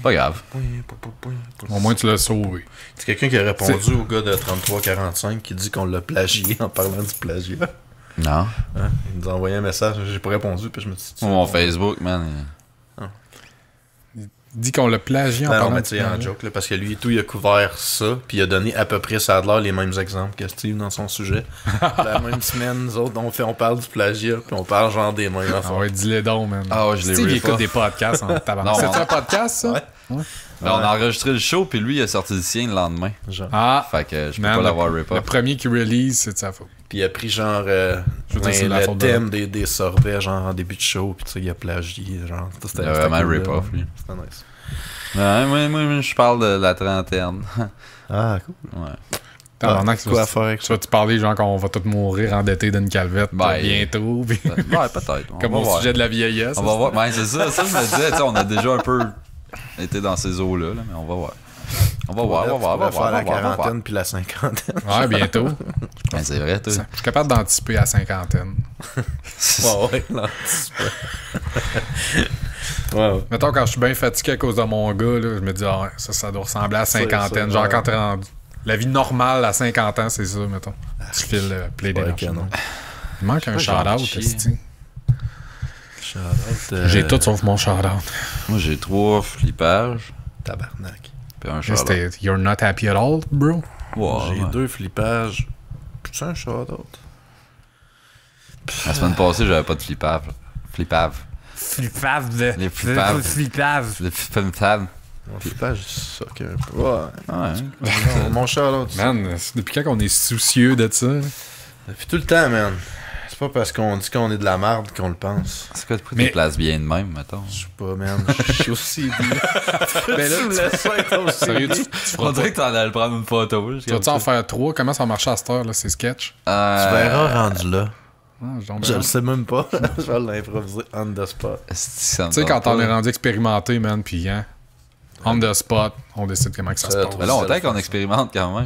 Pas grave. Au moins, tu l'as sauvé. C'est quelqu'un qui a répondu au gars de 3345 qui dit qu'on l'a plagié en parlant du plagiat. Non. Hein? Il nous a envoyé un message, j'ai pas répondu, puis je me suis dit... Mon Facebook, man. Dit qu'on l'a plagié en Non, parlant mais de tu sais, en joke, là, parce que lui et tout, il a couvert ça, puis il a donné à peu près, ça a l'air, les mêmes exemples que Steve dans son sujet. La même semaine, nous autres, on parle du plagiat, puis on parle genre des mêmes Ah affaires. ouais, dis-les donc, man. Ah ouais, je l'ai Steve, il vu écoute pas. des podcasts en tabarnak. Non, C'est on- un podcast, ça? Ouais. Ben, on a enregistré le show, puis lui, il a sorti le sien le lendemain. Genre. Ah, Fait que je peux man, pas l'avoir le rip-off. premier qui release, c'est de sa faute. Puis il a pris genre veux dire, c'est de la le faute de thème des sorbets, genre en début de show, puis tu sais, il a plagié, genre. C'était Il a vraiment cool, rip-off, là. lui. C'était nice. Ouais, moi, je parle de la trentaine. Ah, cool. Ouais. Tabarnak, Ah, quoi à faire avec tu vas-tu parler, genre, qu'on va tous mourir endettés d'une calvette Ben, bientôt, puis Ouais, peut-être. On comme va au voir. sujet de la vieillesse. On va voir. Ben, c'est ça. Ça, je me disais, tu sais, on a déjà un peu été dans ces eaux-là, là, mais on va voir. On va voir, on va voir, on va faire la voir. quarantaine puis la cinquantaine. Ouais, bientôt. Ben, c'est vrai, toi. Je suis capable d'anticiper à cinquantaine. Ouais, l'anticipe. Ouais. Mettons, quand je suis bien fatigué à cause de mon gars, là, je me dis, ah, ouais, ça doit ressembler à cinquantaine. ça, Genre, ouais. quand t'es rendu. La vie normale à 50 ans, c'est ça, mettons. Tu files plein Ouais, d'énergie. canon. Il manque un pas, shout-out, j'ai esti. Shout-out, J'ai tout sauf mon shout-out. Moi, j'ai 3 flippages, Tabarnak. puis un Mais shout-out. c'était You're not happy at all, bro? Wow, J'ai ouais. 2 flippages. Putain, un shout-out. La semaine passée, j'avais pas de flipave. Flipave. Flippave. Les flippaves. Flippave. Le flipave. Mon flippage, c'est ça que. Ouais. Ouais. Mon shout-out. Man, depuis quand on est soucieux de ça? Depuis tout le temps, man. C'est pas parce qu'on dit qu'on est de la merde qu'on le pense. C'est quoi, pourquoi Mais- tu places bien de même, mettons? Je sais pas, man. Je suis aussi. Ben là, Tu me laisses être aussi. Sérieux, tu On feras dirait pas. que t'en allais prendre une photo. Tu vas-tu en faire 3? Comment ça marche à cette heure, là? C'est sketch? Tu verras rendu là. Ah, donc, Je le sais même pas. Je vais l'improviser on the spot. Tu sais, quand on est rendu expérimenté, man, pis hein, on the spot, on décide comment que ça se Ça, passe. Mais là, on qu'on expérimente quand même.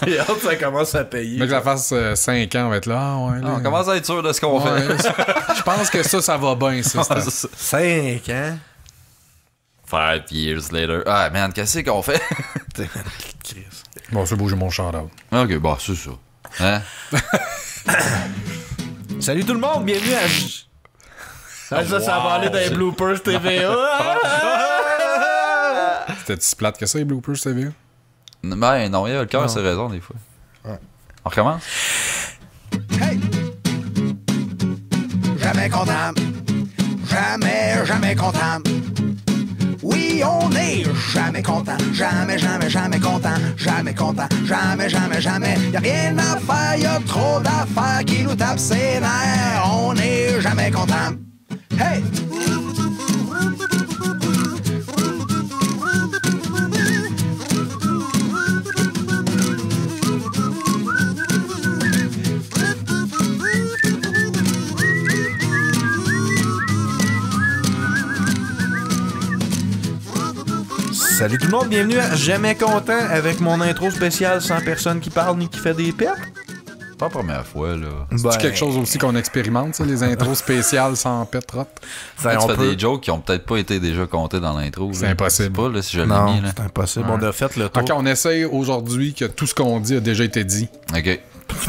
Et hâte, ça commence à payer. Mais que ça fasse 5 ans, on va être là. Ah, ouais, là. On commence à être sûr de ce qu'on Ouais, fait. je pense que ça va bien, ça. C'est ça. 5 ans? 5 years later. Ah, man, qu'est-ce qu'on fait? Chris. Bon, c'est beau, j'ai mon shout-out. Ok, bon, c'est ça. Hein? Salut tout le monde, bienvenue à. Ah, ça va aller dans les bloopers TVA. C'était si plate que ça, les bloopers, c'est vieux? Ben non, il y a le cœur, c'est raison des fois. Ouais. On recommence? Hey! Jamais content. Jamais content. Oui, on est jamais content. Jamais content. Jamais content. Jamais. Y'a rien à faire, y'a trop d'affaires qui nous tapent ses nerfs. On est jamais content. Hey! Salut tout le monde, bienvenue à Jamais content avec mon intro spéciale sans personne qui parle ni qui fait des pets. Pas la première fois, là. C'est quelque chose aussi qu'on expérimente, ça, les intros spéciales sans pétrotte? Ça, tu on fais peut- des jokes qui ont peut-être pas été déjà comptés dans l'intro. C'est là. impossible. Je sais pas, là, si je l'ai Non, mis, là. c'est impossible. Ouais. On a fait le tour. Ok, on essaye aujourd'hui que tout ce qu'on dit a déjà été dit. Ok.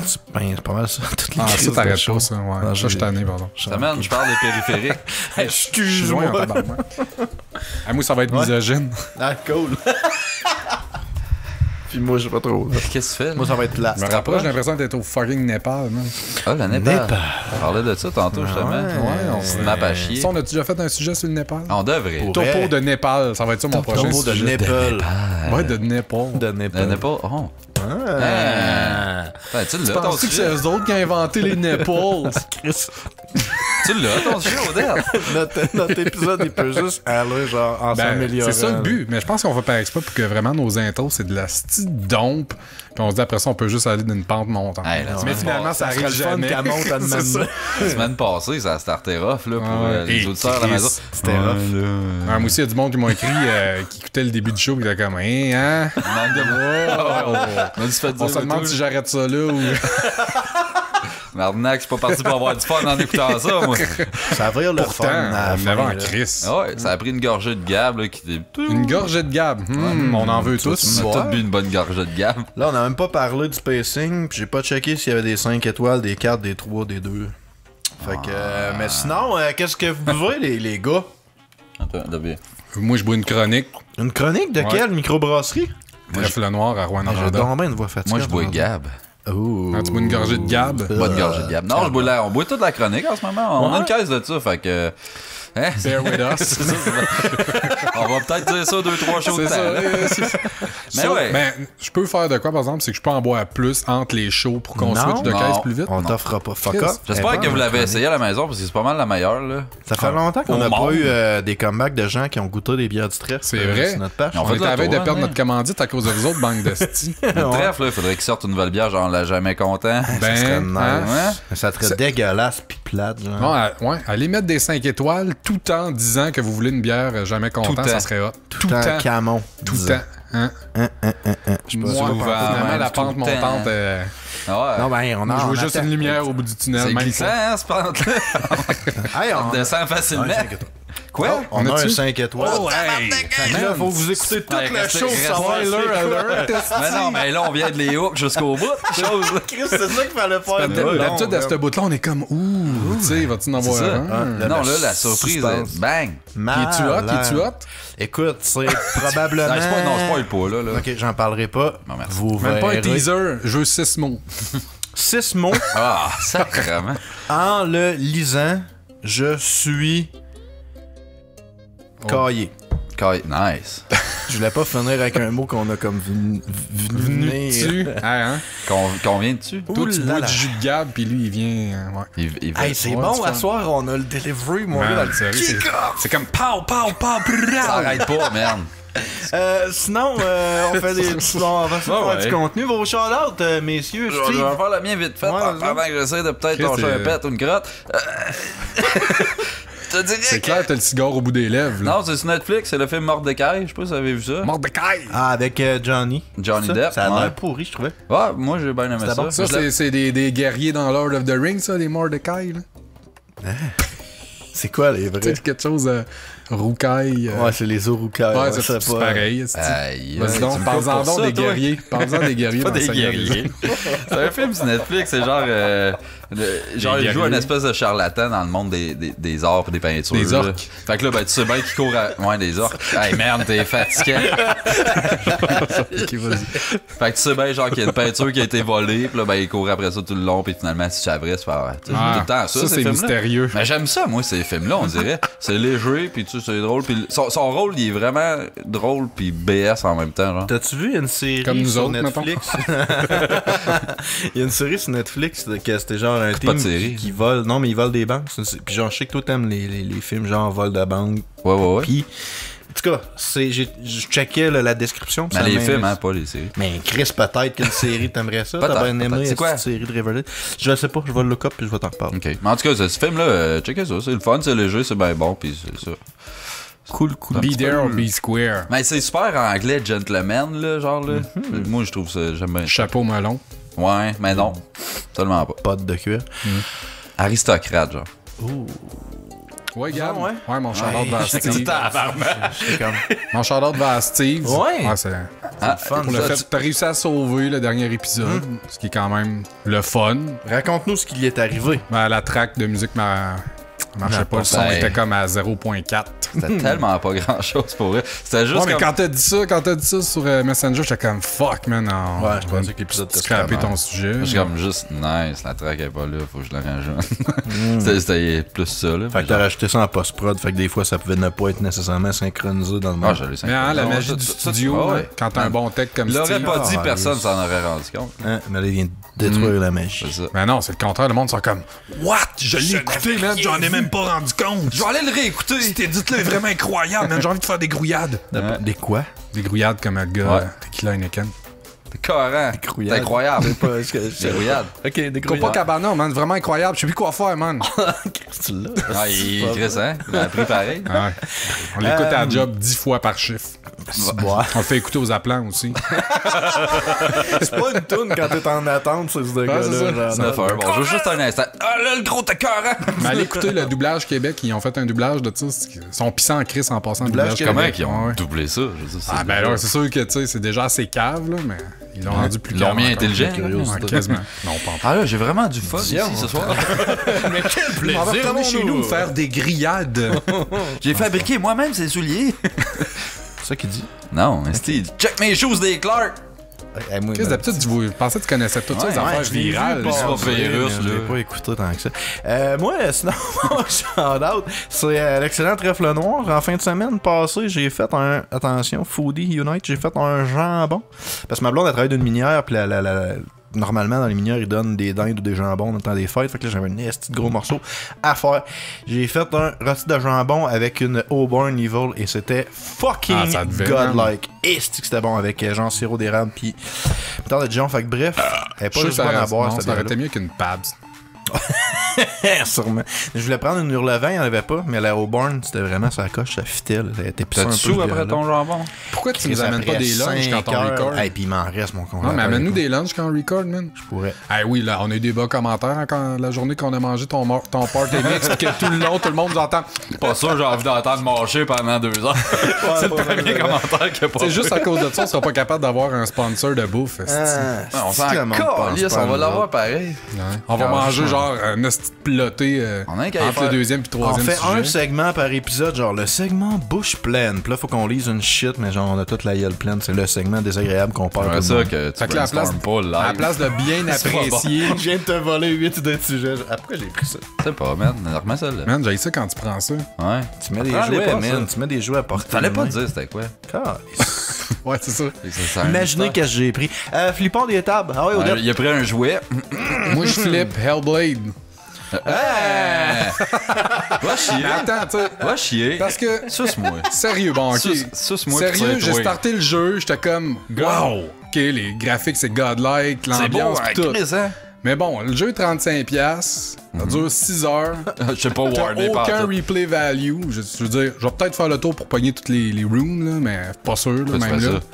C'est pas mal ça. Toutes les Ah, crises ça, de t'arrêtes show. pas, ça. Ouais. Ah, Ça, je suis j'ai- tanné, pardon. Semaine, je parle des périphériques. Je suis loin en tabarnak. Ah, moi, ça va être misogyne. Ah, cool. Puis moi, je sais pas trop. Qu'est-ce que tu fais, là? Moi, ça va être plat. Je me rapproche, j'ai l'impression d'être au fucking Népal, man. Ah, le Népal. Népal. On parlait de ça tantôt, justement. on C'est une map à chier. Ça, on a déjà fait un sujet sur le Népal? On devrait. Pour- Topo vrai. de Népal, ça va être ça mon prochain Topo de sujet. Népal. Ouais, de Népal. De Le Népal. Népal. Oh. Ah. Attends, tu Tu l'as, ton penses que sujet? c'est eux autres qui ont inventé les Népals? Chris. Tu l'as, ton sujet, Odette? Notre épisode, il peut juste aller genre en Ben, s'améliorant. c'est ça le but, mais je pense qu'on va faire exprès pour que vraiment nos intros, c'est de la style dompe. Puis on se dit après ça, on peut juste aller d'une pente montante. Hey, la mais semaine finalement, ça serait arrive le fun jamais. qu'elle monte à C'est ça. La semaine passée, ça startait rough, là, pour Ah ouais. les Et auditeurs à la Chris, maison. c'était rough. Ah, moi aussi, il y a du monde qui m'ont écrit, qui écoutait le début du show, qui était comme, hein? Manque de mots. On a dû se faire dire On se le demande tout. si j'arrête ça là ou. Marnac, je suis pas parti pour avoir du fun en écoutant ça, moi. Ça va le Pourtant, fun à la on fin, avait en là. Chris. Ah ouais, ça a pris une gorgée de Gab, là, qui était... Une gorgée de Gab. On en veut tous. On a tous bu une bonne gorgée de Gab. Là, on a même pas parlé du pacing, puis j'ai pas checké s'il y avait des 5 étoiles, des 4, des 3, des 2. Fait que... mais sinon, qu'est-ce que vous buvez, les gars? Attends, de bien. Moi, je bois une chronique. Une chronique de Ouais. quelle microbrasserie? Bref, le noir à Rouen J'ai Arjada. donc bien une voix fatiguée. Moi, je bois Gab. Oh. Ah, tu bois une gorgée de Gab? Pas de gorgée de Gab. Non, on boit toute la chronique en ce moment. On a une caisse de ça, fait que... Hein? Bear with us. C'est ça, on va peut-être dire ça 2-3 shows de C'est temps. là. ça. Mais ouais. Ben, je peux faire de quoi, par exemple, c'est que je peux en boire plus entre les shows pour qu'on Non. switch de Non. caisse plus vite. On t'offrira pas. Fuck Chris. off. J'espère que vous l'avez essayé. essayé à la maison parce que c'est pas mal la meilleure. Là. Ça fait longtemps qu'on Au n'a pas monde. eu des comebacks de gens qui ont goûté des bières du trèfle. C'est vrai. Sur notre page. On On fait est de à la la veille de tour, perdre hein, notre commandite à cause de vous autres, banque de sti. Le trèfle, il faudrait qu'ils sortent une nouvelle bière, genre la jamais content. Ça serait nice. hein? Ouais. Ça serait dégueulasse pis plate, genre. Non, ouais, allez mettre des 5 étoiles tout en disant que vous voulez une bière jamais content, Tout ça temps. serait hot. Tout en camon. Tout le temps. Hein? Moi, souvent, finalement, même la tout pente le temps. montante, Ah ouais. Non, ben, on a. je vois on juste attend. une lumière au bout du tunnel. C'est même glissant, pas. hein, ce pente-là. Hey, On descend facilement. Ouais, 5 étoiles. Quoi? On a un a-tu? 5 étoiles. Oh, hey! Fait que là, faut vous écouter toute Ouais, la restez- chose. restez- savoir Spoiler c'est quoi. alert! Mais non, mais là, on vient de les hook jusqu'au bout. Chose, là. Chris, c'est ça qu'il fallait faire. D'habitude, à ce bout-là, on est comme, ouh, tu sais, va-tu en C'est avoir ça. un? Non, là, la surprise, suspense. bang. Qui es-tu hot? Qui es-tu hot? Écoute, c'est probablement. Non, spoil pas, là. Ok, j'en parlerai pas. Non, merci. Vous Même pas un verrez. teaser, je veux 6 mots. 6 mots. Ah, sacrément. En le lisant, je suis caillé. Nice. Je voulais pas finir avec un mot qu'on a comme Venu venu dessus. Hein? Qu'on vient dessus? Toi, tu bois du jus de Gab, puis lui, il vient. Ouais. Il Hey, c'est Ouais, bon, tu à fais- soir, on a le delivery, mon gars, dans Man, le sérieux, c'est- kick-off. c'est comme pow, pow, pow, Ça arrête pas, merde. Sinon, on fait des petits. On va faire Ouais, du ouais. contenu. Vos shout-out, messieurs. Je Steve. vais faire la mienne vite fait Ouais, vas-y. pendant que j'essaie de peut-être Chris, lâcher un c'est- pet ou une crotte. Je te dirais C'est que... clair, t'as le cigare au bout des lèvres. Là. Non, c'est sur Netflix, c'est le film Mordecai. Je sais pas si vous avez vu ça. Mordecai! Ah, avec Johnny. Johnny Ça, Depp, Ça a ouais. l'air pourri, je trouvais. Ouais, moi j'ai bien aimé C'était ça. bon. Ça, Je l'ai- c'est des guerriers dans Lord of the Rings, ça, les Mordecai. Là. C'est quoi les Tu vrais? sais, quelque chose roucaille. Ouais, c'est les Urukai. Ouais, c'est pareil. c'est- Aïe, Vas-y tu donc, me parle-en coupes pour donc ça, des toi. guerriers. Parle-en des guerriers. Pas dans des Seigneur des guerriers. C'est un film sur Netflix, c'est genre. Genre, il joue guerriers. une espèce de charlatan dans le monde des arts et des peintures. Des là. orques. Fait que là, ben, tu sais bien qu'il court à. Ouais, des orques. Hey merde, t'es fatigué. Ok, vas-y. Fait que tu sais bien, genre, qu'il y a une peinture qui a été volée, puis là, ben, il court après ça tout le long, puis finalement, si tu savais, tu fais. Ah, tu sais, tout le temps ça, ces c'est films-là. mystérieux. Mais j'aime ça, moi, ces films-là, on dirait. C'est léger, puis tu sais, c'est drôle. Puis son rôle, il est vraiment drôle, puis BS en même temps, genre. T'as-tu vu une série Comme nous sur autres, Netflix? Il y a une série sur Netflix que c'était genre un pas team de série. qui vole. Non, mais ils volent des banques. Puis genre, je sais que toi t'aimes les films genre vol de banque. Ouais. Puis, en tout cas, je checkais là, la description. puis Mais ça les m'intéresse. films, hein, pas les séries. Mais Chris, peut-être qu'une série t'aimerais ça. Peut-être, T'as bien aimé peut-être. C'est quoi? cette série de Riverdale. Je sais pas, je vais le look up puis je vais t'en reparler. Ok. Mais en tout cas, ce film-là, checkez ça. C'est le fun, c'est léger, c'est bien bon, puis c'est ça. Cool. Be there or be square. Mais c'est super en anglais, gentleman, là, genre, là. Moi, je trouve ça, j'aime bien. Chapeau melon. Ouais, mais non. Tellement pas. Pote de cuir. Aristocrate, genre. Ouais, Gab. ouais? Ouais, mon shout-out vers Steve. J'étais comme. Mon shout-out vers Steve. Ouais. c'est Ah, fun. pour le ça, fait que t'as réussi à sauver le dernier épisode, ce qui est quand même le fun. Raconte-nous ce qui lui est arrivé. Ben, la track de musique marchait pas, le son ben. était comme à 0.4. C'était tellement pas grand-chose pour vrai. C'était juste Ouais, mais comme... quand t'as dit ça sur Messenger, j'étais comme fuck, man. Non, Ouais, je pensais que l'épisode était scraper super ton sujet. Je suis comme juste nice, la track est pas là, faut que je la rajoute. C'était plus ça, là. Fait que t'as rajouté ça en post-prod, fait que des fois ça pouvait ne pas être nécessairement synchronisé dans le Ah, monde. j'allais Mais hein, la Non, magie ça, du ça, studio, ah hein, ouais. quand t'as un bon tech comme Il l'aurait Steve. pas dit, Ah, personne yes. s'en aurait rendu compte. Hein? Mais là, il vient de détruire la magie. C'est ça. Mais non, c'est le contraire. Le monde sont comme what? Je l'ai écouté, man. J'en ai même pas rendu compte. Je vais aller le réécouter! C'était dit-là est vraiment incroyable, man. J'ai envie de faire des grouillades. Des quoi? Des grouillades comme le gars Ouais. Tequila Heineken. T'es carré. Décrouillade. C'est incroyable. C'est Décrouillade. Ok, décrouillade. Copacabana, man, vraiment incroyable. Je sais plus quoi faire, man. Tu l'as. Ah, il Chris, hein? Il a appris pareil. Ouais. On l'écoute à la job 10 fois par chiffre. Ouais. On le fait écouter aux appelants aussi. C'est pas une toune quand t'es en attente, c'est ce c'est ça. gars-là. 9 heures. Bon, je veux juste un instant. Ah là, le gros, t'es carré. Mais allez écouter le doublage Québec. Ils ont fait un doublage de ça. Ils sont pissants en crise en passant le Doublage doublage Comment Québec. ils ont Ouais. doublé ça? Je veux dire, Ah, ben là, c'est sûr que tu sais, c'est déjà assez cave, là, mais ils l'ont rendu plus Ils l'ont cave mis encore. intelligent. Ouais, quasiment. Non, pas Ah là, j'ai vraiment du fun ici Viens, ce soir. Mais quel plaisir! On va retourner chez nous nous faire des grillades. J'ai fabriqué moi-même ces souliers. C'est ça qu'il dit. Non, Steve, check mes shoes des Clark. Moi, Qu'est-ce d'habitude, je pensais que tu connaissais toutes ces affaires je l'ai vu virales. passer, pas virus, mais je l'ai là. pas écouté tant que ça. Moi, sinon, mon shout-out, c'est l'excellent trèfle noir. En fin de semaine passée, j'ai fait attention, Foodie Unite, j'ai fait un jambon. Parce que ma blonde, elle travaille d'une minière, puis normalement, dans les minières, ils donnent des dindes ou des jambons dans le temps des fêtes. Fait que là, j'avais un esti de gros morceau à faire. J'ai fait un rôti de jambon avec une Auburn Evil et c'était fucking ça devait, godlike. Esti que c'était bon avec genre sirop d'érable puis tant de Dijon. Fait que bref, elle est pas juste bonne à boire. Ça aurait été mieux qu'une Pabs. Sûrement. Je voulais prendre une Hurlevent, il n'y en avait pas, mais la Auburn, c'était vraiment sa coche, ça fitait. Là. Elle était T'as-tu sous après ton jambon? Pourquoi tu nous amènes pas des lunchs quand on record? Et puis il m'en reste, mon con. Non, mais amène-nous des lunchs quand on record, man. Je pourrais. Ah oui, là, on a eu des bons commentaires hein, quand la journée qu'on a mangé ton party mix, pis que tout le long, tout le monde nous entend. Pas sûr, j'ai envie d'entendre marcher pendant 2 heures. C'est le premier commentaire qu'il n'y a pas. C'est juste à cause de ça, on sera pas capable d'avoir un sponsor de bouffe. On s'en calisse, on va l'avoir pareil. On va manger genre un esti ploté On a qu'à y entre le faire. deuxième et le On troisième fait un sujet. segment par épisode, genre le segment bouche pleine. Puis là, faut qu'on lise une shit, mais genre on a toute la gueule pleine. C'est le segment désagréable qu'on parle. C'est ça que tu Fait que là, brainstorm pas live. à la place de bien apprécier... Je viens de te voler 8 idées de sujets. Ah, pourquoi j'ai pris ça? Je sais pas, man. Remets ça là. Man, j'ai ça quand tu prends ça. Ouais. Tu mets des Prends-les jouets, pas, man. ça. Tu mets des jouets à portée. Fallait pas de main. dire c'était quoi. Calisse. Ouais, c'est ça. Imaginez qu'est-ce que j'ai pris. Flippons des tables. Ah ouais, au début. Il a pris un jouet. Moi, je flippe Hellblade. Va chier. Mais attends, tu sais... Va chier. Parce que... Suce-moi. Sérieux, bon, ok. Suce-moi. Sérieux, que tu j'ai sais, toi. starté le jeu, j'étais comme... Wow! Ok, les graphiques, c'est godlike, C'est beau, l'ambiance, hein, pis tout. Chris, hein? Mais bon, le jeu est 35$, ça dure 6 heures. Je sais pas T'as warner par aucun tout. replay value. Je veux dire, je vais peut-être faire le tour pour pogner toutes les rooms, là, mais pas sûr, là, Pourquoi tu même fais là. ça?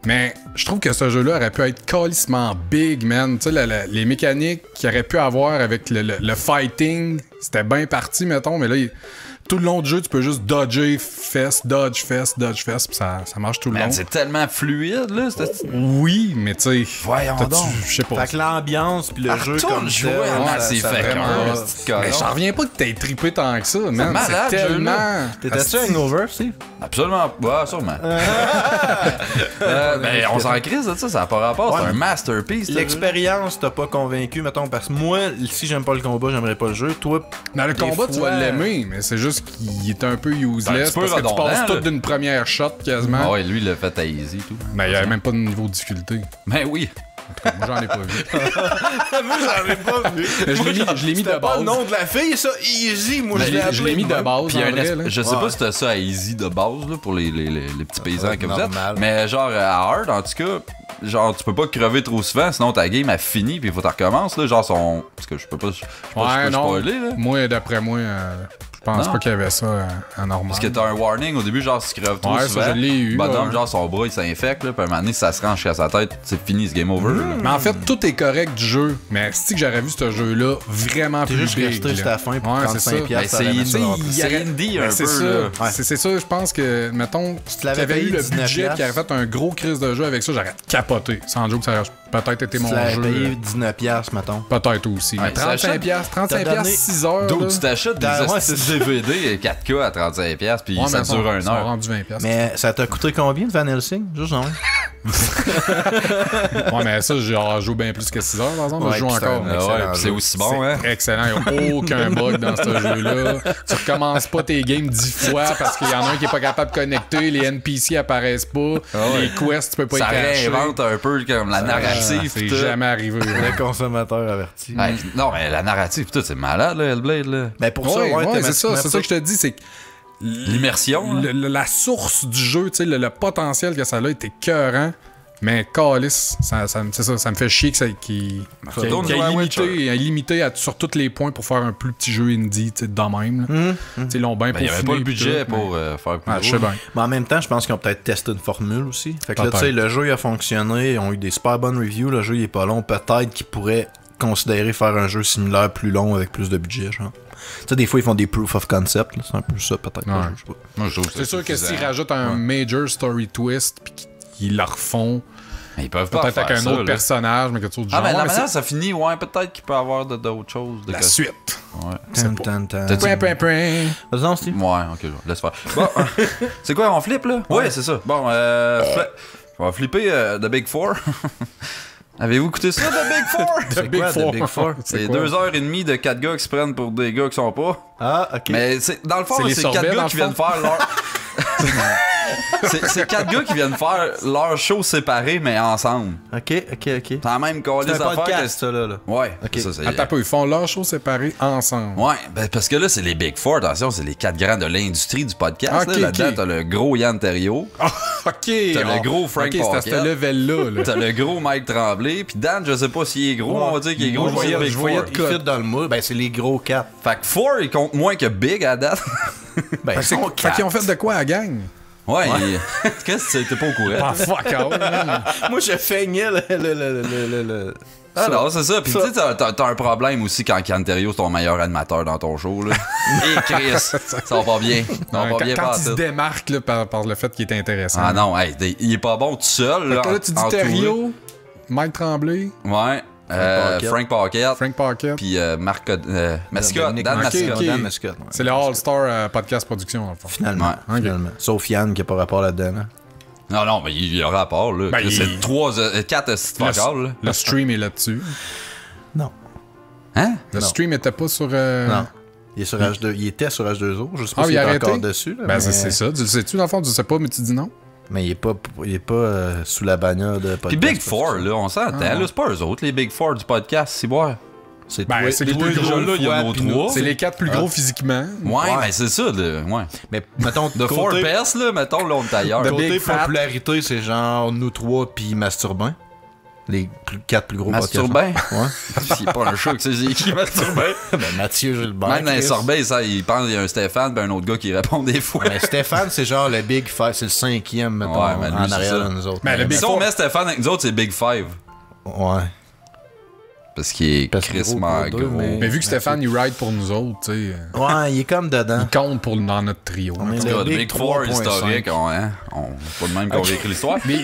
Mais je trouve que ce jeu-là aurait pu être calissement big, man. Tu sais, les mécaniques qu'il aurait pu avoir avec le fighting, c'était bien parti, mettons, mais là, tout le long du jeu, tu peux juste dodger, dodge, puis ça marche tout le long. Man, c'est tellement fluide, là. c'est- Oui, mais tu sais, Voyons t'as-tu- donc. je sais pas. Fait que l'ambiance puis le jeu Retourne comme jouer, tel, man, ça- c'est ça fait vraiment- qu'un, c'est Mais j'en reviens pas que t'aies trippé tant que ça, man. malade, C'est ce tellement... T'étais-tu hangover, Steve? Absolument. Ouais, sûrement. Ben, on s'en crise de ça, ça n'a pas rapport. Ouais, C'est un mais masterpiece. ce jeu. L'expérience t'a pas convaincu, mettons, parce que moi, si j'aime pas le combat, j'aimerais pas le jeu. Toi, Dans le des combat, tu fois- vas l'aimer, mais c'est juste qu'il est un peu C'est useless un petit peu parce que tu redondant, passes tout là. d'une première shot quasiment. Ah ouais, lui, il l'a fait à easy et tout. Mais il n'y avait même pas de niveau de difficulté. Ben oui. En tout cas, moi, j'en ai pas vu. moi, j'en ai pas vu. Mais je l'ai mis de C'était pas base. le nom de la fille, ça, easy. Moi, Ben, je l'ai je l'ai mis de appelé base. Puis en un vrai, là. je sais pas Ouais. si t'as ça à easy de base là, pour les petits paysans que vous êtes. normal. Mais genre à hard, en tout cas, genre tu peux pas crever trop souvent, sinon ta game a fini puis il faut que tu recommences là. Genre son. Parce que je peux pas Ouais, non. spoiler là. Moi, d'après moi, je pense Non. pas qu'il y avait ça en normal. Parce que t'as un warning au début, genre si tu creves trop Ouais, ça, souvent. je l'ai eu, Bonhomme, ouais. genre son bras il s'infecte, là, puis à un moment donné, si ça se range jusqu'à sa tête, c'est fini, ce game over. là. Mais en fait, tout est correct du jeu. Mais c'est que j'aurais vu ce jeu-là vraiment T'es plus juste big. resté là. jusqu'à la fin pour Ouais, 35 c'est ça. piastres, Ben, ça l'amène c'est ça en indie. plus. C'est indie un Ben, peu. c'est ça. là. Ouais. C'est ça, je pense que, mettons, si tu l'avais avais eu payé le 19 budget qui aurait fait un gros crise de jeu avec ça, j'aurais capoté. Sans joke, ça aurait peut-être été Tu mon l'avais jeu. payé 19 piastres, mettons. Peut-être aussi. Ouais, Mais 35 piastres, T'as 35 donné- piastres, 6 heures. D'où là. tu t'achètes des Ouais, hosties de DVD 4K à 35$ puis Ouais, ça mais dure ils une sont heure. rendus 20 piastres. Mais ça t'a coûté combien de Van Helsing? Juste en Ouais, mais ça, je joue bien plus que 6 heures, par exemple. Ouais, je joue puis c'est encore. un Ah excellent ouais, puis c'est jeu. aussi bon, hein. Excellent, il n'y a aucun bug dans ce jeu-là. Tu recommences pas tes games 10 fois parce qu'il y en a un qui est pas capable de connecter, les NPC apparaissent pas, les quests, tu peux pas Ça y cacher. réinvente un peu comme la narrative. C'est pis tout. jamais arrivé. là. Le consommateur averti. Ouais, pis non, mais la narrative, pis tout, c'est malade, là, Hellblade, là. Ben pour ça, Ouais, ouais, ouais, c'est ça que je te dis, c'est que L'immersion, là. la source du jeu, tu sais, le potentiel que ça a était écœurant, Mais calice, c'est ça, ça me fait chier qu'il ait limité sur tous les points pour faire un plus petit jeu indie, tu sais, de même. Ils l'ont bien Il n'y avait pas le budget pour faire plus je sais bien. Mais en même temps, je pense qu'ils ont peut-être testé une formule aussi. Fait que là, tu sais, le jeu il a fonctionné, ils ont eu des super bonnes reviews, le jeu il est pas long, peut-être qu'ils pourraient considérer faire un jeu similaire plus long avec plus de budget, genre. Tu sais, des fois, ils font des proof of concept, là. C'est un peu ça, peut-être. Ouais. Je sais pas. Moi, je trouve C'est sûr que s'ils rajoutent un major story twist puis qu'ils la refont, ils peuvent pas peut-être faire avec un ça, autre là. personnage, mais quelque chose du Ah, genre. mais la Ouais, manière ça finit, ouais, peut-être qu'il peut avoir d'autres choses. la suite. Ouais. Tan. Vas-y, Vas-y, Steve. Ouais, ok, laisse faire. Bon, c'est quoi, on flippe, là? Ouais, c'est ça. Bon, on va flipper The Big Four. Avez-vous écouté ça, The Big Four? C'est quoi, The Big Four? C'est 2h30 de 4 gars qui se prennent pour des gars qui sont pas. Ah, ok. Mais dans le fond, C'est les c'est 4 sorbets, gars dans qui le viennent faire leur... c'est 4 gars qui viennent faire leur show séparés, mais ensemble. Ok. C'est la même calice C'est un d'affaires podcast, ça, là. Ouais, Ok. ça, c'est... Attends un peu, ils font leurs shows séparés ensemble. Ouais, ben parce que là, c'est les Big Four. Attention, c'est les 4 grands de l'industrie du podcast. Ok, là. Là-dedans, ok. t'as le gros Yann Terriot. Ok. T'as le gros Frank Ok, c'est à Pocket. ce level-là. Là. T'as le gros Mike Tremblay. Puis Dan, je sais pas s'il est gros, on va dire qu'il est gros. Je c'est voyais, Big je voyais Four. de fit dans le moule. Ben, c'est les gros 4. Fait que Four, il compte moins que Big à date. Ben, Fait qu'ils ont fait de quoi à la gang? Ouais, qu'est-ce que t'es pas au courant? Ah, fuck out, man. Moi, je feignais le... Ah non, c'est ça. Puis tu sais, t'as un problème aussi quand Yann Terriot c'est ton meilleur animateur dans ton show. Là. Et Chris, ça va pas bien. Ça va pas bien Quand il se partout. démarque là, par le fait qu'il est intéressant. Ah non, hey, il est pas bon tout seul. Fait que là, tu dis entouré. Thériault, Mike Tremblay, Ouais. Frank Pocket. Frank Pocket. Puis Marc Mascotte. Dominique Dan Mascotte. Mascotte. Ok. Dan Mascotte. Ouais. C'est le All-Star Podcast Production, dans le fond. Finalement. Ouais. Finalement. Sauf Yann qui a pas rapport là-dedans. Hein. Non, mais il y a rapport, là. Ben, C'est il- 4 vocales, là. Le stream est là-dessus. Non. Hein? Le Non. stream était pas sur... Non. Il est sur H2, il était sur H2O. Je sais pas Ah, s'il il a est arrêté? encore dessus. Là, Ben, mais... c'est ça. Tu le sais-tu, dans le fond? Tu le sais pas, mais tu dis non. Mais il est pas sous la bannière de podcast. Puis Big Four, là, on s'entend, là. C'est pas eux autres, les Big Four du podcast, c'est boire. C'est Ben, toi- c'est toi, les plus gros gros, là, il y a fois, nos puis 3. C'est les 4 plus gros physiquement. Ouais, mais c'est ça, là. Ouais. Mais mettons, De Four côté, Best, là, mettons, là, on est ailleurs. De côté Big Fat. popularité, c'est genre nous 3 puis Masturbin. Les 4 plus gros Masturbin? podcasts. Ouais. C'est pas un show que c'est qui Masturbin. Ben, Mathieu Gilbert. Même dans les Chris. sorbets, ça, il pense qu'il y a un Stéphane ben un autre gars qui répond des fois. Ben, Stéphane, c'est genre le Big Five, c'est le 5e, mettons, Ouais, mais lui, en c'est arrière ça. de nous autres. Mais le Big Si on met Stéphane avec nous autres, c'est Big Five. Ouais. Parce qu'il est Parce que crissement gros pour deux, gros. Mais vu que Stéphane, il ride pour nous autres, tu sais, Ouais, il est comme dedans. il compte dans notre trio. On est En tout le cas, Big Big Four 3.5. historique, c'est pas de même qu'on a écrit l'histoire. Mais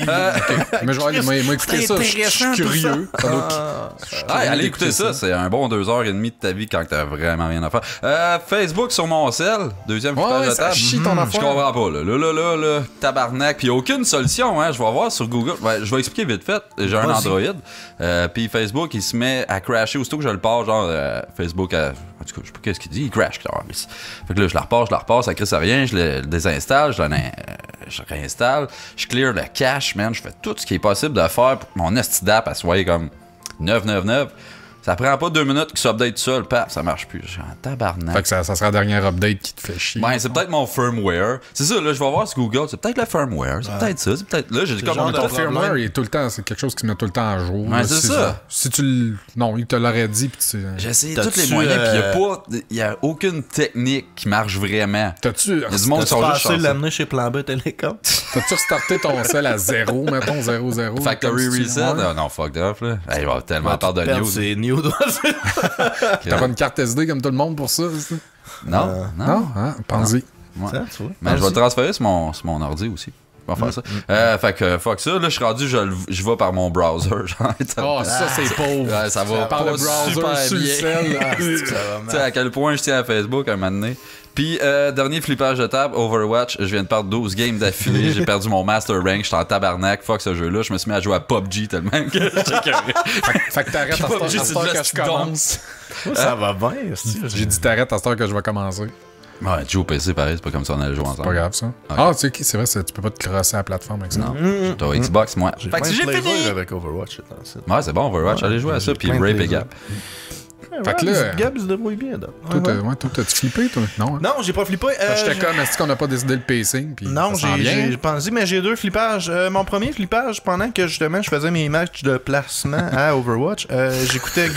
je vais aller écouter ça. Je suis curieux. Ça doit- Hey, allez écouter ça, c'est un bon 2h30 de ta vie quand t'as vraiment rien à faire. Facebook sur mon cell, deuxième Ouais, flippage de ça table. chie ton Je affaire. comprends pas, là, tabarnak. Puis aucune solution, hein. Je vais voir sur Google. Ouais, je vais expliquer vite fait. J'ai un Vas-y. Android. Puis Facebook, il se met à crasher aussitôt que je le pars, genre Facebook. En tout cas, je sais pas qu'est-ce qu'il dit. Il crash, clairement. Fait que là, je la repars, ça crée ça rien. Je le désinstalle, je réinstalle. Je clear le cache, man. Je fais tout ce qui est possible de faire pour que mon esti d'app, elle soit comme 999. Ça prend pas 2 minutes qu'il s'update tout seul, paf, ça marche plus. Je suis en tabarnak. Fait que ça sera la dernière update qui te fait chier. Ben, c'est peut-être mon firmware. C'est ça, là, je vais voir sur Google. C'est peut-être le firmware. C'est peut-être ça. C'est peut-être. Là, j'ai comme genre on de est Ton pas firmware, il est tout le temps, c'est quelque chose qui se met tout le temps à jour. Ouais, là, c'est ça. Si tu le. Non, il te l'aurait dit, puis tu. J'ai essayé T'as-tu, tous les moyens, puis il y a aucune technique qui marche vraiment. T'as-tu Il y a du monde qui T'as-tu sont juste pensé chanceux. l'amener chez Plan B Télécom? T'as-tu restarté ton sel à 0, mettons, 0-0? Factory comme si- Reset? ouais. Non, fuck off, là. Hey, il va tellement peur de news. C'est new. T'as pas une carte SD comme tout le monde pour ça? ça? Non, non. Non? Hein? Pense-y. Ouais. Ça, tu vois. Mais je vais le transférer sur mon ordi aussi. Je vais faire ça. Fait que, fuck ça. Là, je suis rendu, je vais par mon browser. Genre, Oh, ça, c'est pauvre. Ouais, ça va Par pas le browser super sur le bien. sel. Ah, Ça va Tu sais à quel point je tiens à Facebook un moment donné. Puis, dernier flippage de table, Overwatch, je viens de perdre 12 games d'affilée. J'ai perdu mon Master Rank, j'étais en tabarnak. Fuck ce jeu-là. Je me suis mis à jouer à PUBG tellement que j'étais carré. Fait que t'arrêtes à Puis PUBG, cette c'est heure de que la je donne. commence. Ça va bien. J'ai dit t'arrêtes à cette heure que je vais commencer. Ouais, tu joues au PC pareil, c'est pas comme ça on allait jouer Pas ensemble. grave, ça. Ah, tu sais, c'est vrai, tu peux pas te crosser à la plateforme avec ça. Non, t'as Xbox, moi. Fait que si j'ai fini. avec Overwatch. Ouais, c'est bon, Overwatch, allez jouer à ça, puis plein de Rape et plaisir. Gap. Fait que là, Gab se débrouille bien. toi, t'as-tu flippé, toi? Non, hein? Non, j'ai pas flippé. J'étais comme, est-ce qu'on n'a pas décidé le pacing? Puis Non, ça s'en vient? j'ai pensé, mais j'ai 2 flippages. Mon premier flippage, pendant que justement je faisais mes matchs de placement à Overwatch, j'écoutais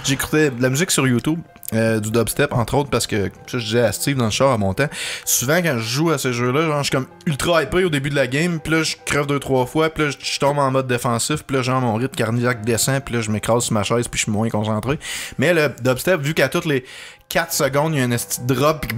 j'écoutais de la musique sur YouTube. Du dubstep entre autres parce que ça, je disais à Steve dans le char à mon temps, souvent quand je joue à ces jeux-là, genre je suis comme ultra hypé au début de la game, puis là je crève 2-3 fois, puis là je tombe en mode défensif, puis là genre mon rythme cardiaque descend, puis là je m'écrase sur ma chaise, puis je suis moins concentré. Mais le dubstep, vu qu'à toutes les 4 secondes, il y a un esti de drop, pis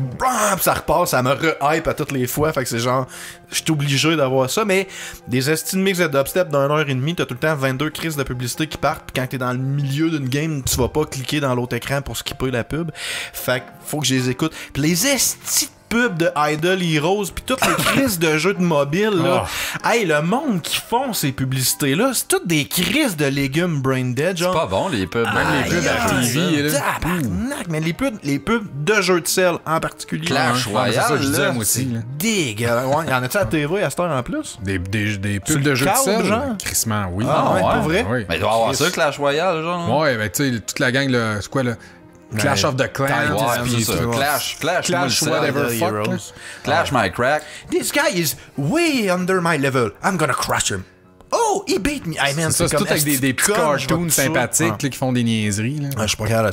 ça repart, ça me re-hype à toutes les fois. Fait que c'est genre, je suis obligé d'avoir ça. Mais des esti de mix de dubstep d'une heure et demie, t'as tout le temps 22 crises de publicité qui partent. Pis quand t'es dans le milieu d'une game, tu vas pas cliquer dans l'autre écran pour skipper la pub. Fait que faut que je les écoute. Pis les esti pubs de Idle Heroes pis toutes les crises de jeux de mobile là. Hey, le monde qui font ces publicités là, c'est toutes des crises de légumes brain dead genre. C'est pas bon les pubs, même les pubs à TV là. Tabarnak, mais les pubs de jeux de sel en particulier. Clash Royale, c'est ça que je disais là, moi aussi. Là. Dégueulasse. Ouais, y en a-tu à la TV à cette heure en plus? Des Sur pubs le de jeux de câble, sel, genre? crissement, oui. Ah ouais, pour vrai? Oui. Mais il doit y avoir ça, Clash Royale, genre. Ouais, ben tu sais, toute la gang, là, c'est quoi là? Clash of the Clans. Ouais, puis c'est ça. tout. Clash, whatever fuck. Là. Clash my crack. This guy is way under my level. I'm gonna crush him. Oh, he beat me. Hey, man, C'est ça, c'est tout avec des petits cartoons sympathiques là, qui font des niaiseries. Là. Je suis pas capable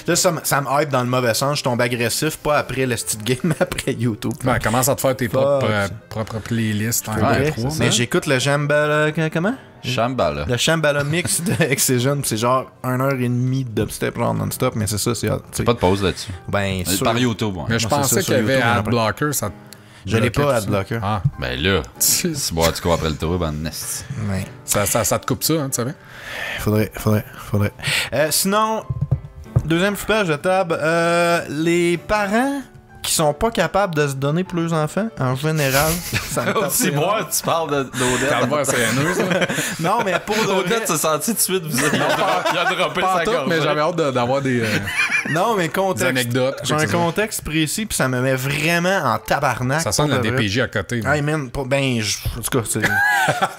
là, ça me hype dans le mauvais sens. Je tombe agressif, pas après le style game, mais après YouTube. Ben, commence à te faire tes propres playlists. Ouais, mais j'écoute le Shambhala. Comment? Shambhala. Le Shambhala mix de Excision, c'est genre 1h30 de dubstep, genre non-stop, mais c'est ça, c'est pas de pause là-dessus. Ben, par YouTube, ouais. Mais je pensais qu'il y avait Adblocker, ça. Je l'ai pas, Adblocker. Ah. Ben là, si bois tu cours après le tour, ben nest. Ouais. Ça te coupe ça, hein, tu savais? Faudrait. Sinon, deuxième flippage de table, les parents qui sont pas capables de se donner pour leurs enfants, en général, ça me tape Si moi, tu parles d'Odette. Calvaire, c'est haineux, ça. Non, mais pour de vrai... Odette se sentit tout de suite, il a droppé Pas sa tout, gorge. mais j'avais hâte d'avoir des contexte. anecdotes. J'ai un contexte précis, puis ça me met vraiment en tabarnak. Ça sonne la pour de vrai. DPJ à côté. Là. Hey man, en tout cas,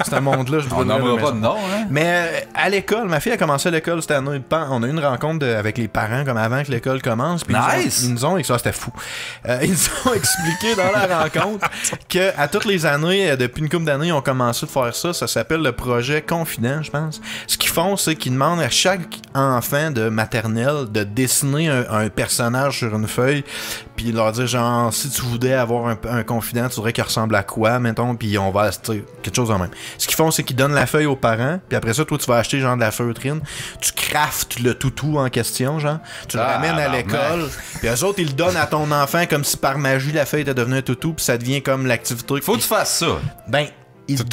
c'est un monde-là. On nommera pas de nom, hein? Mais à l'école, ma fille a commencé à l'école cette année. On a eu une rencontre avec les parents comme avant que l'école commence. Puis Nice! Ils nous ont, et ça c'était fou. Ils nous ont expliqué dans la rencontre que à toutes les années, depuis une couple d'années, ils ont commencé de faire ça. Ça s'appelle le projet Confident, je pense. Ce qu'ils font, c'est qu'ils demandent à chaque enfant de maternelle de dessiner un personnage sur une feuille, puis leur dire genre si tu voulais avoir un confident, tu voudrais qu'il ressemble à quoi, mettons, puis on va quelque chose en même. Ce qu'ils font, c'est qu'ils donnent la feuille aux parents, puis après ça, toi, tu vas acheter genre de la feutrine, tu craftes le toutou en question, genre, tu le ramènes à l'école, puis eux autres, ils le donnent à ton enfant comme si par magie la feuille était devenue un toutou, puis ça devient comme l'activité. Faut que tu fasses ça. Ben, C'est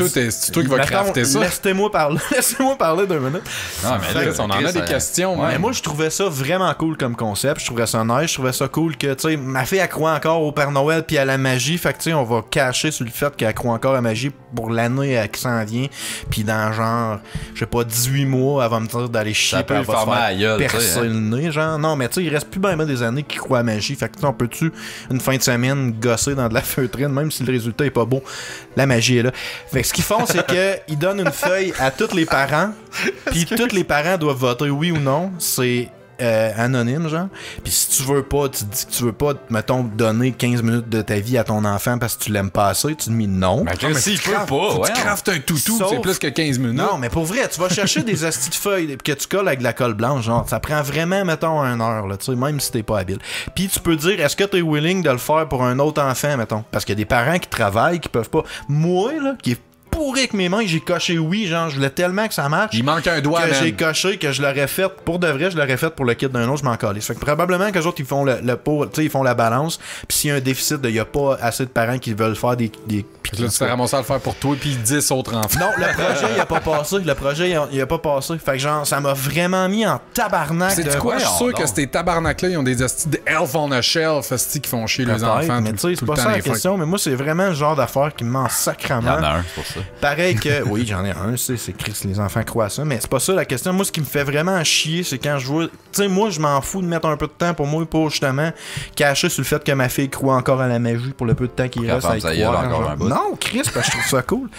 toi qui vas crafter ça. Laissez-moi parler 2 minutes. Non, mais là, on en a des questions. Ouais, moi, je trouvais ça vraiment cool comme concept. Je trouvais ça nice. Je trouvais ça cool que, tu sais, ma fille, elle croit encore au Père Noël puis à la magie. Fait que, tu sais, on va cacher sur le fait qu'elle croit encore à la magie pour l'année qui s'en vient. Puis dans genre, je sais pas, 18 mois, elle va me dire d'aller chier. Ça peut elle le va se faire faire à gueule, percer le nez, genre. Non, mais tu sais, il reste plus bien des années qui croient à la magie. Fait que, on peut-tu, une fin de semaine, gosser dans de la feutrine, même si le résultat est pas beau, la magie est là. Fait que ce qu'ils font, c'est qu'ils donnent une feuille à tous les parents, puis tous les parents doivent voter oui ou non. C'est anonyme, genre. Puis si tu veux pas, tu dis que tu veux pas, mettons, donner 15 minutes de ta vie à ton enfant parce que tu l'aimes pas assez, tu dis non. Mais s'il peut pas, faut que ouais. tu craftes un toutou, Sauf- c'est plus que 15 minutes. Non, mais pour vrai, tu vas chercher des astis de feuilles que tu colles avec de la colle blanche, genre, ça prend vraiment, mettons, 1 heure, là, tu sais, même si t'es pas habile. Puis tu peux dire, est-ce que t'es willing de le faire pour un autre enfant, mettons? Parce qu'il y a des parents qui travaillent, qui peuvent pas. Moi, là, qui est pourri avec mes mains, j'ai coché oui, genre, je voulais tellement que ça marche. Il manque un doigt, que man. j'ai coché, que je l'aurais fait, pour de vrai, je l'aurais fait pour le kit d'un autre, je m'en calisse. Fait que probablement qu'eux autres, ils font le pot, tu sais, ils font la balance, puis s'il y a un déficit, il y a pas assez de parents qui veulent faire des Puis là, tu t'es ramassé à le faire pour toi, puis 10 autres enfants. non, le projet, il a pas passé. Le projet, il a pas passé. Fait que genre, ça m'a vraiment mis en tabarnak. C'est quoi? Je suis sûr que ces tabarnak-là, ils ont des astis de Elf on a Shelf, astis qui font chier les Peut-être, enfants. mais tu sais, c'est pas ça la question. Mais moi, c'est vraiment le genre d'affaire qui me ment Il y en sacrément. a un, c'est pour ça. Pareil que. Oui, j'en ai un, c'est Chris, les enfants croient à ça. Mais c'est pas ça la question. Moi, ce qui me fait vraiment chier, c'est quand je vois. Tu sais, moi, je m'en fous de mettre un peu de temps pour moi, pour justement cacher sur le fait que ma fille croit encore à la magie pour le peu de temps qu'il reste à y ça y est, croire. encore genre. un bout. Non, non, Chris, parce que je trouve ça cool.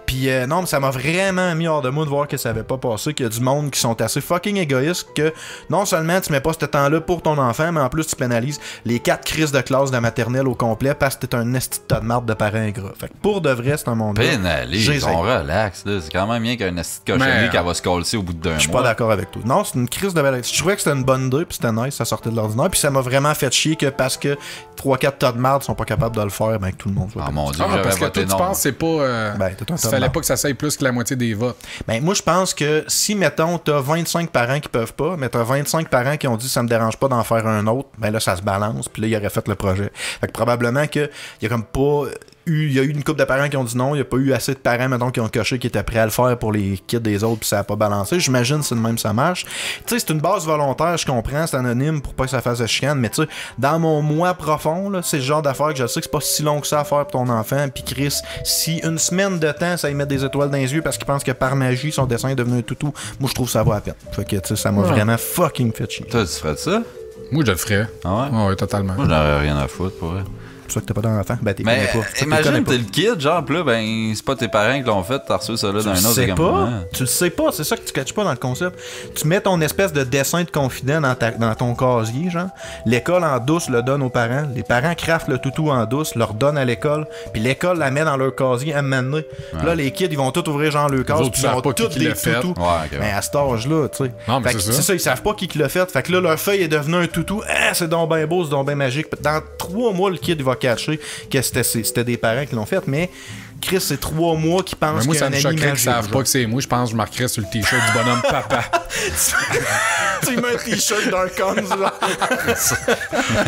Puis non, mais ça m'a vraiment mis hors de moi de voir que ça avait pas passé, qu'il y a du monde qui sont assez fucking égoïstes, que non seulement tu mets pas ce temps-là pour ton enfant, mais en plus tu pénalises les 4 crises de classe de maternelle au complet parce que t'es un esti de tas de marde de parents ingrats. Fait que pour de vrai, c'est un monde. Pénalise, on relax, là. C'est quand même bien qu'un esti de cochonnerie qu'elle va se coller au bout d'un mois. Je suis pas d'accord avec toi. Non, c'est une crise de valeur. Je trouvais que c'était une bonne idée, puis c'était nice, ça sortait de l'ordinaire, puis ça m'a vraiment fait chier que parce que 3-4 tas de marde sont pas capables de le faire, ben que tout le monde soit. Ah mon dieu, parce que toi, tu penses que c'est pas. Il fallait pas que ça s'aille plus que la moitié des votes. Ben, moi, je pense que si, mettons, t'as 25 parents qui peuvent pas, mais t'as 25 parents qui ont dit ça me dérange pas d'en faire un autre, ben là, ça se balance, puis là, il aurait fait le projet. Fait que probablement que il y a comme pas. Il y a eu une couple de parents qui ont dit non, il n'y a pas eu assez de parents, mettons, qui ont coché, qui étaient prêts à le faire pour les kids des autres, puis ça n'a pas balancé. J'imagine que c'est de même ça marche. Tu sais, c'est une base volontaire, je comprends, c'est anonyme pour pas que ça fasse de chicane, mais tu sais, dans mon moi profond, là, c'est le genre d'affaire que je sais que c'est pas si long que ça à faire pour ton enfant, puis Chris, si une semaine de temps, ça y met des étoiles dans les yeux parce qu'il pense que par magie, son dessin est devenu un toutou, moi, je trouve ça vaut la peine. Fait que, tu sais, ça m'a vraiment fucking fait chier. Toi, tu ferais de ça? Moi, je le ferais. Ah ouais? Ouais, totalement. Moi, j'aurais rien à foutre pour vrai. C'est ça que t'as pas d'enfant, ben t'es Mais connais pas. imagine t'es le kid, genre, pis là, ben, c'est pas tes parents qui l'ont fait, t'as reçu ça là d'un autre. Tu le sais pas, hein. tu le sais pas, c'est ça que tu catches pas dans le concept. Tu mets ton espèce de dessin de confident dans ton casier, genre. L'école en douce le donne aux parents. Les parents craftent le toutou en douce, leur donnent à l'école, puis l'école la met dans leur casier à mener. Puis là, les kids, ils vont tout ouvrir genre le case, puis ils ont tous des toutous. Mais à cet âge-là, tu sais. Non, mais c'est ça, ils savent pas qui l'a fait. Fait que là, leur feuille est devenue un toutou. Ah, c'est donc ben beau, c'est donc ben magique. Dans 3 mois, le kid, il va catcher que c'était des parents qui l'ont fait, mais Chris, c'est 3 mois qu'ils pensent moi, qu'il y a ça me choquerait qu'ils savent pas que c'est moi. Je pense que je marquerais sur le t-shirt du bonhomme papa. Tu mets un t-shirt d'un con, là.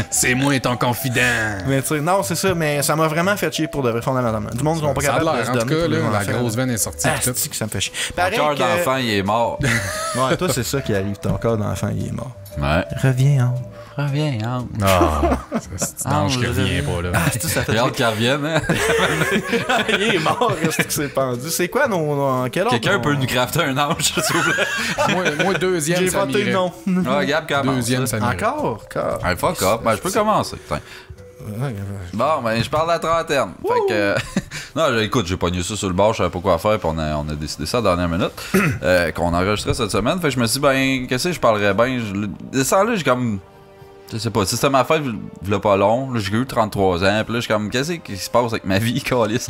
C'est moi ton confident. Mais tu sais, non, c'est ça, mais ça m'a vraiment fait chier pour de vrai, fondamentalement. Du monde qui sont pas capables de se en tout donner. cas, là, la grosse veine est sortie. C'est que ça me fait chier. Ton cœur d'enfant, il est mort. Ouais, toi, c'est ça qui arrive. Ton cœur d'enfant, il est mort. Ouais. Reviens, Reviens, hein. Ah, c'est ange qui revient pas, là. Ah, c'est ça fait J'ai hâte qu'il revienne, hein. Il est mort, reste que c'est pendu. C'est quoi nos. Quel ordre? Quelqu'un peut nous crafter un ange, s'il vous plaît. Moi, deuxième, J'ai ça voté m'irait. non. Ah, Gab commence. Deuxième, ça m'irait. Encore? Hey, fuck off. Ben, je peux commencer. Putain. Bon, ben, je parle de la trentaine. Fait que. Non, écoute, j'ai pogné ça sur le bord, je savais pas quoi faire, puis on a décidé ça à la dernière minute. Qu'on enregistrait cette semaine. Fait que je me suis dit, ben, qu'est-ce que je parlerais bien. Descends là, j'ai comme. Je sais pas, si c'était ma fête, v'là pas long, là, j'ai eu 33 ans, pis là, je suis comme, qu'est-ce qui se passe avec ma vie, câlisse?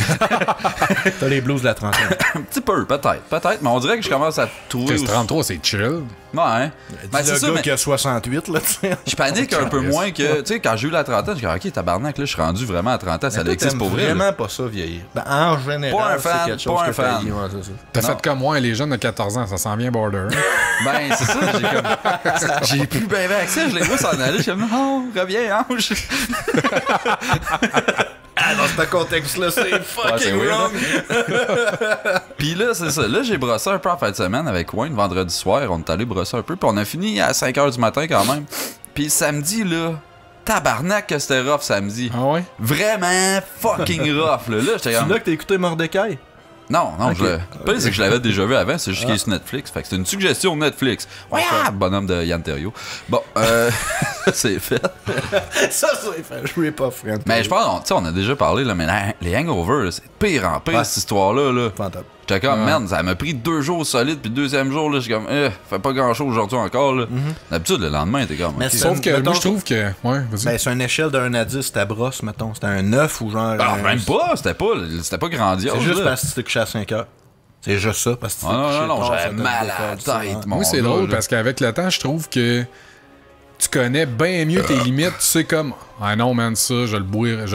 T'as les blues de la trentaine. Un petit peu, peut-être, mais on dirait que je commence à trouver. Chris, 33, c'est chill. Ouais, hein? Ben, c'est le ça, gars mais qui a 68, là, tu sais. je panique un peu moins que, tu sais, quand j'ai eu la trentaine, je dis, ok, tabarnak, là, je suis rendu vraiment à 30 ans, ça existe pour vrai. Vraiment pas ça, vieillir. Ben, en général, Pas un fan, c'est quelque chose pas un que fan. t'haïs, ouais, c'est ça. T'as Non. fait comme moi, les jeunes de 14 ans, ça sent bien border. Ben, c'est ça, j'ai comme. J'ai plus ben accès, je les vois s'en aller, je suis comme, oh, reviens, ange. Ah, dans ce contexte-là, c'est Ouais, fucking c'est weird, wrong. Pis là, c'est ça. Là, j'ai brossé un peu en fin de semaine avec Wayne vendredi soir. On est allé brosser un peu. Puis on a fini à 5h du matin quand même. Puis samedi, là, tabarnak que c'était rough samedi. Ah ouais? Vraiment fucking rough, là. Là, j'étais C'est comme. là que t'as écouté Mordecai? Non, Ok. je le. Pas c'est que je l'avais déjà vu avant, c'est juste qu'il est sur Netflix. Fait que c'est une suggestion Netflix. Ouais, bonhomme de Yann Terriot. Bon, c'est fait. Ça, c'est fait. Je voulais pas, friend. Mais je pense, tu sais, on a déjà parlé, là, mais les hangovers, là, c'est pire en pire, Ouais. cette histoire-là, là. Fantôme. J'étais comme, man, ça m'a pris 2 jours solides, puis le deuxième jour, là, je suis comme, fait pas grand chose aujourd'hui encore, là. D'habitude, le lendemain, t'es comme, Mais ok. c'est- Sauf que mettons- moi, je trouve que. Ouais, vas-y. Ben, c'est une échelle de 1 à 10, ta brosse, mettons. C'était un 9 ou genre. Ah, même pas, c'était pas grandiose. C'est juste là. parce que tu t'es couché à 5 heures. C'est juste ça, parce que tu t'es Ah, couché non, tard, ça j'avais te mal à la décolle, ça, tête, hein. mon Moi, c'est gars, drôle là. parce qu'avec le temps, je trouve que tu connais bien mieux tes limites. Tu sais, comme, ah non, man, ça, je le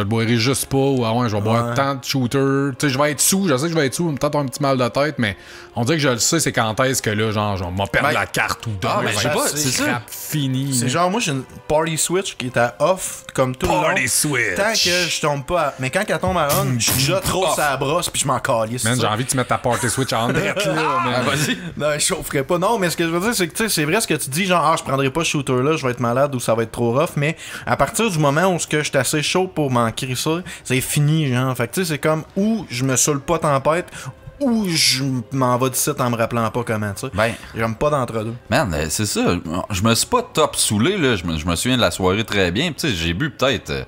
boirai juste pas. Ou ah ouais, je vais boire Ouais. tant de shooters. Tu sais, je vais être sous. Je sais que je vais être sous. Peut-être un petit mal de tête, mais on dirait que je le sais, c'est quand est-ce que là, genre, je vais m'en perdre Ben, la carte ou ah, donner ben, je sais pas, c'est ça. crap fini. C'est genre, moi, j'ai une party switch qui est à off, comme tout le long. Party switch. Tant que je tombe pas à... Mais quand elle tombe à on, je suis déjà trop sur la brosse, puis je m'en calisse. Man, c'est j'ai ça. envie que tu mettes ta party switch en drette, là. Ah, man. vas-y. Non, je chaufferais pas. Non, mais ce que je veux dire, c'est que, tu sais, c'est vrai ce que tu dis, genre, ah, je prendrai pas ce shooter-là, je vais être malade ou ça va être trop rough, mais à partir du moment où je suis assez chaud pour m'en crisser, c'est fini, genre. Fait que, tu sais, c'est comme, ou je me saoule pas tempête, ou je m'en vais d'ici en me rappelant pas comment, tu sais. Ben, J'aime pas d'entre-deux. man, c'est ça. Je me suis pas top saoulé, là. Je me souviens de la soirée très bien. Tu sais, j'ai bu peut-être.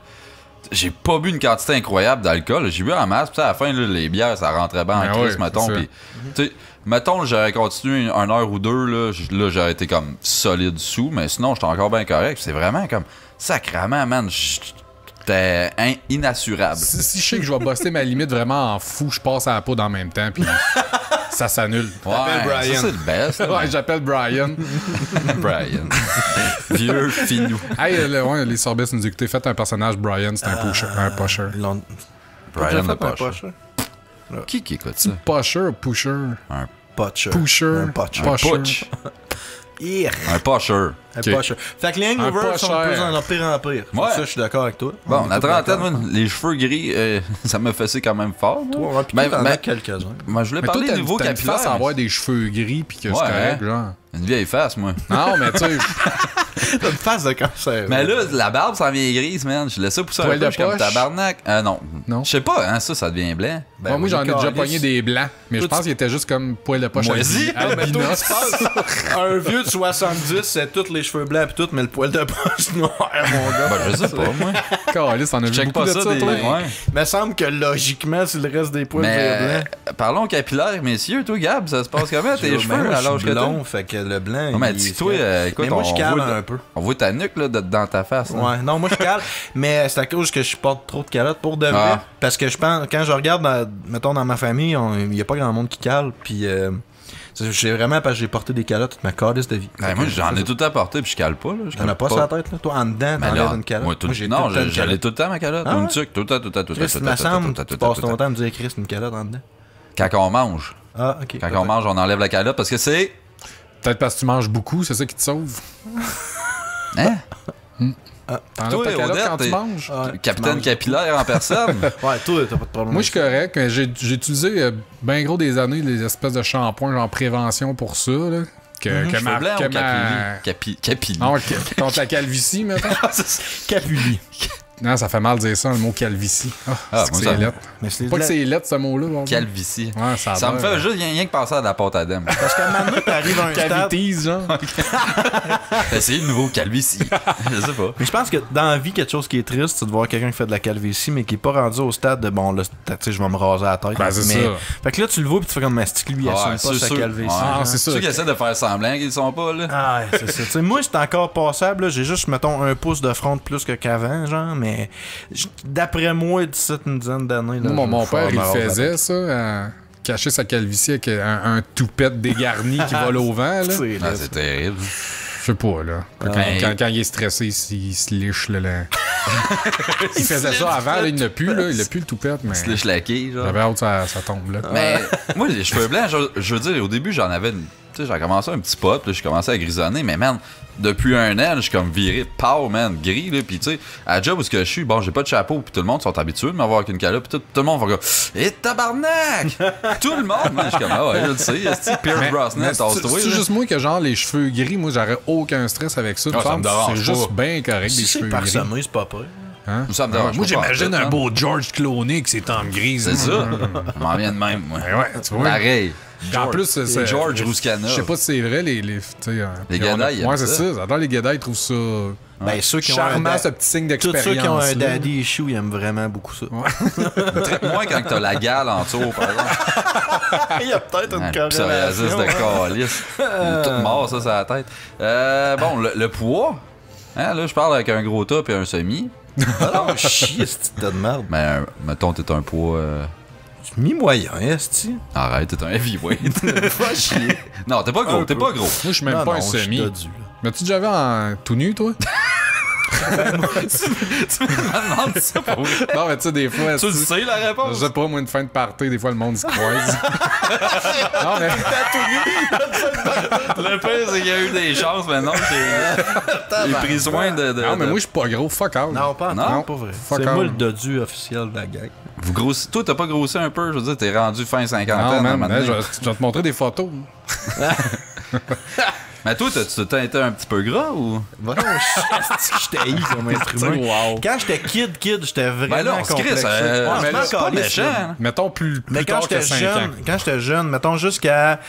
j'ai pas bu une quantité incroyable d'alcool. J'ai bu en masse, puis à la fin, là, les bières, ça rentrait bien en crise, mettons. Puis, tu sais, mettons, j'aurais continué 1 heure ou 2, là j'aurais été comme solide sous, mais sinon, j'étais encore bien correct. C'est vraiment comme sacrément, man. C'était inassurable. Si je sais que je vais bosser ma limite vraiment en fou, je passe à la poudre en même temps, puis ça s'annule. Ouais, Brian. ça, c'est le best. Là, Ouais, j'appelle Brian. Brian. Vieux finou. Hey, les sorbets nous écoutez, faites un personnage Brian, c'est un pusher. Un pusher. Brian le pas Pusher. Qui écoute ça? Pusher ou pusher? Un Potcher. Pusher. Un potcher. Putsch. Un Pusher. Un Ok. potcher. Fait que les hangovers sont de plus en pire en pire. Ouais. Ça, je suis d'accord avec toi. Bon, On la est tous trentaine, d'accord. moi, les cheveux gris, ça me faisait quand même fort. Moi. Ouais, puis Mais- t'en mais- as quelques-uns. Moi, je voulais Mais toi, parler t'as du nouveau une face à capillaire. avoir des cheveux gris pis que Ouais, c'est correct, hein? genre. Une vieille face, moi. Non, mais tu sais, T'as une face de cancer. Mais là, la barbe s'en vient grise, man. Je laisse ça pousser un Poil peu, de je suis comme poche? tabarnak. Non. Non. Je sais pas, hein, ça devient blanc. Ben moi j'en ai déjà calice. pogné des blancs, mais je Toi, pense qu'il était juste comme poil de poche Moisi. Ah, mais toi, albinos. tu penses, un vieux de 70, c'est tous les cheveux blancs pis tout, mais le poil de poche noir, mon gars. Ben, je sais pas, moi. Caliste, t'en as Je vu check beaucoup pas de ça, des. toi? Ouais. Il me semble que logiquement, c'est le reste des poils Mais blancs. parlons capillaire, messieurs. Toi, Gab, ça se passe comment tes cheveux moi, à je l'âge suis que t'as? blond, fait que le blanc. Non, mais il- dis-toi, écoute, mais moi, je on cale voit un peu. On voit ta nuque là, dans ta face. là. Ouais, non, moi je cale, mais c'est à cause que je porte trop de calottes pour de vrai. Ah. Parce que je pense, quand je regarde, mettons, dans ma famille, il y a pas grand monde qui cale, puis c'est vraiment parce que j'ai porté des calottes toute ma calice de vie. Ben, moi, j'en ai tout le temps porté, puis je cale pas. Là. Je T'en as cale pas sur la tête, là? Toi, en dedans, Ben t'enlèves là, une calotte. moi, j'ai non, tout le temps une j'allais calotte. tout le temps ma calotte. Ah Une ouais? tuque, tout le temps, tout le temps, tout le temps. Chris, tout il le me temps, semble, tout le temps, tu tout le temps, passes tout ton le temps à me dire, Chris, une calotte en dedans. Quand on mange. Ah, ok. Quand on mange, on enlève la calotte parce que c'est. Peut-être parce que tu manges beaucoup, c'est ça qui te sauve. Hein? T'enlèves Toi, ta calotte Odette, quand tu t'es- manges. Ouais, Capitaine tu manges. capillaire en personne. Ouais, toi, t'as pas de problème. Moi, je suis correct. Mais j'ai utilisé bien gros des années les espèces de shampoings en prévention pour ça. Là, que Cheveux ma... blancs que ou ma... capilli? Non, contre la calvitie, mettons. Capuli. Non, ça fait mal de dire ça, le mot calvitie. Ah, c'est moi, que ça- c'est lettre. Mais c'est Pas que c'est lettre, ce mot-là. bon. Calvitie. Ouais, ça a Ça me l'air, fait juste rien que penser à de la pâte à dème. Parce qu'à un moment donné, t'arrives à un stade. Cavities, genre. C'est le nouveau calvitie. Je sais pas. Mais je pense que dans la vie, quelque chose qui est triste, c'est de voir quelqu'un qui fait de la calvitie, mais qui est pas rendu au stade de bon, là, tu sais, je vais me raser la tête. Ben, c'est mais... ça. Fait que là, tu le vois, puis tu fais comme mastic, lui, il assume pas sa calvitie. Ah, c'est ça. Ceux qui essaient de faire semblant qu'ils sont pas, là. Ah, ouais, c'est ça. Tu sais, moi, c'est encore passable. là. J'ai juste, mettons, 1 pouce de front de plus que qu'avant, genre. Mais d'après moi, d'ici une dizaine d'années. là, Moi, mon je vais père, il me raser la faisait tête. ça, cacher sa calvitie avec un toupette dégarni qui vole au vent. Là. C'est Ah, laid, c'est terrible. Je sais pas, là. Quand il est stressé, il se liche, là. Il faisait ça avant, là, il n'a plus, là. Il n'a plus le toupette, mais... Tu lèches la quille, genre. J'avais hâte que ça tombe, là. Mais moi, les cheveux blancs, je veux dire, au début, j'en avais une. Tu sais, j'ai commencé un petit pot, puis là, j'ai commencé à grisonner, mais man, depuis un an, je suis comme viré pâle, man, gris, là, pis tu sais, à la job où ce que je suis, bon, j'ai pas de chapeau, puis tout le monde sont habitués de m'avoir avec une calotte, pis tout le monde va comme, et tabarnak! Tout le monde, man, je suis comme, ah ouais, je le sais, c'est Pierce Brosnan, Mais tasse-toi, c'est là. juste moi que, genre, les cheveux gris, moi, j'aurais aucun stress avec ça. Ah, ça me dérange C'est juste pas. bien correct, Si des c'est cheveux gris. parsemé, c'est pas prêt. Hein? Ça me dérange Moi, pas, j'imagine en fait, un hein. beau George Clooney avec ses tempes grises. C'est ça, je m'en viens de même, moi. Ben ouais, tu vois. Pareil. En plus, c'est George Rouskana. Je sais pas si c'est vrai, les tu sais, Les puis on a- Gadailles, ils Ouais, aiment c'est ça. ça. J'adore les Gadailles, ils trouvent ça Ben, ceux qui ont charmant, un ce petit signe Tous d'expérience. ceux qui ont un là. daddy issue, ils aiment vraiment beaucoup ça. Moi, quand t'as la gale en dessous, par exemple. Il y a peut-être Un psoriasis de calice. Tout mort, ça, sur la tête. Bon, le poids. Hein, là, je parle avec un gros top et un semi. Ah non, chier, c'est de merde. Mais, mettons, t'es un poids. Mi-moyen, est-ce Arrête, t'es un heavyweight. Va chier. Non, t'es pas gros, Un t'es peu. pas gros. Moi, je suis même Non, pas non, un je suis semi. dodu, là. M'as-tu déjà vu en tout nu, toi? Tu me demandes ça pour vrai. Non, mais tu sais, des fois... Tu le sais, la Je réponse? sais pas, moi, une fin de party, des fois, le monde se croise. Non, mais... Le pire, c'est qu'il y a eu des chances, mais non, j'ai pris soin de. Non, mais moi, je suis pas gros. Fuck out. Non, pas Non, non, pas vrai. fuck C'est moi off. le dodu officiel de la gang. Vous grossi... Toi, t'as pas grossi un peu, je veux dire, t'es rendu fin Non, cinquantaine. à un man, moment hey, donné. je vais te montrer des photos. Mais toi, t'as été un petit peu gras ou? Va donc, je t'ai haï comme être humain. Wow. Quand j'étais kid, j'étais vraiment Ben là, on se crisse, complexé. Ouais, mais je là, m'en c'est pas calisse, méchant. là. hein. Mettons plus Mais tard quand que j'étais 5 ans. jeune, mettons jusqu'à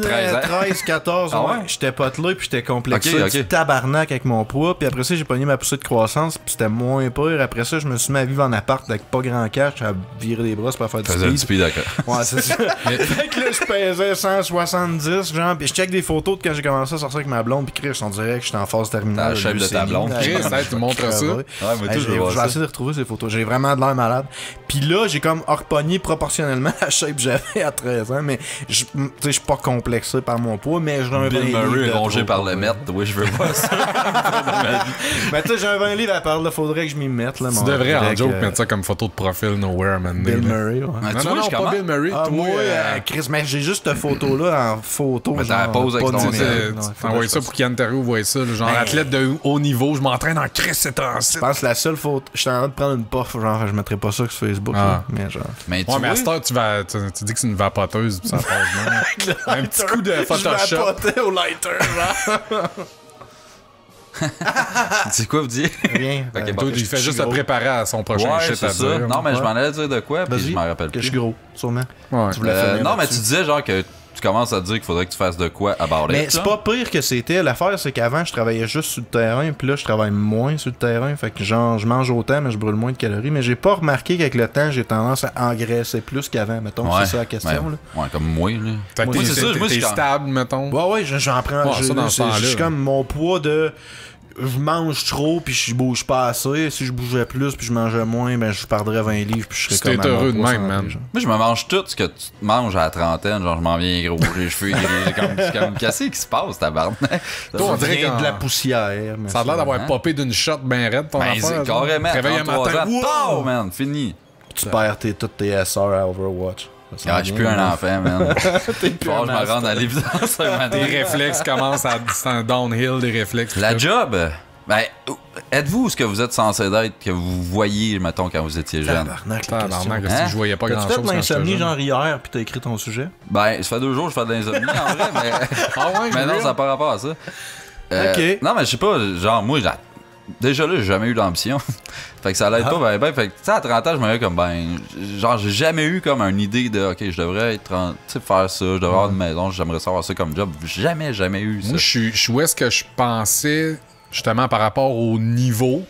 13 ans. 13, 14, Ah ouais. ouais? J'étais potelé, puis j'étais complexé Ok, du ok. tabarnak avec mon poids. Puis après ça, j'ai pogné ma poussée de croissance, puis c'était moins pire. Après ça, je me suis mis à vivre en appart avec pas grand cash, à virer les bras pour faire du Faisais un speed. speed, d'accord. Ouais, c'est ça. Fait que là, je pesais 170, genre, pis je check des photos de quand j'ai commencé à sortir avec ma blonde, pis Chris, on dirait que j'étais en phase terminale. T'as la shape de ta blonde. Chris, hey, tu montres ça. Ouais, moi, tout, je veux voir je vais ça. essayer de retrouver ces photos. J'ai vraiment de l'air malade. Puis là, j'ai comme repogné proportionnellement la shape que j'avais à 13 ans, mais je suis pas complexé par mon poids, mais j'ai un 20 Bill livres Murray de rongé trop, par le ouais. maître. Oui, je veux voir ça. Mais tu sais, j'ai un 20 livres à part, là, faudrait que je m'y mette. Là, Tu mon devrais en direct, joke mettre ça comme photo de profil nowhere, man. Bill Murray, ouais. Ah, Non, tu non, vois, non, je pas commence- Bill Murray. Ah, toi, moi, Chris, mais j'ai juste cette photo-là en photo. Mais t'as la pause avec pas ton de- zèle. non, tu envoies ça pour qu'Yann Terrio voit ça. Genre, Ben- athlète de haut niveau, je m'entraîne en Chris, c'est un Je site. pense que la seule photo. J'étais en train de prendre une puff, genre, je mettrais pas ça sur Facebook, Ah. là, mais genre. Mais tu Ouais, mais à vois, cette heure, tu dis que c'est une vapoteuse, puis ça passe bien. Un petit coup de Je Photoshop. vapotais au lighter, genre. c'est quoi vous dites? Rien. Ok, Ben, bon. Toi, il fait je juste suis se gros. préparer à son prochain Ouais, shit c'est à ça. dire. Non, mais je Ouais. m'en allais dire de quoi, puis Vas-y, je m'en rappelle que plus. je suis gros, sûrement. Ouais. Tu voulais finir Non, mais là-dessus. tu disais genre que tu commences à te dire qu'il faudrait que tu fasses de quoi about Mais it, c'est genre. pas pire que c'était. L'affaire, c'est qu'avant, je travaillais juste sur le terrain, puis là, je travaille moins sur le terrain. Fait que genre, je mange autant, mais je brûle moins de calories. Mais j'ai pas remarqué qu'avec le temps, j'ai tendance à engraisser plus qu'avant. Mettons, Ouais. c'est ça la question, Ben, là. ouais, comme moi, là. Fait que Moi, t'es- c'est ça, moi, t'es je suis stable, mettons. Ouais, ouais, j'en prends. Ouais, ça, dans ce temps-là. Je suis comme mon poids de. Je mange trop, puis je bouge pas assez. Si je bougeais plus, puis je mangeais moins, ben je perdrais 20 livres, puis je serais C'était comme à mon heureux de poids même, santé, man. genre. Moi, je me mange tout ce que tu te manges à la trentaine. Genre, je m'en viens gros. J'ai les cheveux gris. Comme qu'est-ce qui se passe, tabarnak? Toi, on dirait Rien qu'en- de la poussière. mais Ça a l'air d'avoir Hein? popé d'une shot bien raide, ton Ben, affaire. c'est genre. carrément. Tu te réveilles un 33 matin, ans. wow! Pow, man, fini. Tu perds toutes tes SR à Overwatch. Ça sent Ah, je suis plus bien, un là. enfant, man. T'es Faut que je me rende à l'évidence un matin. Tes réflexes commencent à c'est un downhill des réflexes. La job, ben, êtes-vous ce que vous êtes censé être, que vous voyez, mettons, quand vous étiez jeune? Tabarnak, la question. Tabarnak, Hein? si je voyais pas T'as-tu grand-chose fait de quand j'étais l'insomnie jeune. genre hier, puis t'as écrit ton sujet? Ben, ça fait 2 jours que je fais de l'insomnie, en vrai, mais... Ah ouais, mais non, real? ça n'a pas rapport à ça. Ok. Non, mais je sais pas, genre, moi, déjà là, j'ai jamais eu d'ambition. Fait que ça l'aide pas, ben. Fait que, tu sais, à 30 ans, je me disais comme, ben, genre, j'ai jamais eu comme une idée de, ok, je devrais être, tu sais, faire ça, je devrais avoir une maison, j'aimerais savoir ça comme job. Jamais eu ça. Moi, je suis où est-ce que je pensais, justement, par rapport au niveau,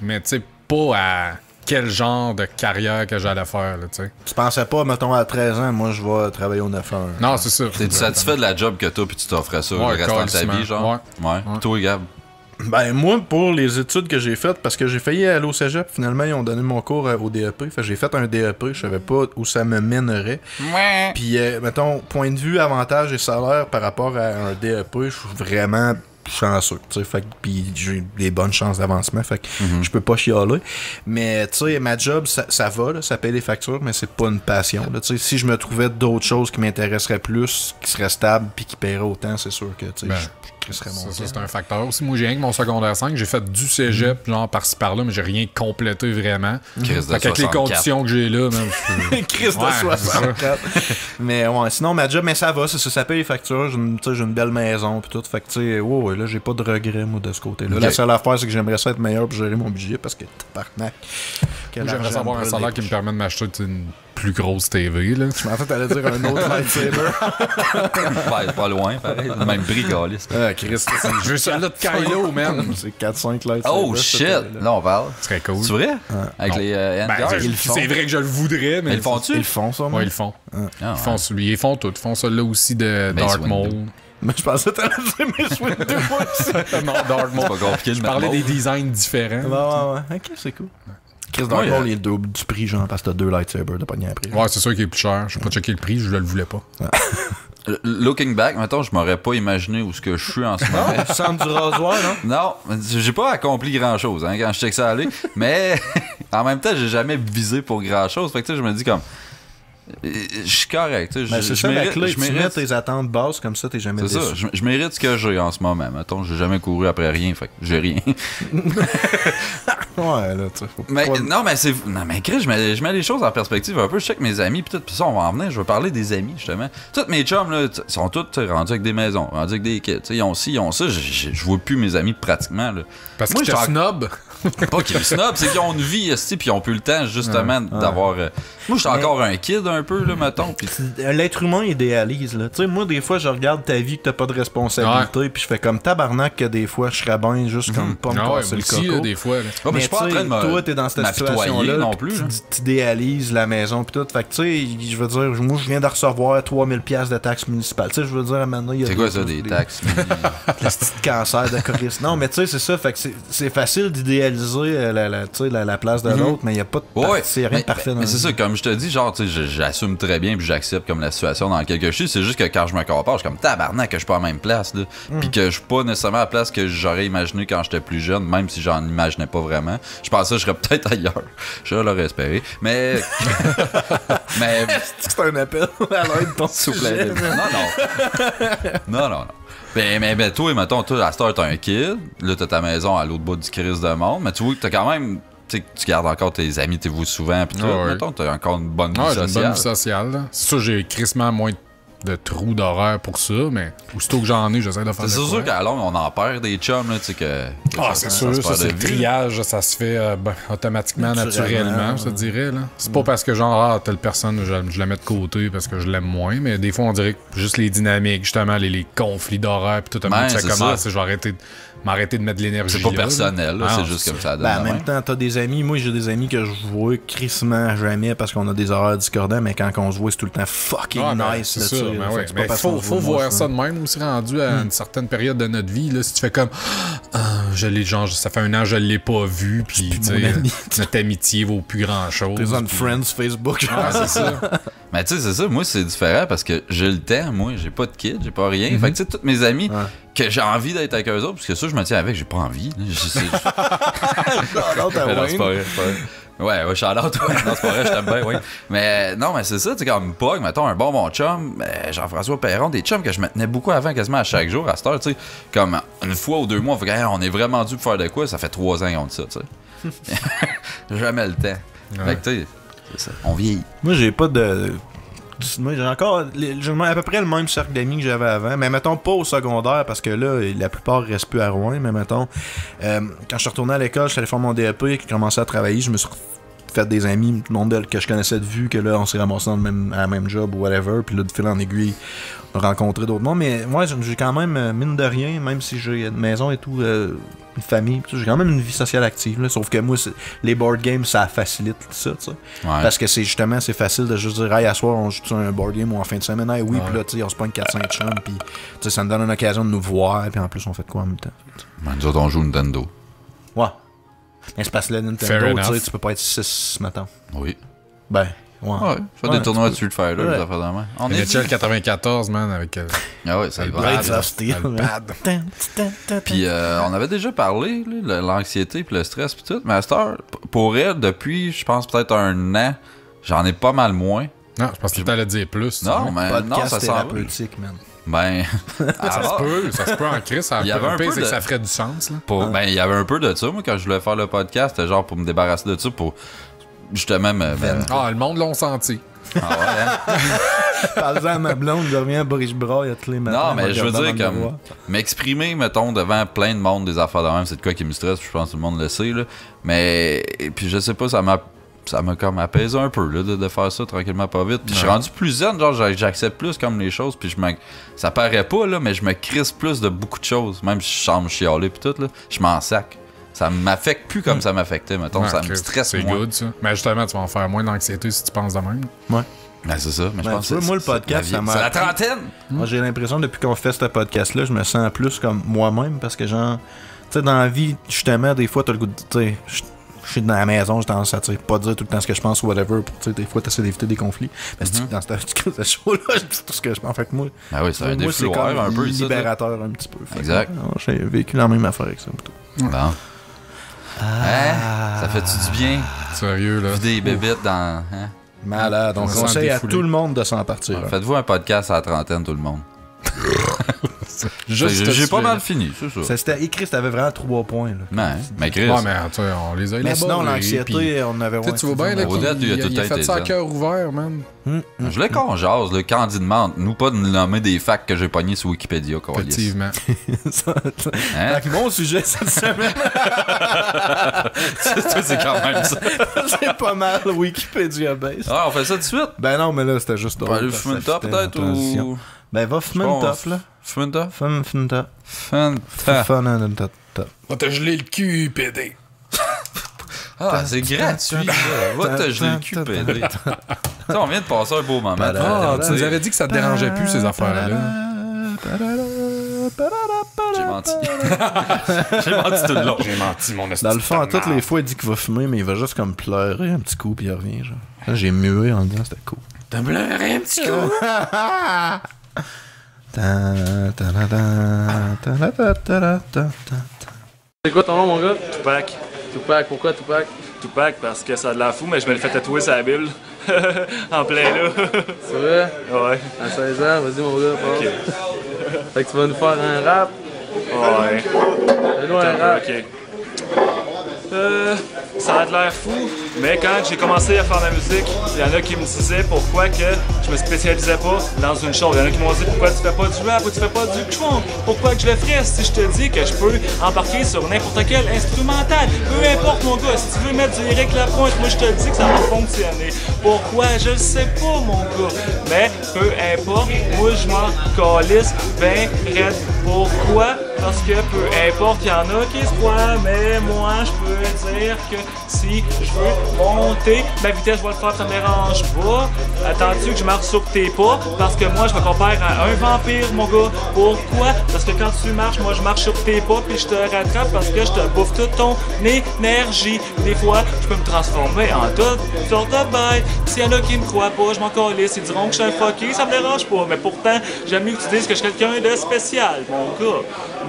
mais tu sais, pas à quel genre de carrière que j'allais faire, là, tu sais. Tu pensais pas, mettons, à 13 ans, moi, je vais travailler au 9-1. Non, c'est ça. T'es satisfait de la job que t'as, puis tu t'offrais ça Ouais, le restant de ta calissement. vie, genre? Ouais. Toi, Gab? Ben, moi, pour les études que j'ai faites, parce que j'ai failli aller au cégep, finalement, ils ont donné mon cours au DEP. Fait que j'ai fait un DEP, je savais pas où ça me mènerait. Puis, mettons, point de vue, avantage et salaire par rapport à un DEP, je suis vraiment chanceux, tu sais, fait que puis j'ai des bonnes chances d'avancement, fait que je peux pas chialer, mais tu sais, ma job, ça va, là, ça paye les factures, mais c'est pas une passion, là, tu sais, si je me trouvais d'autres choses qui m'intéresseraient plus, qui seraient stables, puis qui paieraient autant, c'est sûr que, tu sais, Ben, je serais mon Ça, c'est un facteur. Aussi, moi, j'ai rien que mon secondaire 5. J'ai fait du cégep, genre par-ci par-là, mais j'ai rien complété vraiment. Chris de Fait qu'avec les 64. conditions que j'ai là, même, je peux- Chris de Ouais, 64. Mais ouais, sinon ma job, mais ça va, c'est ça, ça paye les factures, j'ai une belle maison pis tout, fait que tu sais, ouais, là j'ai pas de regrets moi de ce côté-là. Ok. La seule affaire c'est que j'aimerais ça être meilleur pour gérer mon budget parce que tabarnak. quel J'aimerais argent savoir un brûle salaire des qui me couches. permet de m'acheter une plus grosse TV, là. Je m'en fait t'allais dire un autre lightsaber. Ben, pas loin, pareil. Le même prix, Gaulis. Ah Chris, Je veux celui-là de Kylo, man. c'est 4-5 lightsabers. Oh cette shit! télé-là. Là, on parle. Ce serait cool. C'est vrai? Avec Non. les Ben, handguards? c'est vrai que je le voudrais, mais. Ils le font-tu? Ils le font ça, moi. Ouais, ils le font. Ah, Ils font celui, ils font tout. Ils font celui-là aussi de Mace Dark Maul. Windu. Mais je pensais que t'allais dire mes Windu moi aussi. Non, Dark Maul. C'est pas compliqué de Je mettre parlais des mauve. designs différents. Ouais. Ok, c'est cool. Chris Dark Ouais, Maul, il est le double du prix, genre, parce que t'as 2 lightsabers de pogner après. Ouais, c'est sûr qu'il est plus cher. Je n'ai pas checké le prix, je le voulais pas. Looking back, mettons, je m'aurais pas imaginé où ce que je suis en ce moment. Tu sens du rasoir, non? Non, j'ai pas accompli grand chose hein, quand je check ça aller, mais en même temps, j'ai jamais visé pour grand chose. Fait que tu sais, je me dis comme. Je suis correct. Tu sais, Ben, c'est ça la clé, je tu mets mérite. tes attentes basses, comme ça t'es jamais C'est ça, déçu. je mérite ce que j'ai en ce moment. Mettons, j'ai jamais couru après rien, fait que j'ai rien. Ouais, là, tu sais, faut Mais pas- non, mais c'est. Non, mais Chris, je mets les choses en perspective un peu. Je check mes amis, pis tout, pis ça, on va en venir. Je veux parler des amis, justement. Tous mes chums, là, sont tous rendus avec des maisons, rendus avec des kids. Ils ont ci, ils ont ça. Je vois plus mes amis pratiquement, là. Parce Moi, que j'étais j'étais snob. Pas qu'ils me snobent, c'est qu'ils ont une vie, esti, puis ils ont plus le temps, justement, d'avoir... Moi, je suis encore un kid, un peu, là, mettons. Pis... L'être humain idéalise, là. Tu sais, moi, des fois, je regarde ta vie que t'as pas de responsabilité, puis je fais comme tabarnak que des fois, je serais bien juste comme pas me casser le aussi, coco. là, des fois. Là. Mais je suis pas en train de toi, t'es dans cette situation-là, non plus. T'idéalises la maison, pis tout. Fait que, tu sais, je veux dire, moi, je viens de recevoir 3000$ de taxes municipales. Tu sais, je veux dire, maintenant, il y a... C'est quoi ça, des taxes? Le petit cancer de choriste. Non, mais tu sais, c'est ça. Fait que c'est facile d'idéaliser la place de l'autre, mais il n'y a pas de c'est rien de parfait dans mais c'est ça, comme je te dis, genre, tu sais, j'assume très bien puis j'accepte comme la situation dans laquelle je suis. C'est juste que quand je me compare, je suis comme tabarnak que je suis pas à la même place, là. Puis que je suis pas nécessairement à la place que j'aurais imaginé quand j'étais plus jeune, même si j'en imaginais pas vraiment. Je pensais que je serais peut-être ailleurs. Je l'aurais espéré. Mais. mais. C'est un appel à l'aide, ton sujet. Non. Mais toi, mettons, toi, à cette heure, t'as un kid. Là, t'as ta maison à l'autre bout du crise de monde. Mais tu vois que t'as quand même. Tu sais, tu gardes encore tes amis, t'es vous souvent. Puis tout. Mettons, t'as encore une bonne vie sociale. J'ai une bonne vie sociale. Là. C'est sûr, j'ai crissement moins de trous d'horaire pour ça, mais aussitôt que j'en ai, j'essaie de faire c'est sûr qu'à longue, on en perd des chums, là, tu sais, que c'est sûr, ça, c'est le triage, ça se fait automatiquement, naturellement, je te dirais, là. C'est pas parce que, genre, telle personne, je la mets de côté parce que je l'aime moins, mais des fois, on dirait que juste les dynamiques, justement, les conflits d'horaire, puis tout, ça commence, je vais m'arrêter de mettre de l'énergie. C'est pas personnel, là, c'est juste comme ça. En même temps, t'as des amis, moi j'ai des amis que je vois crissement jamais parce qu'on a des horaires discordants, mais quand on se voit, c'est tout le temps fucking nice. C'est ça, mais faut voir ça de même aussi rendu à une certaine période de notre vie. Là, si tu fais comme ça fait 1 an je l'ai pas vu, puis notre amitié vaut plus grand chose. T'es on Friends Facebook. C'est ça. Mais tu sais, c'est ça, moi c'est différent parce que j'ai le temps, moi, j'ai pas de kids, j'ai pas rien. Fait que tu sais, tous mes amis que j'ai envie d'être avec eux autres, parce que ça, je me tiens avec, j'ai pas envie. Ouais, Charlotte, ouais. Non, c'est pas vrai, je t'aime bien, oui. Mais non, mais c'est ça, tu sais, comme Pog, mettons, un bon chum, Jean-François Perron, des chums que je me tenais beaucoup avant, quasiment à chaque jour, à cette heure, tu sais, comme une fois ou 2 mois, on fait on est vraiment dû pour faire de quoi, ça fait 3 ans qu'on dit ça, tu sais. Jamais le temps. Fait que, tu sais, c'est ça, on vieillit. Moi, j'ai pas de... Moi, j'ai encore à peu près le même cercle d'amis que j'avais avant, mais mettons pas au secondaire parce que là, la plupart restent plus à Rouen, mais mettons, quand je suis retourné à l'école, je suis allé faire mon DEP, j'ai commencé à travailler, je me suis fait des amis, tout le monde que je connaissais de vue, que là, on s'est ramassé à la même job ou whatever, puis là, de fil en aiguille, on a rencontré d'autres mondes, mais moi, j'ai quand même, mine de rien, même si j'ai une maison et tout, une famille, j'ai quand même une vie sociale active, là, sauf que moi, les board games, ça facilite ça, tu sais. Ouais. Parce que c'est facile de juste dire, hey, à soir, on joue un board game ou en fin de semaine, hey, oui, puis là, tu sais, on se pogne 4-5 chums, puis ça nous donne une occasion de nous voir, puis en plus, on fait quoi en même temps? Nous autres, on joue Nintendo. Ouais. Mais c'est parce que là, Nintendo, tu peux pas être 6 maintenant. Oui. Ben, ouais. Fais des tournois de Street Fighter, les affaires de main. On est NHL 94, man, avec ah ouais, c'est le pad. Puis on avait déjà parlé, là, l'anxiété puis le stress puis tout. Mais à cette heure, pour elle, depuis, je pense, peut-être 1 an, j'en ai pas mal moins. Non, je pense que tu allais dire plus. Non, mais non, ça thérapeutique, man. Ben. ça se peut en crise, ça c'est que ça ferait du sens. Là. Ben, il y avait un peu de ça, moi, quand je voulais faire le podcast, c'était genre pour me débarrasser de ça, pour justement le monde l'ont senti. Ah ouais, hein? Parle-en à ma blonde, je reviens à Boris Braille tous les matins. Non, mais je veux dire, comme m'exprimer, mettons, devant plein de monde des affaires de même, c'est de quoi qui me stresse, je pense que tout le monde le sait, là. Mais, et puis je sais pas, ça m'a comme apaisé un peu là, de faire ça tranquillement pas vite. Puis je suis rendu plus zen, genre j'accepte plus comme les choses, puis ça paraît pas là, mais je me crisse plus de beaucoup de choses, même si je chante chialer puis tout là, je m'en sac. Ça m'affecte plus comme ça m'affectait, mettons, ça me stresse moins. C'est good ça. Mais justement, tu vas en faire moins d'anxiété si tu penses de même. Ouais. Ben c'est ça, mais je pense que moi le podcast, c'est la trentaine. Moi j'ai l'impression depuis qu'on fait ce podcast là, je me sens plus comme moi-même parce que genre, tu sais, dans la vie, justement, des fois t'as le goût de, tu sais, je suis dans la maison, j'ai tendance à pas dire tout le temps ce que je pense ou whatever. Des fois, tu essaies d'éviter des conflits. Mais dans ce show-là, je dis tout ce que je pense. Fait que moi, c'est un défouloir un peu. Libérateur un petit peu. Exact. J'ai vécu la même affaire avec ça. Bon. Ça fait-tu du bien? Sérieux, là. Des bébites dans... Hein? Malade. Donc, on conseille à tout le monde de s'en partir. Faites-vous un podcast à la trentaine, tout le monde. J'ai pas mal fini, c'est ça. C'était écrit, t'avais vraiment 3 points. Là. Ouais, mais Chris. Ouais, mais on les a Mais élaborés. sinon, l'anxiété, on avait... Tu vois bien, là, Odette, il a tout il a été fait ça à zen. cœur ouvert, man. Je voulais qu'on jase, là, candidement, nous pas de nommer des facts que j'ai pognés sur Wikipédia, quoi. Effectivement. Hein? Fait que mon sujet cette semaine, C'est quand même ça. c'est pas mal Wikipédia base. Ah, on fait ça tout de suite? Ben non, mais là, c'était juste... On va aller fumer une top, peut-être, ou... Ben, va fumer une top, là. Fumer une top? Fume une top. Fanta. Fun une top. Va te geler le cul, PD. Ah, c'est gratuit, ça. Va te geler le cul, PD. On vient de passer un beau moment. Ah, tu nous avais dit que ça te dérangeait plus, ces affaires-là. J'ai menti. J'ai menti tout le long. J'ai menti, mon esti. Dans le fond, à toutes les fois, il dit qu'il va fumer, mais il va juste comme pleurer un petit coup, puis il revient, genre. Là, j'ai mué en disant, c'était cool. T'as pleuré un petit coup. C'est quoi ton nom, mon gars? Tupac. Tupac. Pourquoi Tupac? Tupac parce que ça a de la fou, mais je me l'ai fait tatouer sur la Bible. En plein là. C'est vrai? Ouais. À 16 ans, vas-y, mon gars, passe. Ok. Fait que tu vas nous faire un rap. Ouais. Fais-nous un rap. Ok. Ça a de l'air fou, mais quand j'ai commencé à faire de la musique, il y en a qui me disaient pourquoi que je me spécialisais pas dans une chose. Il y en a qui m'ont dit pourquoi tu fais pas du rap ou tu fais pas du crunk. Pourquoi que je le ferais si je te dis que je peux embarquer sur n'importe quel instrumental. Peu importe mon gars, si tu veux mettre du Eric Lapointe, moi je te dis que ça va fonctionner. Pourquoi? Je le sais pas mon gars. Mais peu importe, moi je m'en calisse ben raide. Pourquoi? Parce que peu importe, il y en a qui se croient, mais moi je peux dire que si je veux monter ma vitesse, je vais le faire, ça me dérange pas. Attends-tu que je marche sur tes pas? Parce que moi je me compare à un vampire, mon gars. Pourquoi? Parce que quand tu marches, moi je marche sur tes pas, puis je te rattrape parce que je te bouffe toute ton énergie. Des fois, je peux me transformer en toute sorte de bête. S'il y en a qui me croient pas, je m'en calisse, ils diront que je suis un fucké, ça me dérange pas. Mais pourtant, j'aime mieux que tu dises que je suis quelqu'un de spécial, mon gars.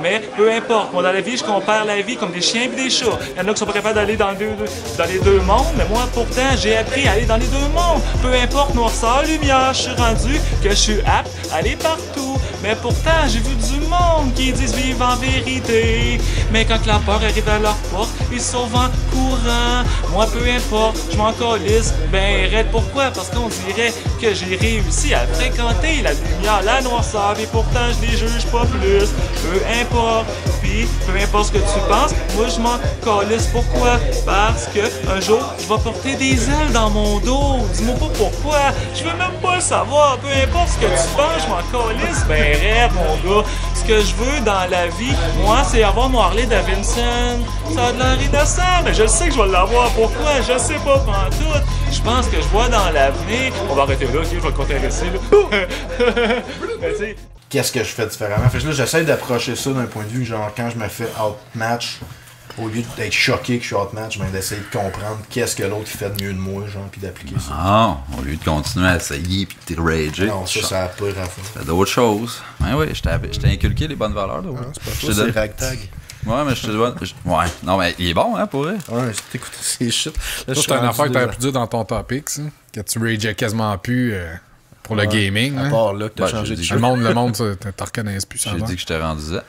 Mais peu importe, moi dans la vie, je compare la vie comme des chiens et des chats. Il y en a qui sont pas capables d'aller dans les deux mondes, mais moi pourtant, j'ai appris à aller dans les deux mondes. Peu importe, noirceur, lumière, je suis rendu que je suis apte à aller partout. Mais pourtant, j'ai vu du monde qui disent vivre en vérité. Mais quand la peur arrive à leur porte, ils sauvent en courant. Moi, peu importe, je m'en calisse, ben raide. Pourquoi? Parce qu'on dirait que j'ai réussi à fréquenter la lumière, la noirceur, et pourtant, je les juge pas plus. Peu importe, puis peu importe ce que tu penses, moi, je m'en calisse. Pourquoi? Parce que un jour, je vais porter des ailes dans mon dos. Dis-moi pas pourquoi. Je veux même pas le savoir. Peu importe ce que tu penses, je m'en calisse. Ben rêve, mon gars. Ce que je veux dans la vie, moi, c'est avoir mon Harley Davidson. Ça a de l'air innocent, mais je sais que je vais l'avoir. Pourquoi? Je sais pas pantoute. Je pense que je vois dans l'avenir. On va arrêter là, ok? Je vais te intéresser, là. Mais tu sais... Qu'est-ce que je fais différemment? Fait que là, j'essaie d'approcher ça d'un point de vue, genre, quand je me fais outmatch, au lieu d'être choqué que je suis outmatch, ben d'essayer de comprendre qu'est-ce que l'autre fait de mieux de moi, genre, puis d'appliquer ça. Ah, au lieu de continuer à essayer pis de rager. Non, ça a pas à faire. Fais d'autres choses. Ouais, ouais, je t'ai inculqué les bonnes valeurs, là. Ouais. C'est pas ça, c'est ragtag. Ouais, mais je te donne. Ouais, non, mais il est bon, hein, pour vrai. Ouais, j'ai écouté ces shit. Là, Ça, c'est une affaire que t'aurais pu dire dans ton topic, ça. Que tu rageais quasiment plus pour le gaming. À Hein. part là que t'as Ouais, changé de j'ai shit. Le monde, t'en reconnais plus. J'ai dit que je t'ai rendu ça.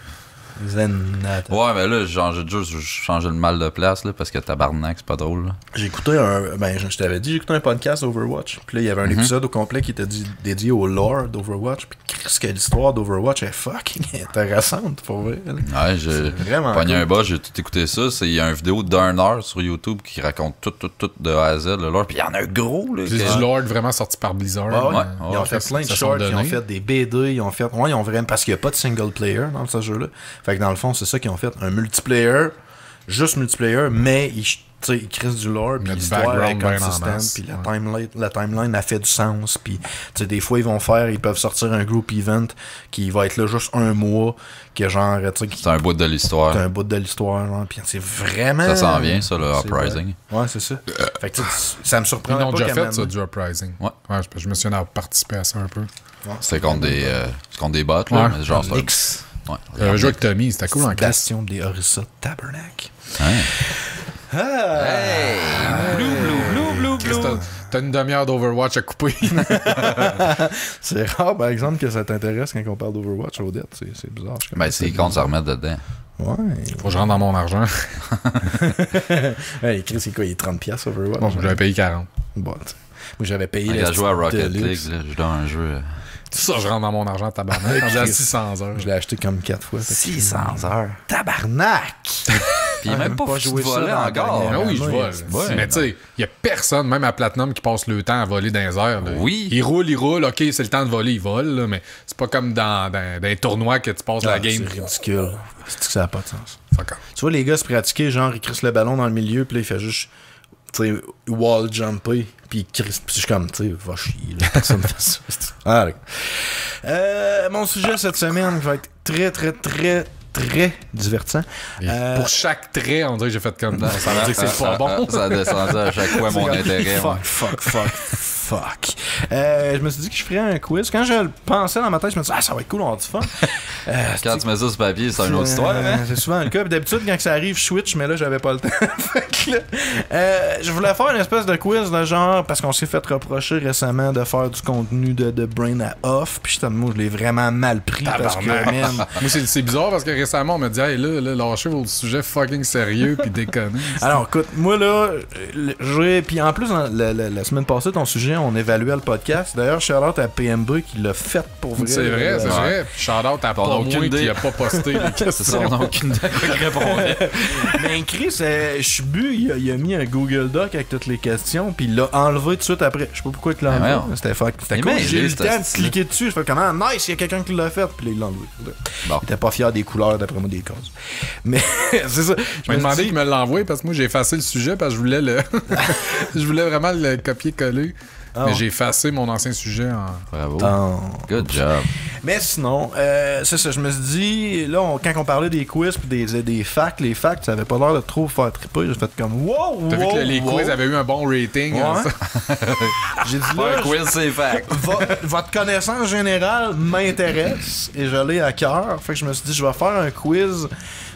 Zenata. Ouais, mais là, j'ai changé de jeu, j'ai changé le mal de place, là, parce que tabarnak, c'est pas drôle, là. J'ai écouté un. Ben, je t'avais dit, j'ai écouté un podcast d'Overwatch. Puis là, il y avait un épisode au complet qui était dédié au lore d'Overwatch. Puis qu'est-ce que l'histoire d'Overwatch est fucking intéressante, pour vrai. Ouais, j'ai vraiment pogné cool. un bas, j'ai tout écouté ça. Il y a une vidéo d'1 heure sur YouTube qui raconte tout de A à Z, le lore. Puis il y en a un gros, là. C'est du Lord vraiment sorti par Blizzard. Ah ouais. Ouais, Ils ont ouais, fait plein de ça shorts, sont ils ont donnés. fait des BD, ils ont fait. Ouais, ils ont vraiment. Parce qu'il n'y a pas de single player dans ce jeu-là. Fait que dans le fond, c'est ça qu'ils ont fait. Un multiplayer, juste multiplayer, mais ils créent du lore, puis du l'histoire est background bien en consistante, masse, puis ouais. la timeline a fait du sens, puis des fois ils peuvent sortir un group event qui va être là juste un mois, que genre, C'est un bout de l'histoire. c'est un bout de l'histoire, genre, puis c'est vraiment... Ça s'en vient, ça, le c'est Uprising. Ouais, c'est ça. Fait que ça me surprend Ils l'ont pas déjà qu'à fait, même- ça, du Uprising. Ouais. Je me souviens d'avoir participé à ça un peu. C'est contre des bots, là. Ouais. Mais genre, c'est X, ouais. Un jeu avec Tommy, c'était cool en classe. Bastion des Orissa Tabernacle. Hein? Ah! Hey! Blou, blou, blou, glou, Chris, glou. t'as une demi-heure d'Overwatch à couper. C'est rare, par exemple, que ça t'intéresse quand on parle d'Overwatch, Odette. C'est bizarre. Je Ben, c'est compte se remettre dedans. Ouais. Faut que je rentre dans mon argent. Hey, Chris, c'est quoi? Il est 30$ Overwatch. Bon, j'avais payé 40. Bon, t'sais. Moi, j'avais payé Quand je joue à Rocket Deluxe. League, là, je donne un jeu. Tout ça, je rentre dans mon argent tabarnak. Quand j'ai à 600 heures. Je l'ai acheté comme 4 fois. 600 heures. Tabarnak! Puis il a même pas foutu de joué ça voler dans la encore. dernière Ah oui, je année, vole. Ouais, Mais tu sais, il y a personne, même à Platinum, qui passe le temps à voler dans les airs. Là. Oui. Il roule, ok, c'est le temps de voler, il vole, là, mais c'est pas comme dans les tournois que tu passes la game. C'est ridicule. C'est que ça n'a pas de sens. Fuck off. Tu vois, les gars se pratiquer, genre, ils crissent le ballon dans le milieu, puis là, il fait juste, tu sais, wall jumper, puis il crisse. Puis je suis comme, tu sais, va chier, là, personne fait ça. Ah, d'accord. Mon sujet cette semaine va être très divertissant. Et pour chaque trait, on dirait que j'ai fait comme ça veut dire que c'est pas bon. Ça a descendu à chaque fois mon intérêt. Fuck. Je me suis dit que je ferais un quiz. Quand je le pensais dans ma tête, je me disais, ça va être cool, on va du fun. Quand tu mets ça sur papier, c'est une autre histoire. Hein? C'est souvent le cas. Puis d'habitude, quand ça arrive, je switch, mais là, j'avais pas le temps. Fait que là, je voulais faire une espèce de quiz de genre, parce qu'on s'est fait reprocher récemment de faire du contenu de brain à off. Puis moi, je l'ai vraiment mal pris. Parce que, man, Moi, c'est bizarre parce que récemment, on m'a dit, hey, là, lâchez vos sujets fucking sérieux puis déconnez. alors, écoute, moi, là, puis en plus, la semaine passée, ton sujet, on évaluait le podcast. D'ailleurs, shout-out à PMB qui l'a fait pour vrai. C'est vrai, c'est Ouais. vrai. Puis shout-out à On a pas aucune moi idée. qui a pas posté les C'est ça, questions. on n'a aucune idée à quoi il répondait. Mais Chris, je suis bu, il a mis un Google Doc avec toutes les questions, puis il l'a enlevé tout de suite après. Je sais pas pourquoi il l'a Ah, enlevé. voyons. C'était Il cool. m'a J'ai eu aidé, le temps de ce cliquer dessus. Je fais comment, nice, il y a quelqu'un qui l'a fait, puis là, il l'a enlevé. Bon. Il était pas fier des couleurs, d'après moi, des causes. Mais c'est ça. Je me demandé qu'il me l'envoie parce que moi j'ai effacé le sujet parce que je voulais le. Je voulais vraiment le copier-coller. Mais j'ai effacé mon ancien sujet en. Bravo. Oh. Good job. Mais sinon, c'est ça, je me suis dit, là, quand on parlait des quiz pis des facts, les facts, ça avait pas l'air de trop faire triper. J'ai fait comme, wow, T'as vu que les quiz avaient eu un bon rating. Ouais. hein, ça? J'ai dit, Pas là, un quiz, c'est fact. votre connaissance générale m'intéresse et je l'ai à cœur. Fait que je me suis dit, je vais faire un quiz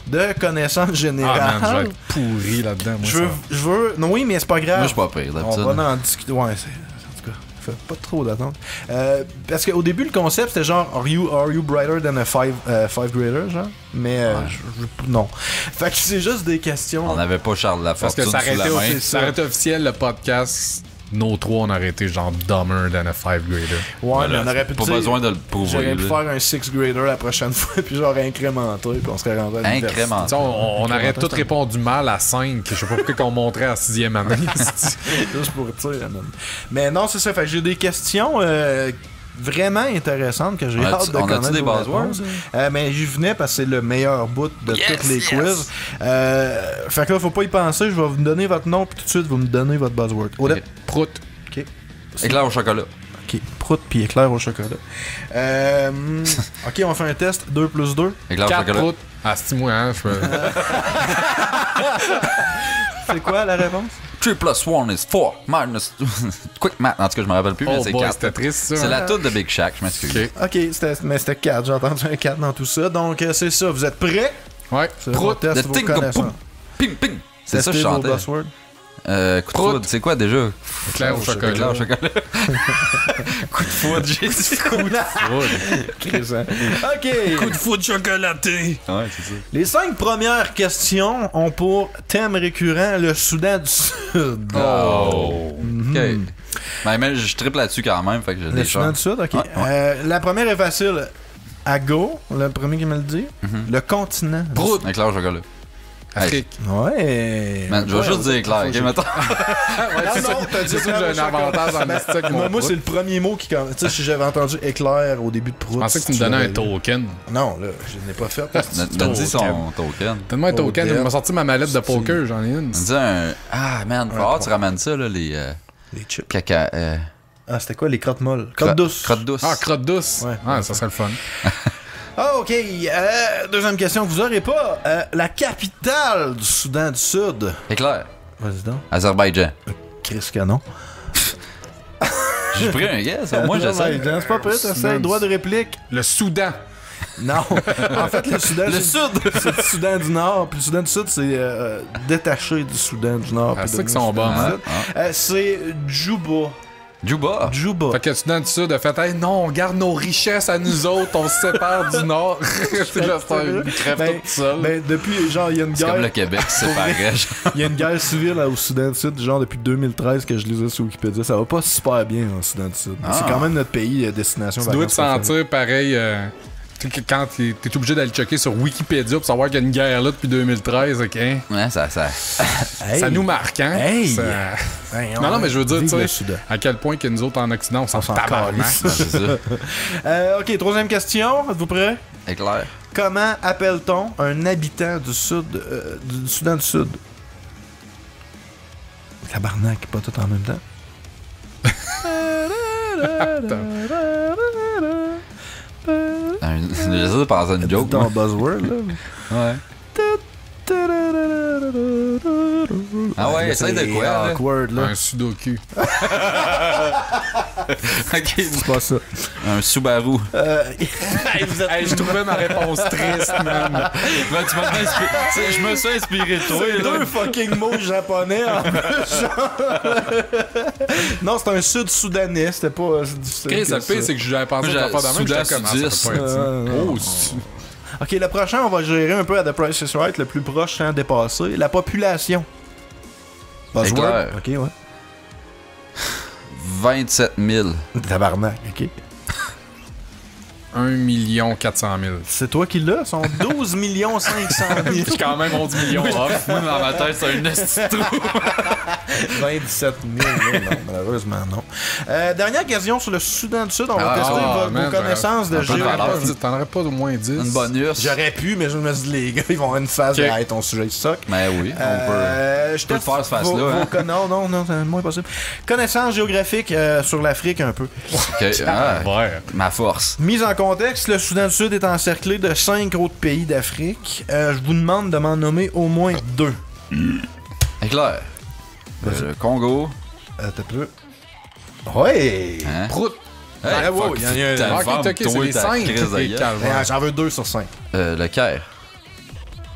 de connaissance Ah, générale. man, je vais être pourri là-dedans. Moi, je veux. Non, oui, mais c'est pas grave. Moi, je suis pas pire, On d'habitude. va en discuter. Ouais, c'est. En tout cas, fait pas trop d'attente. Parce qu'au début, le concept c'était genre Are you brighter than a five grader, genre? Mais non. Fait que c'est juste des questions. On n'avait pas Charles Parce Lafortune que ça sous la aurait main. été, ça aurait été officiel, le podcast. Nos trois, on aurait été genre dumber than a 5 grader. Ouais, mais on aurait pu Pas dire, besoin de le prouver. j'aurais pu là. faire un 6 grader la prochaine fois, puis genre incrémenté, puis on serait rendu à l'université. Incrémenté. Tu sais, on aurait tous répondu mal à 5. Je sais pas pourquoi qu'on montrait à 6e année. Juste pour dire, man. Mais non, c'est ça. Fait que j'ai des questions vraiment intéressantes que j'ai On a-tu- hâte de on a-tu connaître des vos buzzwords? réponses. Mais j'y venais parce que c'est le meilleur bout de tous les quiz. Fait que là, faut pas y penser. Je vais vous donner votre nom, puis tout de suite, vous me donnez votre buzzword. Odette. Ok. Prout. OK. Éclair au chocolat. OK. Prout puis éclair au chocolat. OK, on fait un test. 2 plus 2. Éclair au 4 chocolat. prout. Ah, c'est moi, hein. Je peux... C'est quoi la réponse? 3 plus 1 is 4 minus... Quick math. En tout cas, je me rappelle plus, mais Oh c'est boy, 4. c'était triste, ça. C'est la toute de Big Shack, je m'excuse. Ok. OK, mais c'était 4. J'ai entendu un 4 dans tout ça. Donc, c'est ça. Vous êtes prêts? Ouais. C'est Prout. on teste Le vos ting, boum, connaissances. Ping, ping. C'est ça que je Testez vos chantais. buzzwords. Coup de Prout. foudre, c'est quoi déjà? Éclair au chocolat. Éclair au chocolat. Coup de foudre, j'ai dit. Chris, hein? OK. de foot chocolaté. Ouais, c'est ça. Les 5 premières questions ont pour thème récurrent le Soudan du Sud. Oh. OK. Mais je triple là-dessus quand même, fait que j'ai Le des Soudan chances. du Sud, OK. Ouais, La première est facile. À go, le premier qui me le dit. Le continent. Prout. Éclair au chocolat. Afrique. Ouais. Man, je vais Ouais, juste dire éclair, ok, mettons. t'as dit C'est ça que j'ai un avantage en mystique. Moi, c'est le premier mot qui... Tu sais, si j'avais entendu éclair au début de Prout... Je pensais que tu me donnais un token. Non, là, je n'ai pas fait. Donne-y son token. Donne-moi un token. Odette. Il m'a sorti ma mallette de poker, j'en ai une. Donne-y un. Ah, man, faut avoir, tu ramènes ça, là, les. Les chips. Caca. Ah, c'était quoi, les crottes molles? Crottes douces. Crotte douce. Ah, crotte douce. Ouais. Ah, ça serait le fun. Ah, OK. Deuxième question que vous aurez pas. La capitale du Soudan du Sud. Éclair. Vas-y donc. Azerbaïdjan. Chris Canon. J'ai pris un guess, au moins j'essaie. C'est pas prêt, t'as ça. Droit de réplique. Le Soudan. Non. En fait, le Soudan... Le c'est- Sud! C'est le Soudan du Nord, puis le Soudan du Sud, c'est détaché du Soudan du Nord. Ah, puis c'est devenu qu'ils sont Soudan bons, du hein? Sud. C'est Juba. Juba! Juba. Fait que le Soudan du Sud a fait hey, non, on garde nos richesses à nous autres, on se sépare du Nord. C'est là, c'est un crève Ben, tout seul. ben, depuis, genre, il y a une C'est comme le guerre. Québec qui séparait. genre. Il y a une guerre civile au Soudan du Sud, genre depuis 2013 que je lisais sur Wikipédia. Ça va pas super bien au Soudan du Sud. C'est quand même notre pays destination. Tu dois te vacances sentir pareil quand t'es obligé d'aller checker sur Wikipédia pour savoir qu'il y a une guerre là depuis 2013. Ok, hein? Ouais, ça. préférées. Ça nous marque, hein? Hey! Ça- Hey, Non, mais je veux dire, vive tu le sais, Soudan. à quel point que nous autres en Occident, on s'en s'en tabarnak. calisse. Ouais, c'est ça. Ok, troisième question. Êtes-vous prêts? Éclair. Comment appelle-t-on un habitant du Sud, du Soudan du Sud? Tabarnak, pas tout en même temps. J'essaie de penser à une joke. Ton moi. buzzword, là. Ouais. Ah ouais, essaye de quoi, là? Awkward, là. Un sudoku. Ok. C'est pas ça. Un Subaru. Hey, je trouvais ma réponse triste, man. Ben, tu m'as inspiré. Je me suis inspiré de toi, là. Deux fucking mots japonais en plus, genre. Non, c'est un sud-soudanais, c'était pas. Chris, le pire, c'est que j'avais pensé Moi, à pas de même. Soudan J'étais comme, ah, ça sudiste. peut pas être ça. non. Oh, c'est- Ok, le prochain, on va gérer un peu à The Price is Right, le plus proche sans dépasser. La population. Buzzword. Éclair. Ok, ouais. 27 000. Tabarnak, ok. 1 400 000. C'est toi qui l'as, sont 12 500 000. Puis quand même 11 millions off. Moi, dans ma tête, c'est un esti trou. 27 000, là, non, malheureusement non. Dernière question sur le Soudan du Sud, on va tester vos connaissances de géographie. T'en aurais pas au moins 10. Une bonus. J'aurais pu, mais je me suis dit, les gars, ils vont avoir une phase de Ok. hey, ton sujet, il soque. Mais oui, on peut. Je peux le teste faire, ce face-là, hein. Non, c'est moins possible. Connaissances géographiques sur l'Afrique un peu. Ok, ah, Ouais. ma force. Mise en contexte, le Soudan du Sud est encerclé de 5 autres pays d'Afrique. Je vous demande de m'en nommer au moins 2. Éclair. Le Congo. T'as plus. Ouais! Hein? Prout. Hey, Bravo, fuck, il y en a un- ta Ok, femme, ok, c'est toi, les ta 5. crise de gueule. J'en veux 2 sur 5. Le Caire.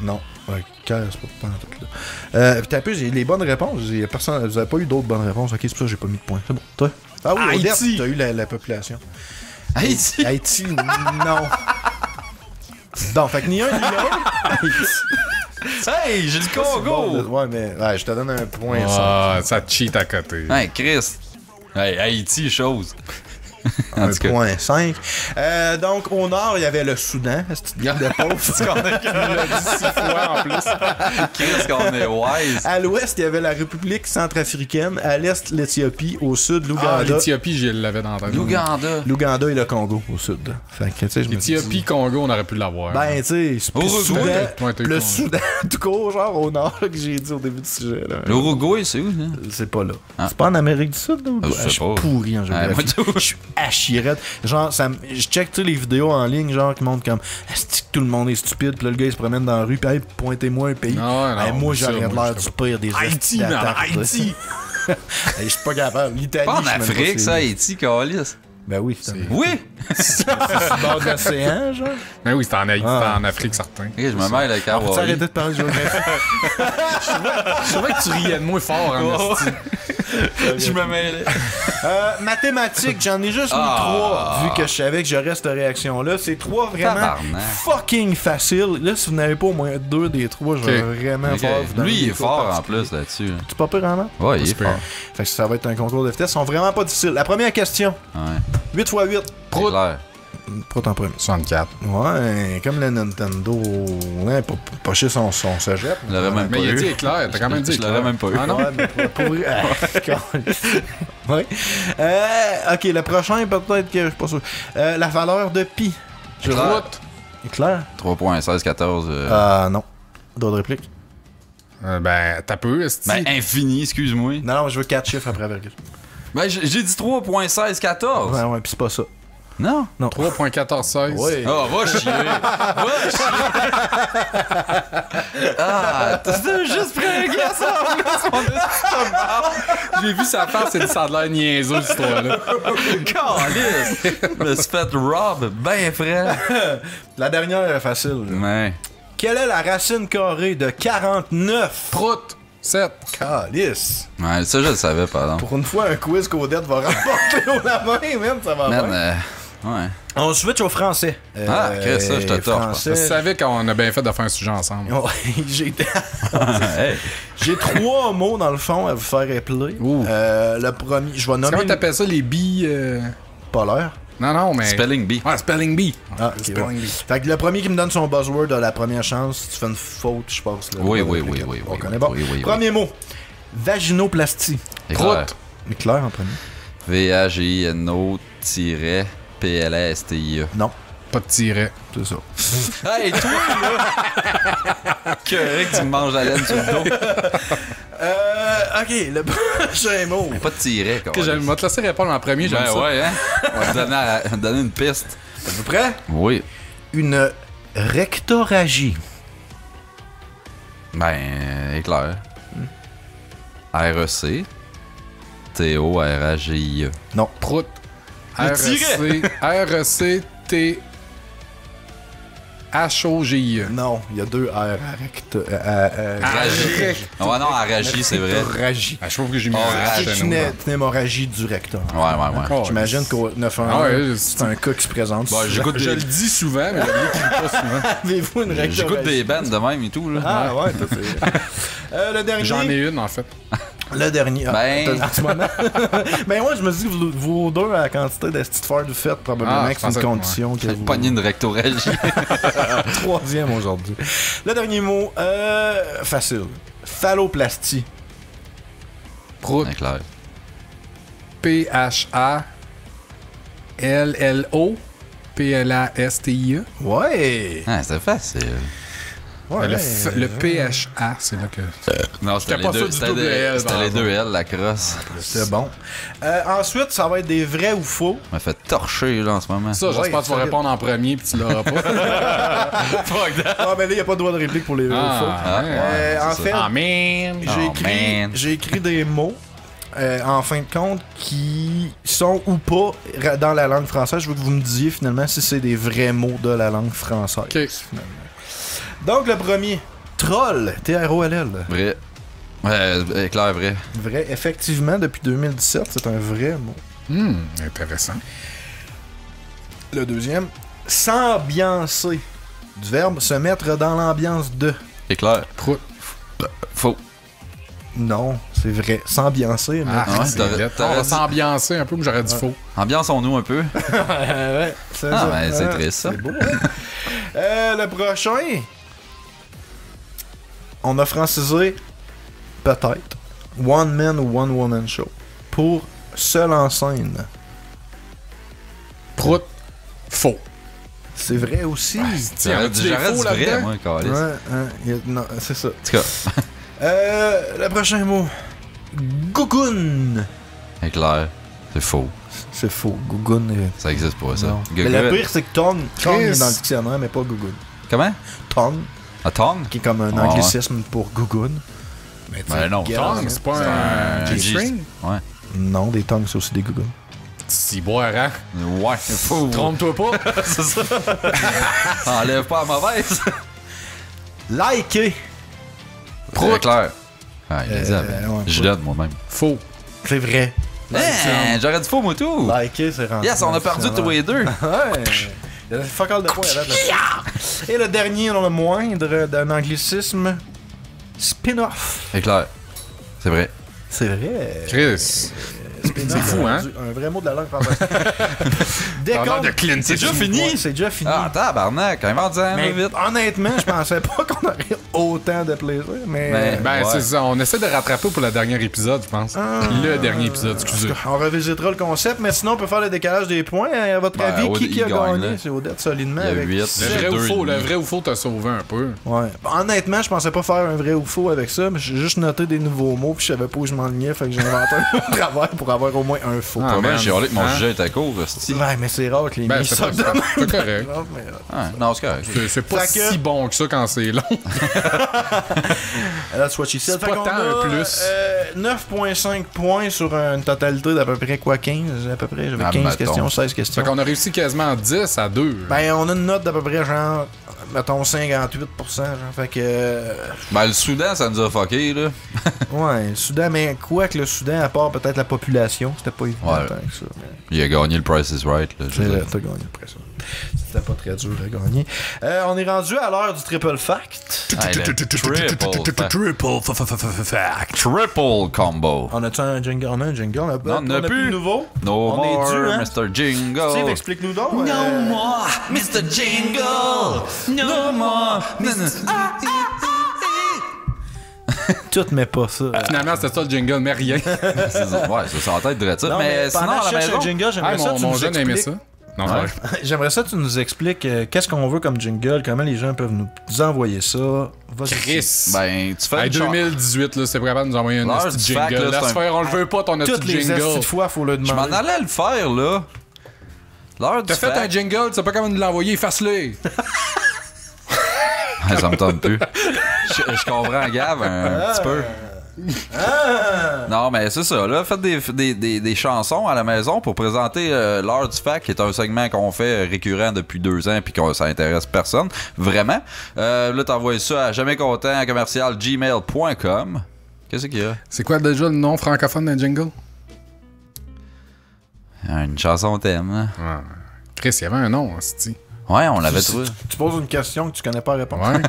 Non. Ouais, Caire, c'est pas tout là. T'as plus, j'ai les bonnes réponses. Personne, vous avez pas eu d'autres bonnes réponses. Ok, c'est pour ça que j'ai pas mis de points. C'est bon. Toi? Ah oui, Haïti. Odette, t'as eu la population. Haïti. Haïti, non. Bon, fait que ni un ni l'autre. Hey, j'ai le Congo. Ouais, mais ouais, je te donne un point. Ah, ça cheat à côté. Hey, Chris. Hey, Haïti, chose. En tout cas. 1.5. Donc, au nord, il y avait le Soudan, cette petite gang de pauvres. 6 fois en plus. Chris, qu'on est wise. À l'ouest, il y avait la République centrafricaine. À l'est, l'Éthiopie. Au sud, Ah, l'Ouganda. l'Éthiopie, je l'avais dans la tête. L'Ouganda. L'Ouganda et le Congo, au sud. Fait que, tu sais, je me suis dit- L'Éthiopie, Congo, on aurait pu l'avoir. Ben, tu sais, c'est plus Uruguay. Soudan, Ouais, t'as eu le Congo. Soudan, tout court, genre au nord, que j'ai dit au début du sujet. Là. L'Uruguay, c'est où, là? C'est pas là. Ah. C'est pas en Amérique du Sud, là? Ah, je sais Je suis pas. pourri en Ouais, géographie. moi, tout. Je suis achirette. Genre, je check tu sais, les vidéos en ligne, genre, qui montrent comme est-ce que tout le monde est stupide, puis là, le gars, il se promène dans la rue, puis hey, pointez-moi un pays. Ah ouais, non, moi, ça, j'aurais moi, l'air je du sais pire des Haïti, estis man, d'attaque, là. Haïti. Hey, je suis pas capable. L'Italie, Pas en je sais même Afrique, c'est ça, où. Haïti, Calis. Ben oui, c'est Oui! sur le bord de l'océan, genre. Ben oui, c'était en Haïti, Ah. c'était en Afrique, certain. Ok, je me mêle avec Peux-tu arrêter Hawaii. de parler de géographie? Je trouvais que tu riais de moi fort en esti. Je me mêlais. Mathématiques, j'en ai juste mis Ah. 3, vu que je savais que j'aurais cette réaction-là. C'est 3 vraiment Tabarnak. fucking faciles. Là, si vous n'avez pas au moins 2 des 3, je vais vraiment Ok. falloir vous donner Lui, il des est cours fort en particuliers. plus là-dessus. là. Tu pas pire en maths? Ouais, il est Super. fort. Fait que ça va être un concours de vitesse. Ils sont vraiment pas difficiles. La première question. Ouais. 8 x 8. C'est clair. Prout en premier. 64. Ouais, comme le Nintendo. Ouais, pour pocher son cégep. Je l'aurais même Mais pas il a eu. dit éclair, t'as quand même dit Je éclair. l'aurais même pas eu. Ah non? Ouais, mais pour... ouais. Ok, le prochain, peut-être que je suis pas sûr. La valeur de pi. Je Éclair. route. Éclair? 3.1614. Non. D'autres répliques? Ben, t'as peu, esti. Ben, infini, excuse-moi. Non, je veux 4 chiffres après la virgule. Ben, j'ai dit 3.1614. Ouais, pis c'est pas ça. Non? 3.1416. Oui. Oh, va chier! Va chier! Ah, t'as juste pris un gars, ça! J'ai vu sa face et ça a l'air niaiseux, cette histoire-là. Calice! Je me suis fait rob ben frais. La dernière est facile. là. Ouais. Quelle est la racine carrée de 49? Prout. 7. Calice. Ouais, ça, je le savais, pardon. Pour une fois, un quiz qu'Odette va remporter au la main, même, ça va Man, bien. ouais. On switch au français. Ah, Chris, ça, je te torche, français. Je savais qu'on a bien fait de faire un sujet ensemble. Ouais, j'ai Hey. j'ai 3 mots dans le fond à vous faire appeler. Ouh. Le premier, je vais nommer Comment t'appelles ça, les billes... polaire. Non, mais... Spelling bee. Ouais, spelling bee. Ah, ok, Spelling ouais. bee. Fait que le premier qui me donne son buzzword a la première chance. Si tu fais une faute, je pense. Là, Oui, là, oui, là, oui, là, oui, on oui, connaît oui, bon. oui, oui, oui. Premier mot. Vaginoplastie. Éclair. Éclair en premier. VAGINO-PLASTIE. Non, Pas de tiret. c'est ça. Hey, toi, là! Que tu me manges la laine sur le dos. Ok, le prochain mot. Pas de tiret, quoi. Ok, je vais te laisser répondre en premier, j'aime Ben ça. ouais, hein? On va te donner une piste. Êtes-vous prêts? Oui. Une rectoragie. Ben, éclair. REC. TORAGIE. Non. Prout. Le tiret. REC-T... H-O-G-I-E. Non, il y a 2 R à Ragie. Ah ouais, non, Aragie, c'est vrai. Rectoragie. Ah, je trouve que j'ai mis Oh, un rage. H. C'est une hémorragie du rectum. Ouais, ouais, ouais. Oh, J'imagine qu'au 9 Ah ouais, c'est un cas qui se présente. Bon, j'écoute Je des... le dis souvent, mais je l'écris pas souvent. Avez-vous une rectoragie? J'écoute des bands de même et tout, là. Ah ouais, toi, c'est... le dernier. J'en ai une, en fait. Le dernier. Ben- En ce moment. Ben moi, je me dis que vous deux, à la quantité de petites fards que vous faites, probablement Ah, que c'est une je pensais- condition que vous... Pogné une rectoragie. Troisième aujourd'hui. Le dernier mot, facile. Phalloplastie. Prout. Éclair. P-H-A-L-L-O-P-L-A-S-T-I-E. Ouais. Ah, c'était facile. Ouais, Le P-H-A, c'est là que... Non, c'était J'étais pas les sûr deux. du C'était double L, les, c'était par les exemple. deux L, la crosse. c'est bon. Ensuite, ça va être des vrais ou faux. On m'a fait torcher, là, en ce moment. Ça, j'espère que tu vas solide. répondre en premier puis tu l'auras pas. Ah, ben là, il n'y a pas de droit de réplique pour les vrais ou faux. Ah, ouais, En c'est fait, Ah, man! j'ai écrit des mots, en fin de compte, qui sont ou pas dans la langue française. Je veux que vous me disiez finalement si c'est des vrais mots de la langue française. Ok. Finalement. Donc, le premier, troll, T-R-O-L-L. Vrai. Ouais, éclair, vrai. Vrai, effectivement, depuis 2017, c'est un vrai mot. Intéressant. Le deuxième, s'ambiancer. Du verbe se mettre dans l'ambiance de. Éclair. Prout. Faux. Non, c'est vrai. S'ambiancer, mais. Ah, ouais, c'est t'aurais- vrai. t'aurais On va dit- s'ambiancer un peu, mais j'aurais dit faux. Ambiançons-nous un peu. ouais, c'est Ah, ça. ben, c'est Ouais, triste, ça. C'est beau, hein? Le prochain, on a francisé peut-être One Man ou One Woman Show pour seul en scène. Prout. Faux. C'est vrai aussi. Tiens, J'aurais as-tu dit des faux vrai, là-dedans? moi, câlisse. Ouais, hein, non, c'est ça. En tout cas, Le prochain mot, Gougoun. éclair. C'est faux. C'est faux. Gougoun. Ça existe pas, ça. Non. Mais Guguette. le pire, c'est que Tongue est Chris. dans le dictionnaire, mais pas Gougoun. Comment? Tongue, Un tongue? qui est comme un Ah, anglicisme pour Gougoun. Mais tu sais, Ben non, gueule, Tongue, c'est pas un un G-string? Ouais. Non, des tongues, c'est aussi des Gougouns. Si boire, hein? Ouais, faux. Trompe-toi pas. C'est ça. Enlève pas la mauvaise. Liker. Prout. Éclair. Ah, il a dit, ouais, je prout. donne moi-même. Faux. C'est vrai. Hein, j'aurais dit faux, moi, tout. Liker, c'est rendu. Yes, on a perdu tous les deux. Ouais. Il y a fuck all de points à date, là. Et le dernier, non le moindre, d'un anglicisme, spin-off. Éclair. C'est vrai. C'est vrai. Chris. C'est fou, hein? Un vrai mot de la langue française. T'as l'air de Décompte. Clint C'est déjà fini? Ouais, c'est déjà fini. Ah, tabarnak. Invente-en, Mais vite. honnêtement, je pensais pas qu'on aurait autant de plaisir, mais... Mais- Ben, Ouais. c'est ça. On essaie de rattraper pour le dernier épisode, je pense. Le dernier épisode, excusez. On revisitera le concept, mais sinon on peut faire le décalage des points. À votre Ben, avis, qui a il gagne, gagné? là. C'est Odette solidement. Il y a avec 8. Le vrai ou Deux faux, et le demi. vrai ou faux t'a sauvé un peu. Ouais. Honnêtement, je pensais pas faire un vrai ou faux avec ça, mais j'ai juste noté des nouveaux mots, puis je savais pas où je m'enlignais, fait que j'ai inventé un mot de travers pour avoir avoir au moins un faux. Ah, Toi, man. ben, j'ai hâlé que mon Hein? sujet était court, hostie. Ouais, mais c'est rare que les Ben, miens c'est sortent pas- de c'est correct. Non, mais, Ah, non, c'est correct. C'est pas Fait que- si bon que ça quand c'est long. That's what she said. C'est pas Fait qu'on tant a, un plus. 9,5 points sur une totalité d'à peu près quoi, 15? À peu près, j'avais Ah, 15 mettons. questions, 16 Fait questions. qu'on a réussi quasiment 10 à 2. Ben, on a une note d'à peu près genre, mettons 58%, genre. Fait que, Ben, le Soudan, ça nous a fucké, là. ouais, le Soudan, mais quoi que le Soudan, à part peut-être la population, c'était pas évident Ouais. tant que ça. Mais Il a gagné le Price is Right, là. je veux dire. t'as gagné après ça. C'était pas très dur à gagner. On est rendu à l'heure du triple fact. Ah, le triple fact. Triple combo. On a-tu un jingle? On a un jingle? Non, on n'a a plus. de nouveau? No On est more, dû, hein? Mr. Jingle. Steve, explique-nous donc. more, Mr. Jingle. No more, Tout, mais pas ça. Finalement, c'était ça le jingle, mais rien. Ouais, c'est ça en tête de ça. Non, mais sinon, pendant à que la je cherche maison... un jingle, j'aimerais Ah, ça que tu mon nous jeune aimait expliques. ça. Non, Ouais. c'est vrai. J'aimerais ça que tu nous expliques qu'est-ce qu'on veut comme jingle, comment les gens peuvent nous envoyer ça. Vas-y. Chris. Ben, tu fais Hey, une chanson. 2018, là, c'est pas capable de nous envoyer un L'heure petit du fact, jingle. là, Laisse c'est un- faire, on le veut pas, ton Toutes petit les jingle. estis de fois, faut le Je m'en demander. allais le faire, là. L'heure du T'as fait un fact. jingle, tu sais pas comment nous l'envoyer, efface-le. Ça me tente plus. Je comprends Gab un petit peu. Non, mais c'est ça, là. Faites des chansons à la maison pour présenter l'heure du fact, qui est un segment qu'on fait récurrent depuis 2 ans puis que ça intéresse personne. Vraiment. Là, t'envoies ça à jamais-content@gmail.com. Qu'est-ce qu'il y a? C'est quoi déjà le nom francophone d'un jingle? Une chanson thème, hein? Ouais. Chris, il y avait un nom, hostie. Ouais, on l'avait trouvé. Tu poses une question que tu connais pas la réponse. Ouais.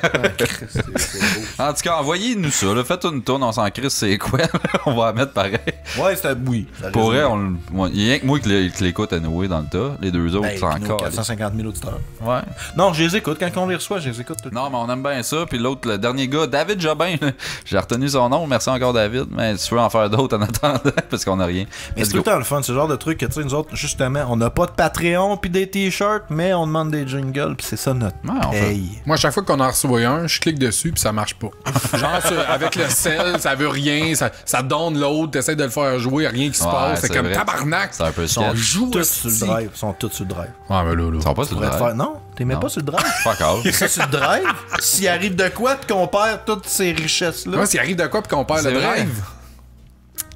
En tout cas, envoyez-nous ça, là. Faites une tourne, on s'en crisse, c'est quoi? On va la mettre pareil. Ouais, c'était oui. ça Pour vrai, résume. il y a rien que moi qui l'écoute à nouer dans le tas. Les deux autres, Ben, c'est puis nos encore. 450 000 auditeurs. Ouais. Non, je les écoute. Quand on les reçoit, je les écoute. Non, mais on aime bien ça. Puis l'autre, le dernier gars, David Jobin, là, j'ai retenu son nom. Merci encore, David. Mais tu veux en faire d'autres en attendant, parce qu'on a rien. Mais Let's c'est tout le go. temps le fun, ce genre de truc que, tu sais, nous autres, justement, on n'a pas de Patreon puis des t-shirts, mais on demande des jingles, puis c'est ça notre Ouais, on fait- paye. Moi, à chaque fois qu'on en reçoit un, je clique dessus puis ça marche pas. Genre, avec le sel, ça veut rien, ça donne l'autre, t'essaies de le faire jouer, rien qui se Ouais, passe. C'est c'est comme vrai. tabarnak. C'est un peu Ils sont sketch. joue tous aussi. sur le drive. Ils sont tous sur le drive. Ouais, mais là. Ils sont pas sur Tu le pourrais te drive. faire... Non, t'aimais Non. pas sur le drive? Fuck off. Ça, sur le drive, s'il arrive de quoi puis qu'on perd toutes ces richesses-là, Moi, s'il arrive de quoi puis qu'on perd C'est le vrai. drive,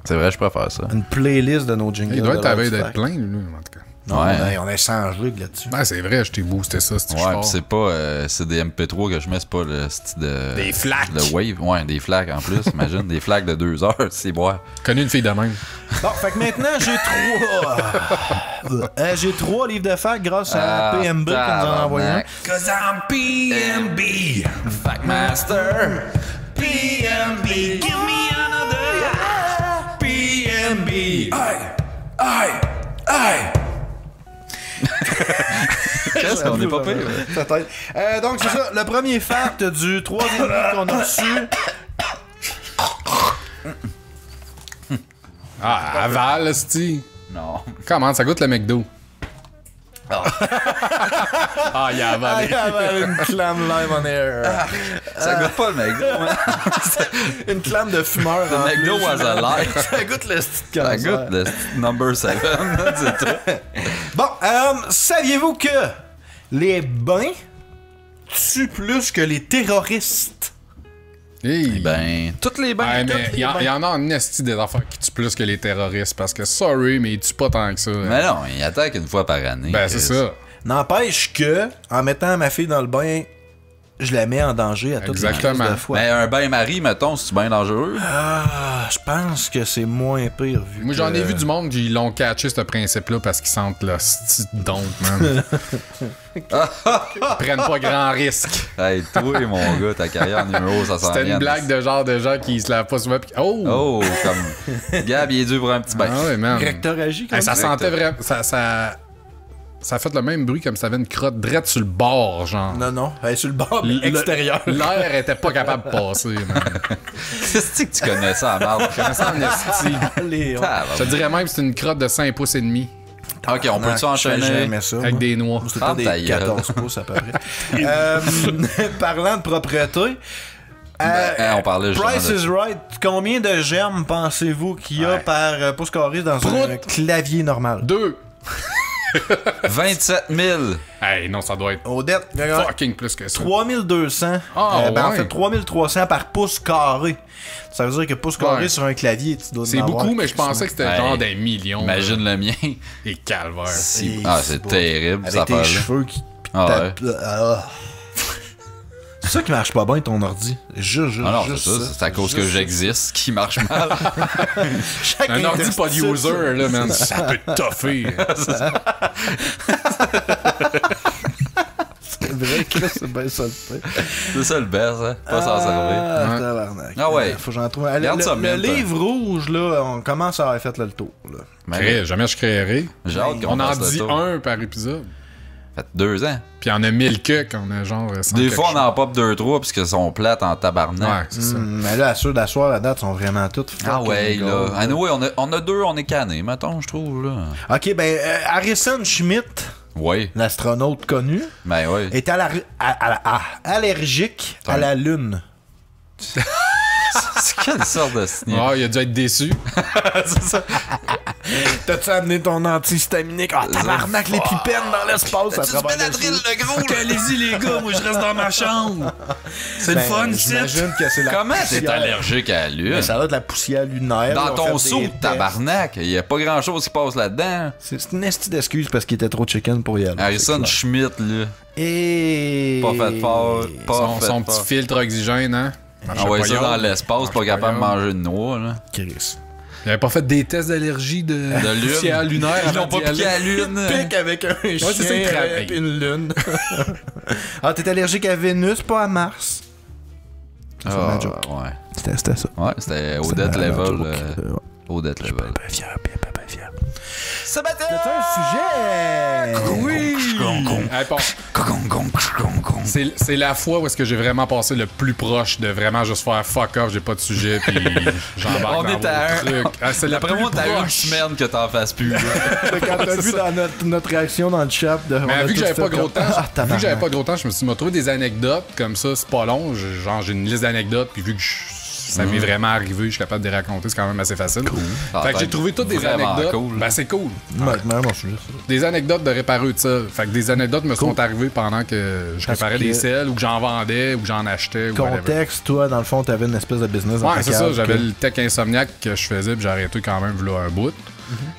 C'est vrai, je préfère ça. une playlist de nos jingles. il doit être de à veille Lord d'être Fact. plein, lui, en tout cas. Non, Ouais. on est sans jeu là-dessus. Ben, c'est vrai, je t'ai boosté ça, c'est Ouais, pis c'est pas. C'est des MP3 que je mets, c'est pas le style de. Des flaques. Le wave. Ouais, des flaques en plus. Imagine, des flaques de 2 heures, c'est boire. Connu une fille de même. Bon, fait que maintenant, j'ai 3 livres de fac grâce à PMB qui nous en a envoyé un. Cause I'm PMB, Factmaster. PMB, give me another. PMB. Qu'est-ce qu'on est pas pire? Peut-être. Donc, c'est ça. Le premier fact du 3e livre qu'on a reçu. Ah, aval, esti. Non. Comment, ça goûte le McDo. Ah, il a Ah, avalé. il y avait une clame live on air. Ça goûte pas le McDo, hein? Une clame de fumeur. Le en McDo plus. was alive. Ça goûte le style de Ça cancer. goûte le number 7, c'est tout. Bon, saviez-vous que les bains tuent plus que les terroristes? Hey. Ben, toutes les bains. Ouais, mais il y en a en esti des affaires qui tuent plus que les terroristes parce que, sorry, mais ils tuent pas tant que ça. Mais non, ils attaquent une fois par année. Ben, c'est ça. N'empêche que, en mettant ma fille dans le bain, je la mets en danger à toutes les Exactement. crises de fois. Mais un bain-marie, mettons, c'est-tu bien dangereux? Ah, je pense que c'est moins pire vu Moi, que- j'en ai vu du monde qui l'ont catché, ce principe-là, parce qu'ils sentent le style donc, man. Ils prennent pas grand risque. Hey, toi, mon gars, ta carrière numéro, ça s'en C'était vient. une blague de genre de gens qui se lavent pas souvent. Pis... Oh! Oh, comme. Gab, il est dû pour un petit bain. Ah ouais, man. Recteur agit comme Hey, ça sentait vraiment. Ça a fait le même bruit comme si t'avais une crotte drette sur le bord, genre. Non, elle est sur le bord mais Le- extérieur. L'air était pas capable de passer, man. Qu'est-ce que tu connais ça, à marde? Comment ça en esti? Allez, on- Ah, Je te dirais même que c'est une crotte de 5 pouces et demi. Ok, on peut-tu enchaîner? Jamais ça. Avec moi. des noix. C'était pas Ah, ta des gueule. 14 pouces à peu près. Parlant de propreté, On parlait justement Price de is Right. Combien de gemmes pensez-vous qu'il y a par pouce carré dans un clavier normal? 2. 27 000. Hey, non, ça doit être Odette, fucking plus que ça. 3200. Ah, En ouais. fait, 3300 par pouce carré. Ça veut dire que pouce carré Ouais. sur un clavier, tu dois en C'est avoir beaucoup, mais je pensais que c'était Hey, genre des millions. Imagine le mien. Et calvaire. Et Ah, c'est beau. terrible, Avec cette tes affaire-là. cheveux qui... Ah, tapent- Ah. C'est ça qui marche pas bien, ton ordi. Juste Ah non, c'est juste ça. C'est à cause que Juste j'existe qui marche mal. Chaque Un ordi pas de interstice, user, là, man, ça peut te toffer. C'est vrai que c'est bien ça le fait. C'est ça le best, hein. Pas s'en servir. Ah, Ouais. tabarnak. Ah ouais. Faut que j'en trouve. Le, Garde ça, le man, toi. livre rouge, là, on commence à avoir fait le tour. Là. Mais Jamais je créerai. j'ai hâte qu'on On en fasse le dit tour. un par épisode. Ça fait 2 ans. Puis il y en a 1000 que qu'on a genre 100 Des quelque fois, on chose. en pop 2-3 parce qu'ils sont plates en tabarnak. Ouais, c'est ça. Mais là, ceux d'asseoir, à date, sont vraiment toutes. Ah fucking ouais, là. gold. Anyway, on a 2, on est canés, mettons, je trouve, là. Ok, ben, Harrison Schmitt, Ouais, l'astronaute connu, ben ouais. est allergique à la Lune. C'est quelle sorte de signe? Ah, il a dû être déçu. T'as-tu amené ton antihistaminique? Ah, tabarnak, les pipettes dans l'espace à travers le sou. le gros? Allez-y, les gars, moi je reste dans ma chambre. C'est Ben, j'imagine que c'est la Comment t'es poussière. allergique à la lune? Mais ça va être la poussière lunaire. Dans Ils ont ton fait saut, des tests. tabarnak, il y a pas grand-chose qui passe là-dedans. C'est une estie d'excuse parce qu'il était trop chicken pour y aller. Harrison c'est clair. Schmitt, là. Et... Pas fait fort. Pas fait Son fort. petit filtre oxygène, hein? Ah ouais, ça Marche dans pas l'espace, pas capable de manger de noix, là. Chris. Il avait pas fait des tests d'allergie de lune. poussière lunaire. Ils l'ont avant pas d'y piqué à aller. la lune. Pique avec un chien c'est ça, il travaille. et une lune. Ah, t'es allergique à Vénus, pas à Mars. Ah, ma joke. ouais. C'était ça. Ouais, c'était Odette ma Level. joke. Odette Level. Ben fier, ben fier. T'as un sujet? Oui! Hey, bon, c'est la fois où est-ce que j'ai vraiment passé le plus proche de vraiment juste faire fuck off, j'ai pas de sujet, puis j'embarque On dans est à vos trucs. Ah, c'est le D'après moi, plus t'as une proche. semaine que t'en fasses plus. là. Quand t'as vu dans notre réaction dans le chat, Mais vu que j'avais pas gros temps, vu que j'avais pas pas gros temps, je me suis dit, m'a trouvé des anecdotes comme ça, c'est pas long, genre j'ai une liste d'anecdotes, puis vu que ça m'est vraiment arrivé, je suis capable de les raconter, c'est quand même assez facile. Fait que j'ai trouvé toutes des Vraiment anecdotes. cool. Ben c'est cool. Mon sujet, ça. Des anecdotes de répareux de ça. Fait que des anecdotes me sont arrivées pendant que je Parce réparais que- des selles ou que j'en vendais ou que j'en achetais ou whatever. Contexte, toi, dans le fond, t'avais une espèce de business dans Ouais, ta c'est cave ça. J'avais que- le tech insomniaque que je faisais, puis j'ai arrêté quand même là un bout.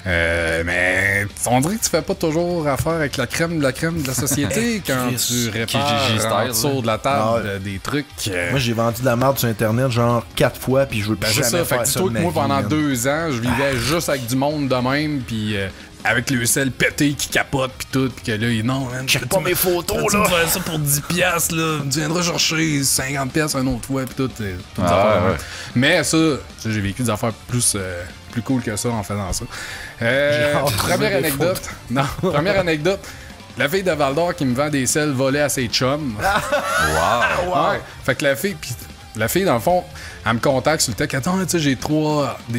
Mais on dirait que tu fais pas toujours affaire avec la crème de la société quand tu répares Kijiji style, en dessous de la table Ah ouais. des trucs. Moi, j'ai vendu de la merde sur Internet genre 4 fois, puis je veux Ben, plus c'est jamais ça. Fait faire que ça dis-toi de que ma moi, vie, pendant man. 2 ans, je vivais juste avec du monde de même, puis avec le sel pété qui capote, puis tout, puis que là, non, man, Check pas mes photos, tu me là! fais ça pour 10 piastres, là. Tu viendras chercher 50 piastres un autre fois, puis tout. Toutes des Ah, affaires, ouais, hein. Mais ça, j'ai vécu des affaires plus cool que ça en faisant ça. hâte de Première voir des anecdote. Non, première anecdote. La fille de Val-d'Or qui me vend des selles volées à ses chums. Wow. Ouais. Fait que la fille, dans le fond, elle me contacte sur le tech. Attends, tu sais,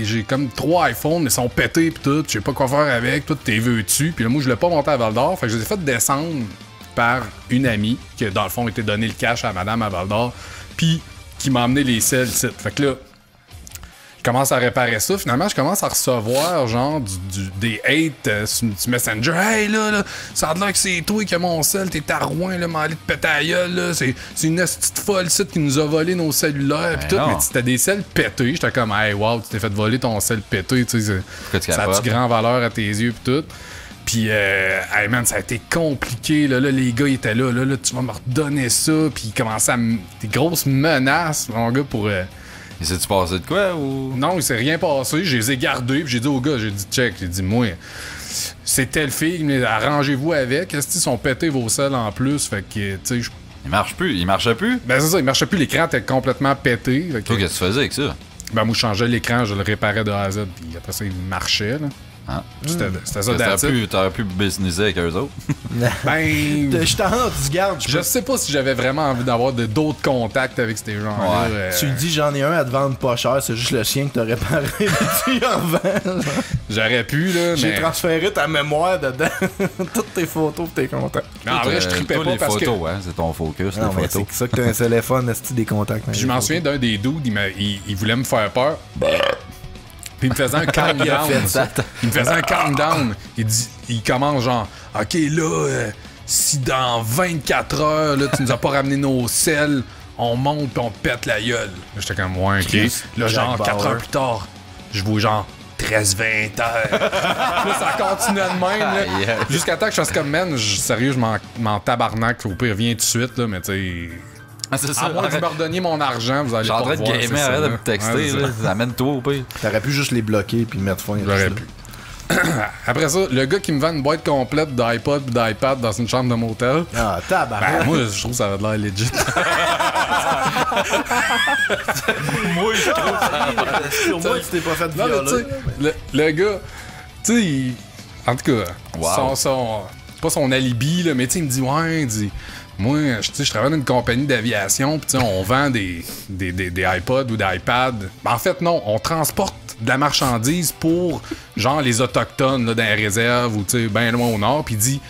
j'ai comme 3 iPhones, mais ils sont pétés pis tout. Je sais pas quoi faire avec. Toi, t'es dessus. Puis là, moi, je l'ai pas monté à Val-d'Or. Fait que je les ai fait descendre par une amie qui, dans le fond, était donné le cash à madame à Val-d'Or. Puis qui m'a amené les selles ici. Fait que là, je commence à réparer ça. Finalement, je commence à recevoir genre des hates sur Messenger. Hey là, ça a l'air que c'est toi qui as mon sel, t'es à Rouen, là, m'en aller de péter à gueule, là. C'est une petite folle site qui nous a volé nos cellulaires pis tout. non. Mais c'était des selles pétés. J'étais comme, hey wow, tu t'es fait voler ton sel pété, tu sais. Pourquoi tu Ça a capotes? du grand valeur à tes yeux pis tout. Puis, hey man, ça a été compliqué. Là, les gars, ils étaient là, tu vas me redonner ça. Puis, ils commençaient à des grosses menaces, mon gars, pour. Et c'est-tu passé de quoi ou. Non, il s'est rien passé. Je les ai gardés. Puis j'ai dit au gars, j'ai dit check. J'ai dit, moi, c'est telle fille, mais arrangez-vous avec. Est-ce qu'ils sont pétés vos selles en plus? Fait que, tu sais, Il marche plus. Il marchait plus? ben c'est ça, il marchait plus. L'écran était complètement pété. Fait que, Toi, qu'est-ce que tu faisais avec ça? ben moi, je changeais l'écran, je le réparais de A à Z. Puis après ça, il marchait, là. C'était ça, that's it. T'aurais pu businesser avec eux autres. Ben, Je t'en dis, garde, je sais pas si j'avais vraiment envie d'avoir d'autres contacts avec ces gens-là. Ouais. Tu dis, j'en ai un à te vendre pas cher, c'est juste le sien que t'as réparé, mais tu en vends. J'aurais pu, là, J'ai mais... transféré ta mémoire dedans. Toutes tes photos pis tes contacts. Mais en vrai, je tripais Toi, pas les parce que... photos, hein, c'est ton focus, Non, les mais photos. c'est ça que t'as un téléphone, c'est des contacts. Puis je m'en souviens d'un des dudes, il voulait me faire peur. Puis il me faisait un calm down. Il me faisait un calm down. Il commence genre, OK, là, si dans 24 heures, là, tu nous as pas ramené nos selles, on monte puis on pète la gueule. J'étais comme, ouais, OK. Là, genre, 4 heures plus tard, je vois genre 13-20 heures. Là, ça continuait de même. Là. Aïe, aïe. Jusqu'à temps que je fasse comme, man, sérieux, je m'en tabarnak. Au pire, viens tout de suite, là, mais tu sais... Ah, c'est ça. À moins que vous me redonniez mon argent, vous allez J'ai en pas train de voir, gamer, c'est ça, arrête de là. me texter, Ouais, c'est là. ça. Amène-toi au pire. T'aurais pu juste les bloquer puis mettre fin. J'aurais juste pu. Après ça, le gars qui me vend une boîte complète d'iPod et d'iPad dans une chambre de motel, là. Ah, tabarnak. ben, moi, je trouve que ça avait de l'air legit. Moi, je trouve ça. Au moins, tu t'es pas fait Non, mais tu violer. sais, le gars, tu sais, en tout cas, Wow. pas son alibi, là, mais tu sais, il me dit, ouais, il dit, moi, je travaille dans une compagnie d'aviation, puis tu sais, on vend des iPods ou des iPads. Ben, en fait, non, on transporte de la marchandise pour, genre, les Autochtones, là, dans les réserves, ou, tu sais, bien loin au nord, puis il dit,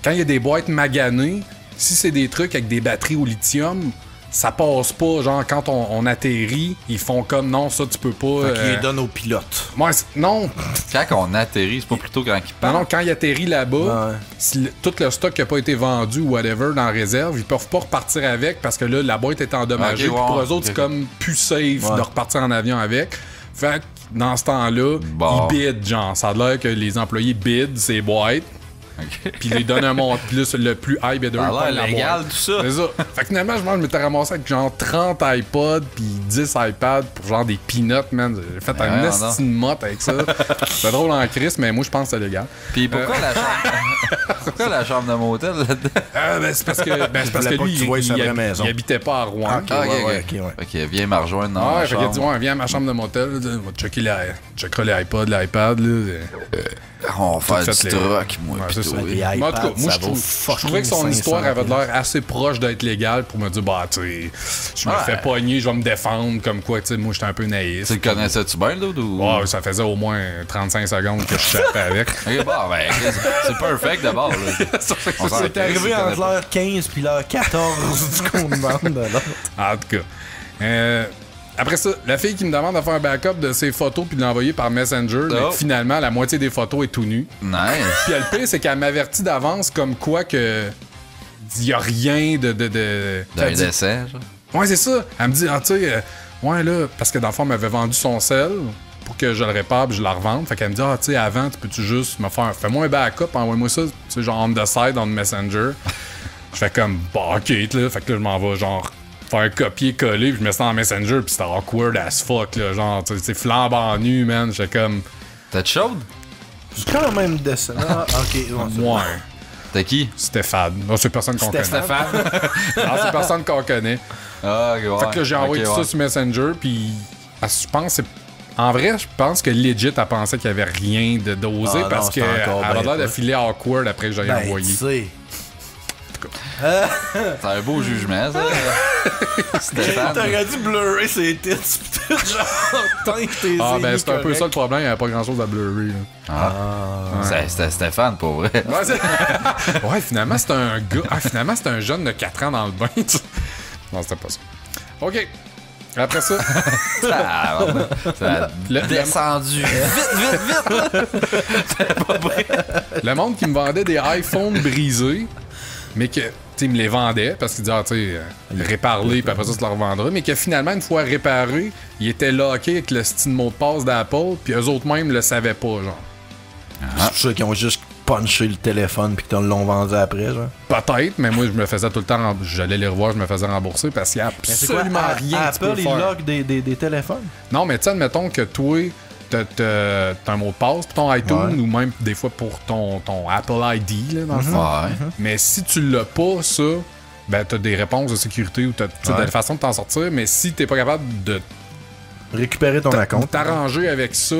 quand il y a des boîtes maganées, si c'est des trucs avec des batteries au lithium, ça passe pas, genre, quand on atterrit, ils font comme, non, ça, tu peux pas... Fait qu'il les donne aux pilotes. Ouais, non, Quand on atterrit, c'est pas plutôt quand il part. non, quand il atterrit là-bas, Ouais. si tout le stock qui n'a pas été vendu ou whatever dans la réserve, ils peuvent pas repartir avec parce que là, la boîte est endommagée. Ok, Puis pour ouais, eux autres, ok. c'est comme plus safe Ouais. de repartir en avion avec. Fait que dans ce temps-là, Bon. ils bident, genre. Ça a l'air que les employés bident ces boîtes, Ok. puis ils les donnent un montant plus le plus high bidder. Ça a il prend l'air la légal, boîte. tout ça. C'est ça. Fait que finalement, je m'étais ramassé avec genre 30 iPods puis 10 iPads pour genre des peanuts, man. J'ai fait un non. esti de motte avec ça. C'est drôle en crise, mais moi, je pense que c'est légal. Puis pourquoi la chambre... pourquoi la chambre de motel là-dedans? Ben, c'est parce que, c'est parce voulais que pas lui, que tu voies sa vraie il maison. habitait pas à Rouen. Ok, ouais, ouais. Ok, viens me rejoindre dans Ouais, ma fait qu'il a dit, chambre. ouais, viens à ma chambre de motel, là, on va checkera les iPods, l'iPad, là. On va faire Faites du les- truck, moi, Ouais, pis c'est tout. ça. Les Mais en tout cas, iPads, moi, ça vaut je trouvais que son fucking histoire 500 avait de l'air assez proche d'être légale pour me dire, bah, tu sais, je me Ouais. fais pogner, je vais me défendre, comme quoi, tu sais, moi, j'étais un peu naïf. Tu le connaissais-tu bien, là, ou... Ouais, ça faisait au moins 35 secondes que je chappais avec. Ok, bon, ben, c'est perfect d'abord, là. On s'en C'est arrivé entre l'heure 15 puis l'heure 14 du qu'on demande de l'autre. En tout cas. Après ça, la fille qui me demande de faire un backup de ses photos puis de l'envoyer par Messenger, mais Oh. que finalement, la moitié des photos est tout nue. Nice. Puis le pire, c'est qu'elle m'avertit d'avance comme quoi que il y a rien de... D'un Elle dit- décès, genre. Ouais, c'est ça. Elle me dit, ah, tu sais, ouais, là, parce que dans le fond, elle m'avait vendu son sel pour que je le répare puis je la revende. Fait qu'elle me dit, ah, tu sais, avant, tu peux-tu juste me faire... Fais-moi un backup, envoie-moi ça, tu sais, genre on the side, on Messenger. Je fais comme, bah, ok, là. Fait que là, je m'en vais, genre, faire un copier-coller, puis je mets ça dans Messenger, puis c'était awkward as fuck, là. Genre, tu sais, c'est flambant nu, man. J'étais comme, T'es chaude? C'est quand même décent. Ah, ok. ouais, T'es qui? Stéphane. Non, c'est personne qu'on connaît. Stéphane. Non, c'est personne qu'on connaît. Ah, ok, ouais. Fait que là, j'ai envoyé Ok, tout ouais. ça sur Messenger, puis je pense que c'est. En vrai, je pense que legit, elle pensait qu'il y avait rien de dosé Ah parce non, qu'elle c'était encore avait bien l'air de pas. filer awkward après que j'aille Ben, tu envoyé. sais. C'est un beau jugement, ça. Stéphane. T'aurais dû blurrer ses tits pis tout, genre, teindre tes Ah, ben, ailies c'est un peu corrects. ça le problème, il n'y avait pas grand chose à blurrer. Là. C'était Stéphane, pour vrai. Ouais, ouais, finalement, c'est un gars. Ah, finalement, c'est un jeune de 4 ans dans le bain. Non, c'était pas ça. OK. Après ça, Ah, ça a Le- descendu. le monde qui me vendait des iPhones brisés, mais que, tu sais, il me les vendait parce qu'il disait, ah, tu sais, répare-les, puis après ça, tu le revendras. Mais que finalement, une fois réparé, il était locké avec le style mot de passe d'Apple, puis eux autres même le savaient pas, genre. C'est pour ceux qui ont juste punché le téléphone puis qui te l'ont vendu après, genre. Peut-être, mais moi, je me faisais tout le temps, j'allais les revoir, je me faisais rembourser parce qu'il y a absolument rien que tu peux Apple, ils faire. lock des téléphones. Non, mais tu sais, admettons que toi, t'as un mot de passe pour ton iTunes Ouais. ou même des fois pour ton Apple ID, là, dans le fond. Ouais. Mais si tu l'as pas, ça, ben t'as des réponses de sécurité ou t'as des façons de t'en sortir, mais si t'es pas capable de Récupérer ton compte. t'arranger avec ça,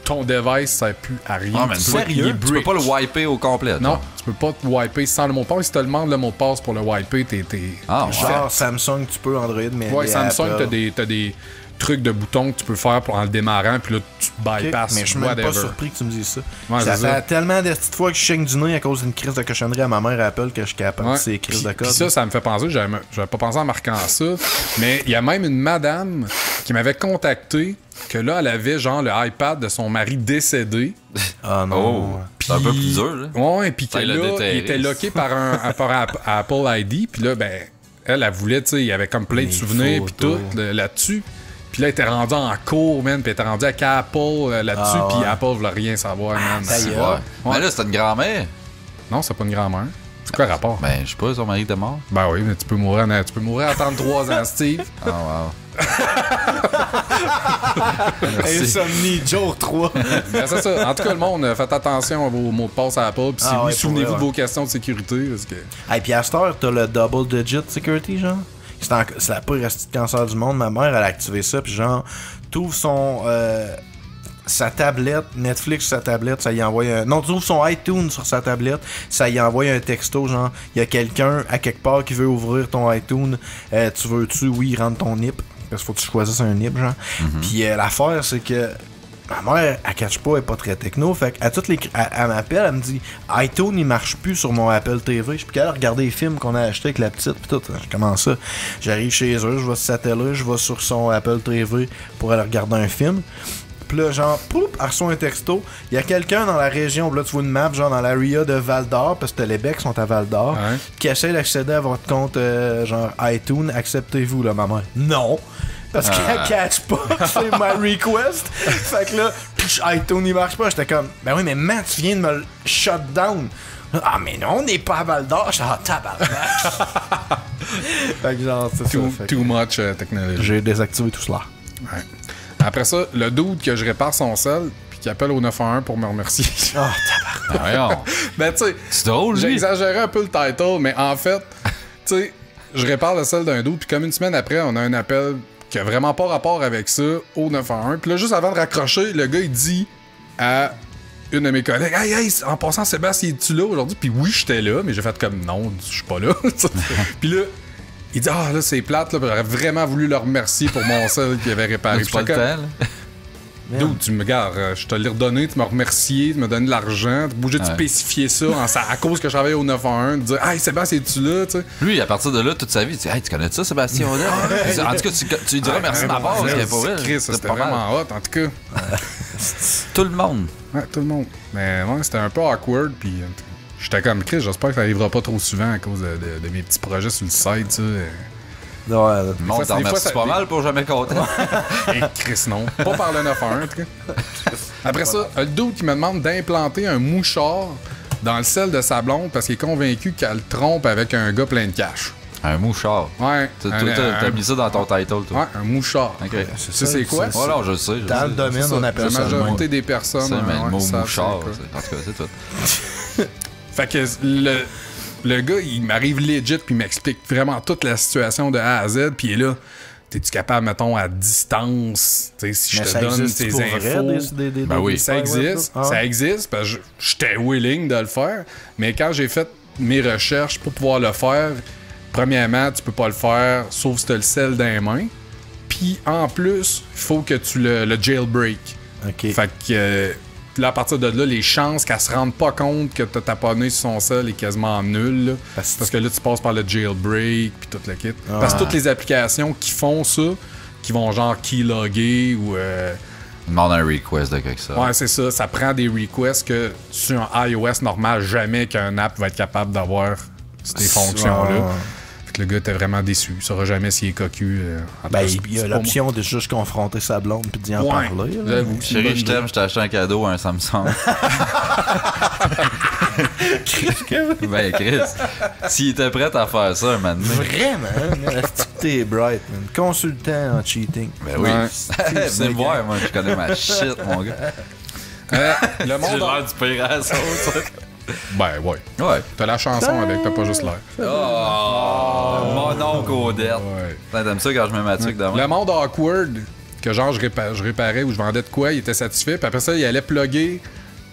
ton device sert plus à rien. Ah, mais Tu sérieux? peux- Tu peux pas le wiper au complet. Non, toi. tu peux pas te wiper sans le mot de passe. Si tu te demandes le mot de passe pour le wiper, t'es Ah, ouais. Genre Samsung, tu peux, Android, mais. Ouais, les Samsung, Apple- t'as des trucs de boutons que tu peux faire en le démarrant, puis là, tu te Ok, bypasses. mais je suis même whatever. pas surpris que tu me dises ça. Ouais, ça c'est fait ça. tellement de petites fois que je chaigne du nez à cause d'une crise de cochonnerie à ma mère Apple que je suis capable de Ouais. ces crises de Puis code. ça me fait penser, j'avais pas pensé en marquant ça, mais il y a même une madame qui m'avait contacté que là, elle avait genre le iPad de son mari décédé. Ah non. Oh, c'est un peu plus dur, là. Ouais, puis que Ça, il là, l'a déterré. il était locké par un Apple ID, puis là, ben, elle voulait, tu sais, il y avait comme plein de Les souvenirs, puis tout photos. là-dessus. Puis là, elle était rendue en cours, man, puis elle était rendue avec Apple là-dessus, Ah, puis ouais. Apple voulait rien savoir, man. ça y est. Ouais. Ouais. Mais là, c'était une grand-mère. Non, c'est pas une grand-mère. C'est quoi le rapport? Ben, je sais pas, son mari était mort. Ben oui, mais tu peux mourir à 33 ans, Steve. Ah, wow. Insomnie, Joe 3. Ben, c'est ça. En tout cas, le monde, faites attention à vos mots de passe à Apple. Puis si Ah oui, ouais, souvenez-vous pour vrai, de vos questions de sécurité. Parce que... Et puis à cette heure, t'as le double digit security, genre. C'est la pire restée de cancer du monde. Ma mère, elle a activé ça, puis genre, t'ouvres son. Sa tablette, Netflix sur sa tablette, ça y envoie un... Non, tu ouvres son iTunes sur sa tablette, ça y envoie un texto, genre, il y a quelqu'un à quelque part qui veut ouvrir ton iTunes, tu veux-tu, oui, rentre ton NIP, parce qu'il faut que tu choisisses un NIP, genre. Puis l'affaire, c'est que ma mère, elle catch pas, elle est pas très techno, fait qu'à toutes les... Elle m'appelle, elle me dit, iTunes, il marche plus sur mon Apple TV, je suis plus capable de regarder les films qu'on a achetés avec la petite, pis tout, comment ça? J'arrive chez eux, je vais sur sa télé, je vais sur son Apple TV pour aller regarder un film. Pis là, genre, poup, elle reçoit un texto. Il y a quelqu'un dans la région, là, tu vois une map, genre dans l'area de Val d'Or, parce que les becs sont à Val d'Or, Ouais. qui essaie d'accéder à votre compte, genre iTunes. Acceptez-vous, là, ma mère? Non! Parce qu'elle catch pas, c'est my request. Fait que là, iTunes, il marche pas. J'étais comme, ben oui, mais man, tu viens de me le shut down. Ah, mais non, on n'est pas à Val d'Or. J'étais, ah, tabarnak. Fait que genre, c'est ça. Fait que Too much technology. j'ai désactivé tout cela. Ouais. Après ça, le dude que je répare son sel, puis qui appelle au 911 pour me remercier. Ah, Ah, voyons. Ben, tu sais, C'est drôle, j'ai lui. exagéré un peu le title, mais en fait, tu sais, je répare le sel d'un dude, puis comme une semaine après, on a un appel qui a vraiment pas rapport avec ça au 911. Puis là, juste avant de raccrocher, le gars, il dit à une de mes collègues, hey, en passant, Sébastien, es-tu là aujourd'hui? Puis oui, j'étais là, mais j'ai fait comme non, je suis pas là. Puis là, il dit, ah, là, c'est plate, là, j'aurais vraiment voulu le remercier pour mon sel qu'il avait réparé. Tu pas le Puis temps, j'étais là. Dude, tu me regardes, je te l'ai redonné, tu m'as remercié, tu m'as donné de l'argent, tu obligé de Ouais. spécifier ça à cause que je travaillais au 911, de dire, hey, Sébastien, es-tu là, tu sais? Lui, à partir de là, toute sa vie, tu dis, hey, tu connais ça, Sébastien Audin? En tout cas, tu lui diras merci de ma part, parce qu'il est pas vrai. Chris, C'est c'était pas mal. vraiment hot, en tout cas. Tout le monde. Ouais, tout le monde. Mais ouais, c'était un peu awkward, puis j'étais comme Chris, j'espère que ça arrivera pas trop souvent à cause de mes petits projets sur le site, ça. Le monde fois, t'en des fois, remercie ça- pas mal pour jamais compter. Et Chris, non. Pas par le 911, en tout cas. Après ça, le dude qui me demande d'implanter un mouchard dans le sel de sa blonde parce qu'il est convaincu qu'elle le trompe avec un gars plein de cash. Un mouchard. Ouais. T'as mis ça dans ton title, toi. Ouais, un mouchard. Ok. Tu sais c'est quoi? c'est- Voilà, je le sais. Dans le domaine, on appelle La ça le majorité des personnes. C'est mais le mot savent mouchard. c'est quoi. En tout cas, c'est tout. Fait que le gars, il m'arrive legit puis il m'explique vraiment toute la situation de A à Z. Puis il est là, t'es-tu capable, mettons, à distance, tu sais, si je Mais te ça donne existe tes pour infos. vrai, des Ben oui. Ça existe, Ah. ça existe, parce que j'étais willing de le faire. Mais quand j'ai fait mes recherches pour pouvoir le faire, premièrement, tu peux pas le faire sauf si t'as le sel dans les mains. Puis en plus, il faut que tu le jailbreak. Ok. Fait que là, à partir de là, les chances qu'elle se rende pas compte que t'as taponné sur son sel est quasiment nulle. Là. Parce que là, tu passes par le jailbreak puis tout le kit. Parce que toutes les applications qui font ça, qui vont genre keylogger ou... Demande un request de quelque chose. Ouais, c'est ça. Ça prend des requests que sur un iOS normal, jamais qu'un app va être capable d'avoir ces fonctions-là. Ouais. Fait que le gars était vraiment déçu. Il saura jamais s'il est cocu. En Ben, tout cas, il y a c'est pas l'option de juste confronter sa blonde puis d'y en moi. parler. Ouais, là. j'avoue, c'est une Chérie, bonne je t'aime, je t'ai acheté un cadeau, un Samsung. Ben, Chris, s'il était prêt à faire ça un moment donné. Vraiment, man. T'es bright, man. Consultant en cheating. Ben oui. Ouais. Venez me voir, moi, je connais ma shit, mon gars. Le J'ai monde. l'air du pire à la sauce. Ben, ouais. Ouais. T'as la chanson avec, t'as pas juste l'air. Oh, mon oncle Odette. Ouais. Putain, t'aimes ça quand je mets ma tuque devant? Le monde awkward, que genre je réparais ou je vendais de quoi, il était satisfait. Puis après ça, il allait plugger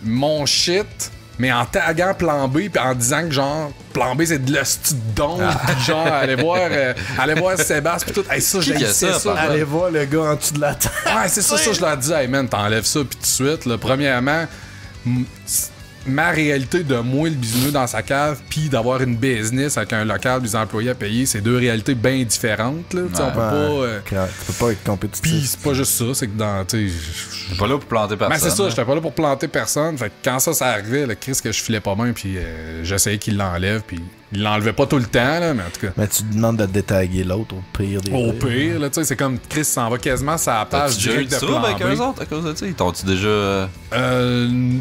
mon shit, mais en taguant plan B, puis en disant que genre, plan B c'est de l'hostie de don, puis genre, allez voir Sébastien, puis tout. Hey, ça, j'ai ça. Allez voir le gars en dessous de la table. Ouais, c'est ça, je leur dis, hey man, t'enlèves ça, puis tout de suite, là, premièrement, ma réalité de moi, le bisouneux dans sa cave, puis d'avoir une business avec un local, des employés à payer, c'est deux réalités bien différentes, là. Tu sais, on peut pas. Tu peux pas être compétitif. Puis c'est pas juste ça, c'est que dans. Tu sais, T'es pas là pour planter personne. ben c'est ça, j'étais pas là pour planter personne. Fait que quand ça arrivait, le Chris que je filais pas bien, puis j'essayais qu'il l'enlève, puis il l'enlevait pas tout le temps, là, mais en tout cas. Mais tu demandes de détaguer l'autre au pire des Au pires. pire, là, tu sais, c'est comme Chris s'en va quasiment sur la page T'as-tu déjà eu directe du de trouble plan avec B. eux autres à cause de ça? Ils t'ont-tu déjà. Ben,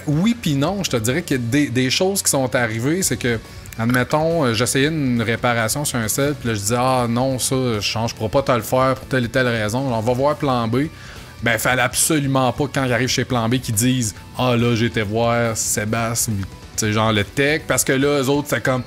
oui puis non, je te dirais que des choses qui sont arrivées, c'est que, admettons, j'essayais une réparation sur un sel, puis là, je disais, ah non, ça, je pourrais pas te le faire pour telle et telle raison, on va voir plan B. Ben, fallait absolument pas, quand j'arrive chez plan B, qu'ils disent, ah là, j'ai été voir Sébastien, tu sais, genre le tech, parce que là, eux autres, c'est comme,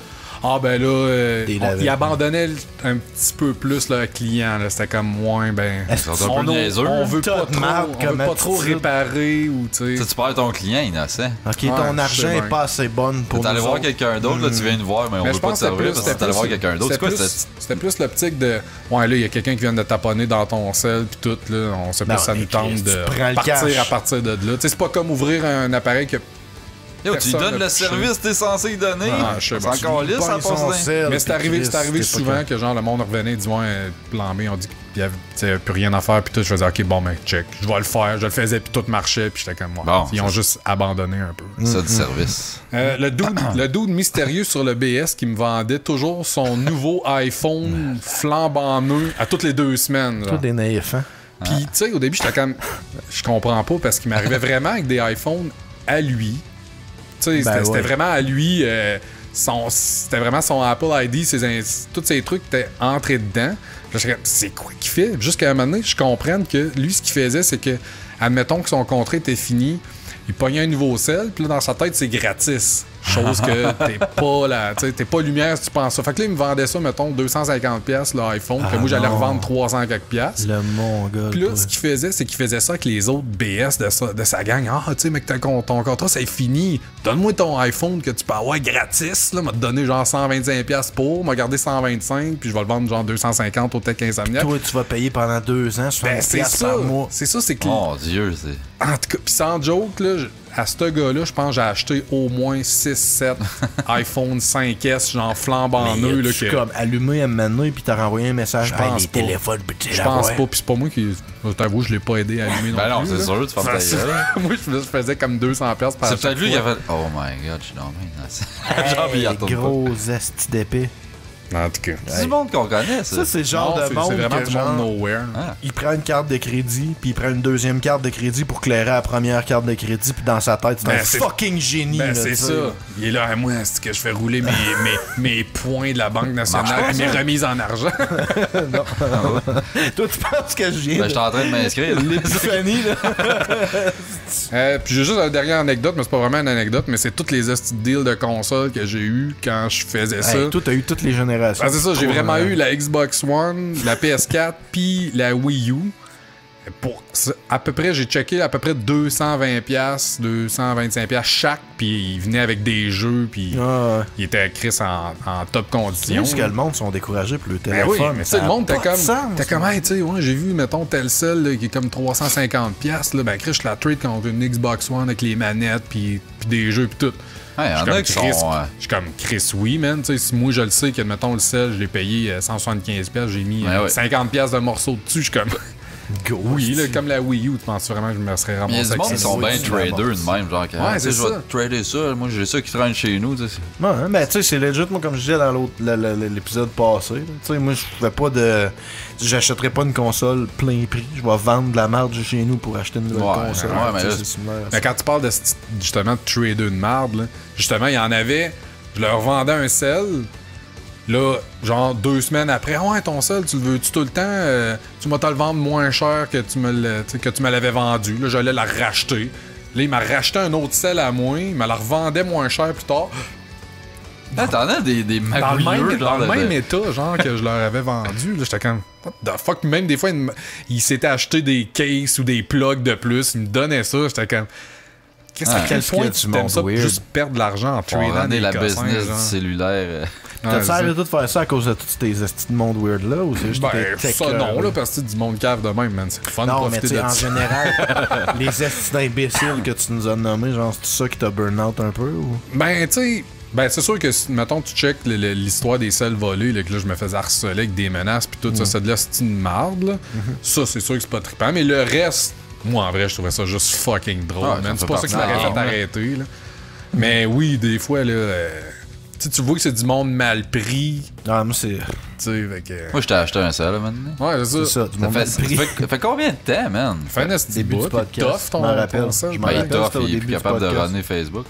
ah ben là, ils abandonnaient un petit peu plus le client, là, c'était comme, moins, ben, Ils sont un peu niaiseux. on veut pas trop, marde on veut comme pas trop attitude. réparer, ou tu sais. Tu perds ton client innocent. Ok, Ouais, ton je argent sais est bien. pas assez bonne pour T'es allé nous voir autres. quelqu'un d'autre, là, tu viens nous voir, mais on Mais veut je pas pense te que servir parce que t'es allé voir quelqu'un d'autre. C'est quoi cette. C'était plus l'optique de ouais là il y a quelqu'un qui vient de taponner dans ton sel puis tout là, on sait pas Non, si ça mais nous tente Chris, de tu prends le partir cash. à partir de là. Tu sais, c'est pas comme ouvrir un appareil que Yo, tu lui personne donnes n'a le touché. service que t'es censé lui donner. Ah, je sais C'est pas. encore lisse, ça Pogne son passe sel, mais c'est puis arrivé Chris, t'es souvent pas que genre le monde revenait et dit ouais plan B on dit qu'il y avait plus rien à faire puis tout je faisais ok bon ben check je vais le faire je le faisais puis tout marchait puis j'étais comme moi Bon, ils ont ça, juste abandonné un peu. ça du service. Le dude mystérieux sur le BS qui me vendait toujours son nouveau iPhone flambant neuf à toutes les 2 semaines. Toi genre. des naïfs, hein? Puis, tu sais, au début, j'étais comme. Je comprends pas parce qu'il m'arrivait vraiment avec des iPhones à lui. Tu sais, c'était ouais. vraiment à lui. C'était vraiment son Apple ID, tous ces trucs étaient entrés dedans. Là, j'étais comme, c'est quoi qu'il fait? Jusqu'à un moment donné, je comprenne que lui, ce qu'il faisait, c'est que, admettons que son contrat était fini, il pognait un nouveau sel, puis là, dans sa tête, c'est gratis. Chose que t'es pas là, tu sais, t'es pas lumière si tu penses ça. Fait que là, il me vendait ça, mettons, 250$ l'iPhone, que moi, j'allais non. revendre 300 quelques piastres. Le mongol. Puis là, toi. ce qu'il faisait, c'est qu'il faisait ça avec les autres BS de sa gang. Ah, tu sais, mec, ton contrat, c'est fini. Donne-moi ton iPhone que tu peux avoir gratis. Là, m'a te donné genre 125$ pour, m'a gardé 125$, puis je vais le vendre genre 250$ au Tech Insomniac. Toi, tu vas payer pendant 2 ans, Ben, 70$ c'est ça. par mois. C'est ça, c'est que. Mon Dieu, c'est. En tout cas, pis sans joke, là, à ce gars-là, je pense que j'ai acheté au moins 6-7 iPhone 5S, genre flambant neuf. Là, Tu que comme allumé à Manou puis t'as renvoyé un message. Je pense les pas. téléphones, peux-tu je l'avoir? pense pas, pis c'est pas moi qui. Je t'avoue, je l'ai pas aidé à allumer non Ben non, plus. c'est là. sûr, tu fermes ta gueule. Moi, je faisais comme 200$ par C'est peut-être chaque lui qui a fois. fait. Oh my god, je suis dans le même. Genre, puis il Hey, retourne pas. gros esti d'épée. En tout cas. C'est du monde qu'on connaît, ça. Ça, c'est le genre Non, de c'est monde vraiment que du genre, monde nowhere. Ah. il prend une carte de crédit, puis il prend une deuxième carte de crédit pour clairer la première carte de crédit, puis dans sa tête, c'est Ben, un c'est- fucking génie. Ben, là, c'est tu sais. ça. Il est là, à moi, c'est que je fais rouler mes points de la Banque nationale et mes remises en argent. Toi, tu penses que je viens Ben, j'étais en train de m'inscrire. l'épiphanie, là? Puis j'ai juste une dernière anecdote, mais c'est pas vraiment une anecdote, mais c'est toutes les hosties de deals de console que j'ai eu quand je faisais ça. Hey, toi, t'as eu toutes les générations. Ah, c'est ça, j'ai Pour, vraiment eu la Xbox One, la PS4, puis la Wii U. À peu près, j'ai checké à peu près 220$, 225$ chaque, puis il venait avec des jeux, puis Ah, ouais. il était Chris en top C'est condition. juste que le monde sont découragés pour le Ben téléphone. oui, mais tu sais, le monde, t'es comme, t'es hey, tu sais, ouais, j'ai vu, mettons, tel sel là, qui est comme 350$, là, ben, Chris, je la trade contre une Xbox One avec les manettes, puis des jeux, puis tout. Ouais, Je suis y'en comme a qui sont. Je suis comme Chris, oui, man. Tu sais, si moi je le sais que, mettons, le sel, je l'ai payé 175$, j'ai mis Ouais, ouais. 50$ de morceaux dessus, je suis comme. Go, Oui, là, comme la Wii U, tu penses vraiment que je me serais Il y a ramassé du monde qui ça? sont bien c'est traders la de même, genre, que, Ouais, tu sais, c'est je vais ça. te trader ça, moi j'ai ça qui traîne chez nous, tu sais. Ouais, hein, ben tu sais, c'est legit, moi, comme je disais dans l'épisode passé. là. Tu sais, moi, je fais pas de. J'achèterais pas une console plein prix. Je vais vendre de la marge chez nous pour acheter une nouvelle Ouais, console. ouais, mais Tu sais, là, c'est similaire à ça. Mais quand tu parles de justement de trader de marde, là, justement, il y en avait, je leur vendais un sel. Là, genre 2 semaines après, ouais, ton sel, tu le veux-tu tout le temps? Tu vas te le vendre moins cher que tu me l'avais vendu. Là, j'allais la racheter. Là, il m'a racheté un autre sel à moi, il me la revendait moins cher plus tard. Là, t'en as des Dans le magouilleux, même, genre dans le de- même état, genre, que je leur avais vendu, là, j'étais comme, what the fuck? Même des fois, ils s'étaient acheté des cases ou des plugs de plus, ils me donnaient ça, j'étais comme, qu'est-ce Ah, à quel qu'est-ce point qu'il y a tu du t'aimes monde ça, weird? juste perdre de l'argent en Pour tradant ramener des la cossins, business genre. du cellulaire. Ouais, T'as-tu c'est- arrêté de faire ça à cause de tous tes estis de monde weird là ou c'est juste Ben, tes tech, ça non, là, parce que c'est du monde cave de même, man. C'est le fun de Non, mais profiter tu sais, de en ça. général, les estis d'imbéciles que tu nous as nommés, genre, c'est ça qui t'a burn out un peu ou? Ben, tu sais, ben, c'est sûr que, mettons, tu check l'histoire des selles volées, là, que là, je me faisais harceler avec des menaces, pis tout ça, c'est de la style marde, là. Ça, c'est sûr que c'est pas trippant, mais le reste, moi, en vrai, je trouvais ça juste fucking drôle, Ah, ça man. fait C'est pas ça qui partie m'aurait de fait la game, arrêter, là. Mais oui, des fois, là, tu vois que c'est du monde mal pris, Ah, moi, c'est tu sais, fait que... Moi, je t'ai acheté un sel, maintenant. Ouais, c'est c'est ça. ça, du Ça monde fait, mal ça pris. fait combien de temps, man? Fait un esti Début bout, du podcast, tough, ton, je m'en rappelle. ton sel. Je m'en Ben, il est rappelle, tough, c'était au il est début plus du capable de podcast. runner Facebook.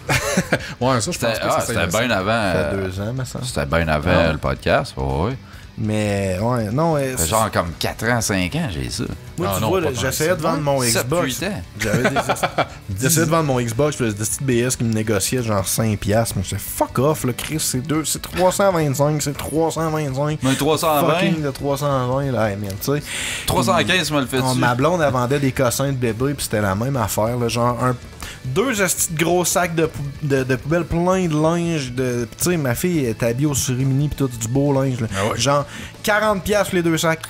Ouais, ça, je pense pas que C'était ça bien avant. Ça fait 2 ans, mais ça. C'était bien avant le podcast, oui. Mais, ouais, non, ouais. Ça fait genre comme 4 ans, 5 ans, j'ai ça. Moi, Ah tu non, vois, pas là, tant j'essayais que de ça. vendre mon 7, Xbox. 8 ans. J'avais des... J'essayais de vendre mon Xbox, puis des petites BS qui me négociaient genre 5$. Moi, j'étais fuck off, là, Chris, c'est 325, c'est 325. Mais 320, Fucking de 320, là, hey, man, tu sais. 315, me le fait dessus. Ma blonde, elle vendait des cossins de bébé, puis c'était la même affaire, là, genre deux estis de gros sacs de poubelle plein de linge. Tu sais, ma fille est habillée au Surimini, puis tout, du beau linge, là. Ah ouais. Genre 40$ pour les deux sacs.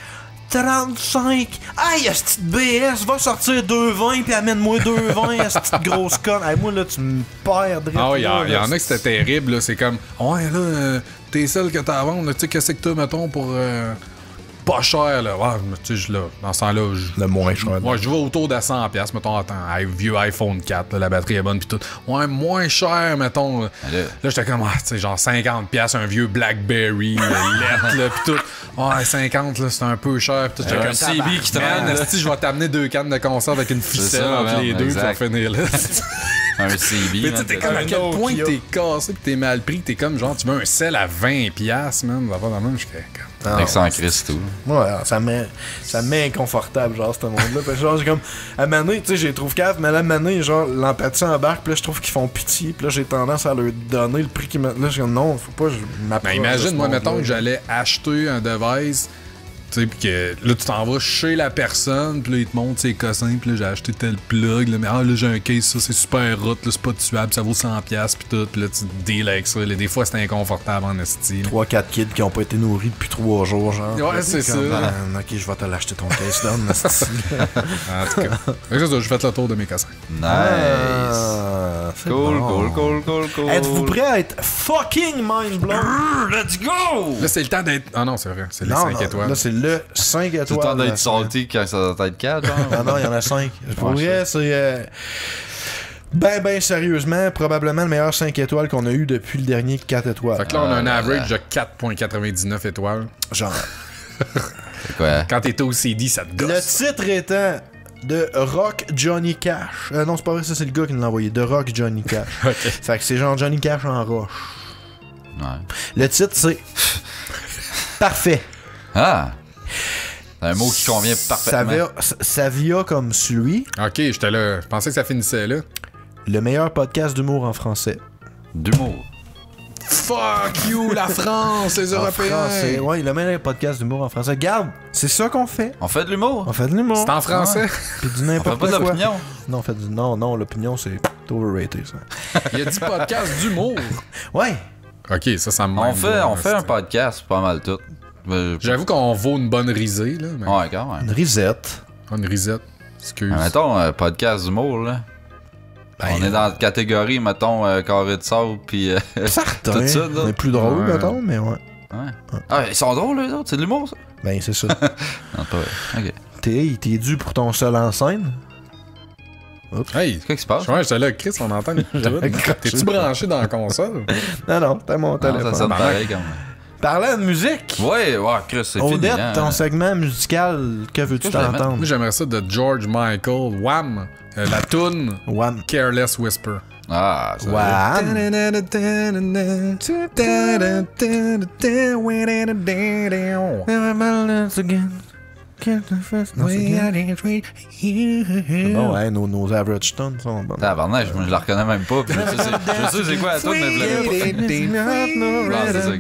35! Aïe, esti de BS, va sortir 2,20 puis amène-moi 2,20, esti de grosse conne. Hey, moi, là, tu me perds. Ah oui, il y en a que c'était terrible, là. C'est comme, ouais, là, t'es celle que t'as à vendre, là, tu sais, qu'est-ce que t'as, mettons, pour pas cher, là. Ouais, tu sais, là, dans ce temps-là, Le moins cher. moi, je vais autour de 100$, mettons, attends, vieux iPhone 4, là, la batterie est bonne, pis tout. Ouais, moins cher, mettons. Là, j'étais comme, tu sais, genre 50$, un vieux Blackberry, lettre, là, pis tout. Ouais, 50$, là, c'est un peu cher, pis tout. J'étais Un comme, CB qui traîne, man, là. esti, je vais t'amener 2 cannes de conserve avec une ficelle ça, entre man, les deux, exact. pis ça va finir là. Un CB, Mais tu man, sais, t'es comme à Un quel point Nokia. t'es cassé pis t'es mal pris, t'es comme genre, tu veux un sel à 20$, man, va pas dans le même, je suis comme... avec sans Christ tout. Ouais, ça me met inconfortable, genre, ce monde-là. Parce que, genre, j'ai comme, à Mané, tu sais, j'ai trouve cave, mais à Mané, genre, l'empathie embarque, puis là, je trouve qu'ils font pitié, puis là, j'ai tendance à leur donner le prix qu'ils me. Là, je suis comme, non, faut pas, je m'approche. Ben de imagine, ce moi, monde-là. mettons que j'allais acheter un device, tu sais, pis que là, tu t'en vas chez la personne, pis là, il te montre ses cossins, pis là, j'ai acheté tel plug, là, mais là, j'ai un case, ça, c'est super hot, là, c'est pas tuable, ça vaut 100$, pis tout, pis là, tu te deals avec ça, là, des fois, c'est inconfortable en esti, là. 3-4 kids qui ont pas été nourris depuis 3 jours, genre. Ouais, Là, c'est t'es comme, ça. Ah, ok, je vais te l'acheter ton case down, esti. En tout cas. Fait que ça, je fais le tour de mes cossins. Nice. Ah, c'est Cool, bon. cool. Êtes-vous prêts à être fucking mind blown? Let's go! Là, c'est le temps d'être. Ah non, c'est vrai, c'est les Non, 5 non, étoiles. là, c'est le 5 étoiles. C'est le temps de la d'être semaine. salty quand ça doit être 4, genre. Ah non, il y en a 5. Pour vrai, c'est. Ben sérieusement, probablement le meilleur 5 étoiles qu'on a eu depuis le dernier 4 étoiles. Fait que là, on a un average de 4,99 étoiles. Genre. C'est quoi? Quand t'es au CD, ça te Le gosse. titre étant de Rock Johnny Cash. Non, c'est pas vrai, ça c'est le gars qui nous l'a envoyé. De Rock Johnny Cash. Fait que c'est genre Johnny Cash en roche. Ouais. Le titre c'est Parfait. Ah! C'est un mot qui convient parfaitement. Ça vient comme celui, Ok, j'étais là. Je pensais que ça finissait là. le meilleur podcast d'humour en français. D'humour. Fuck you, la France, les En Européens. français. Ouais, le meilleur podcast d'humour en français. Garde, c'est ça qu'on fait. On fait de l'humour? On fait de l'humour. C'est en français. Puis du On fait n'importe pas quoi. de l'opinion? Non, on fait du... non, l'opinion c'est overrated ça. Il y a 10 podcasts d'humour. Ouais. Ok, ça me On manque fait, bien, on fait un c'est- podcast, pas mal tout. J'avoue qu'on vaut une bonne risée, là. Mais... Ouais, quand même. Une risette. Une risette. Excuse. Mettons, podcast d'humour, là. Ben, On est dans la catégorie, mettons, carré de sable, puis certain. tout ça, là. Mais plus drôle, Ouais. mettons, mais ouais. Ouais. Ah, ils sont drôles, les autres, c'est de l'humour, ça? Ben, c'est ça. Non, pas vrai. Ok. T'es dû pour ton seul en scène? Hey, C'est quoi qui se passe? ouais, j'étais là, Chris, on entend les T'es-tu branché dans la console? Non, t'as mon Non, téléphone. ça sonne Ben, pareil, quand même. Parlant de musique, Ouais, Chris, c'est fini. Odette, hein. ton segment musical, que veux-tu Que je la t'entendre? Moi, j'aimerais ça de George Michael, Wham! La toune Wham. Careless Whisper. Ah, ça Wham. Bon, ouais, nos average tones sont bonnes. Tabarnak, je la reconnais même pas. Puis je sais c'est quoi la tune, mais je l'avais pas. Ah, c'est ça.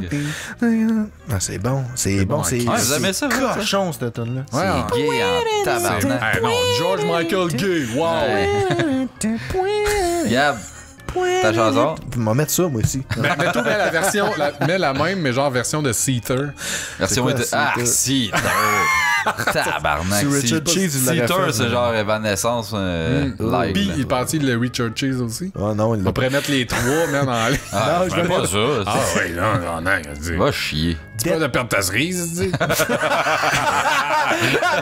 Ah, c'est bon, c'est bon, c'est Ouais, vous aimez ça, vous, ça? cochon, cette tune là. Ouais, C'est gay en tabarnak. Hey, non, George Michael Gay, wow! Gab, ta chanson? Vous m'en mettre ça, moi aussi. Mais toi, mets la version, mets la même, mais genre version de Seether. Version quoi, était. Ah, Seether! Tabarnak. Si Richard Cheese, il l'aurait Seether, fait, c'est genre Evanescence live. Puis là. il est parti de Richard Cheese aussi. Oh non, il On l'a pourrait mettre les trois, man, en ligne. Ah, Non, je je vais pas mettre- ça. Ah oui, non, Va chier. Tu peux de perdre ta cerise, tu dis.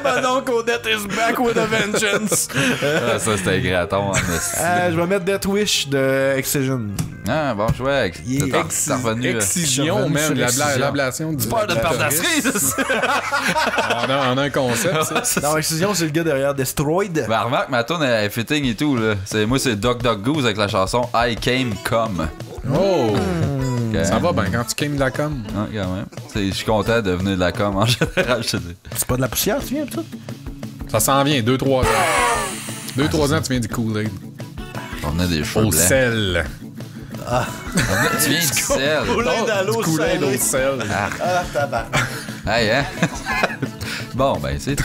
Mon oncle Odette is back with a vengeance. Ah, ça, c'était graton en esti. Je vais mettre Death Wish de Excision. Ah, bon choix. T'es revenu. Excision, man, l'ablation du. Peur de perdre la cerise! On a un concept, ça. Non, Excision, c'est le gars derrière Destroyed. Ben, remarque, ma tune est fitting et tout, là. Moi, c'est Duck Duck Goose avec la chanson I Came Come. Oh! Okay. Ça va bien quand tu came de la com. Ah, quand même. Je suis content de venir de la com en général, je te dis. C'est pas de la poussière, tu viens, ça? Ça s'en vient, 2-3 ans. 2-3 ans, tu viens du Kool-Aid. On venait des cheveux Au blancs. sel. Tu viens du sel. Du Kool-Aid au sel. Ah, tabac. Hey, hein? Bon, ben, c'est tout.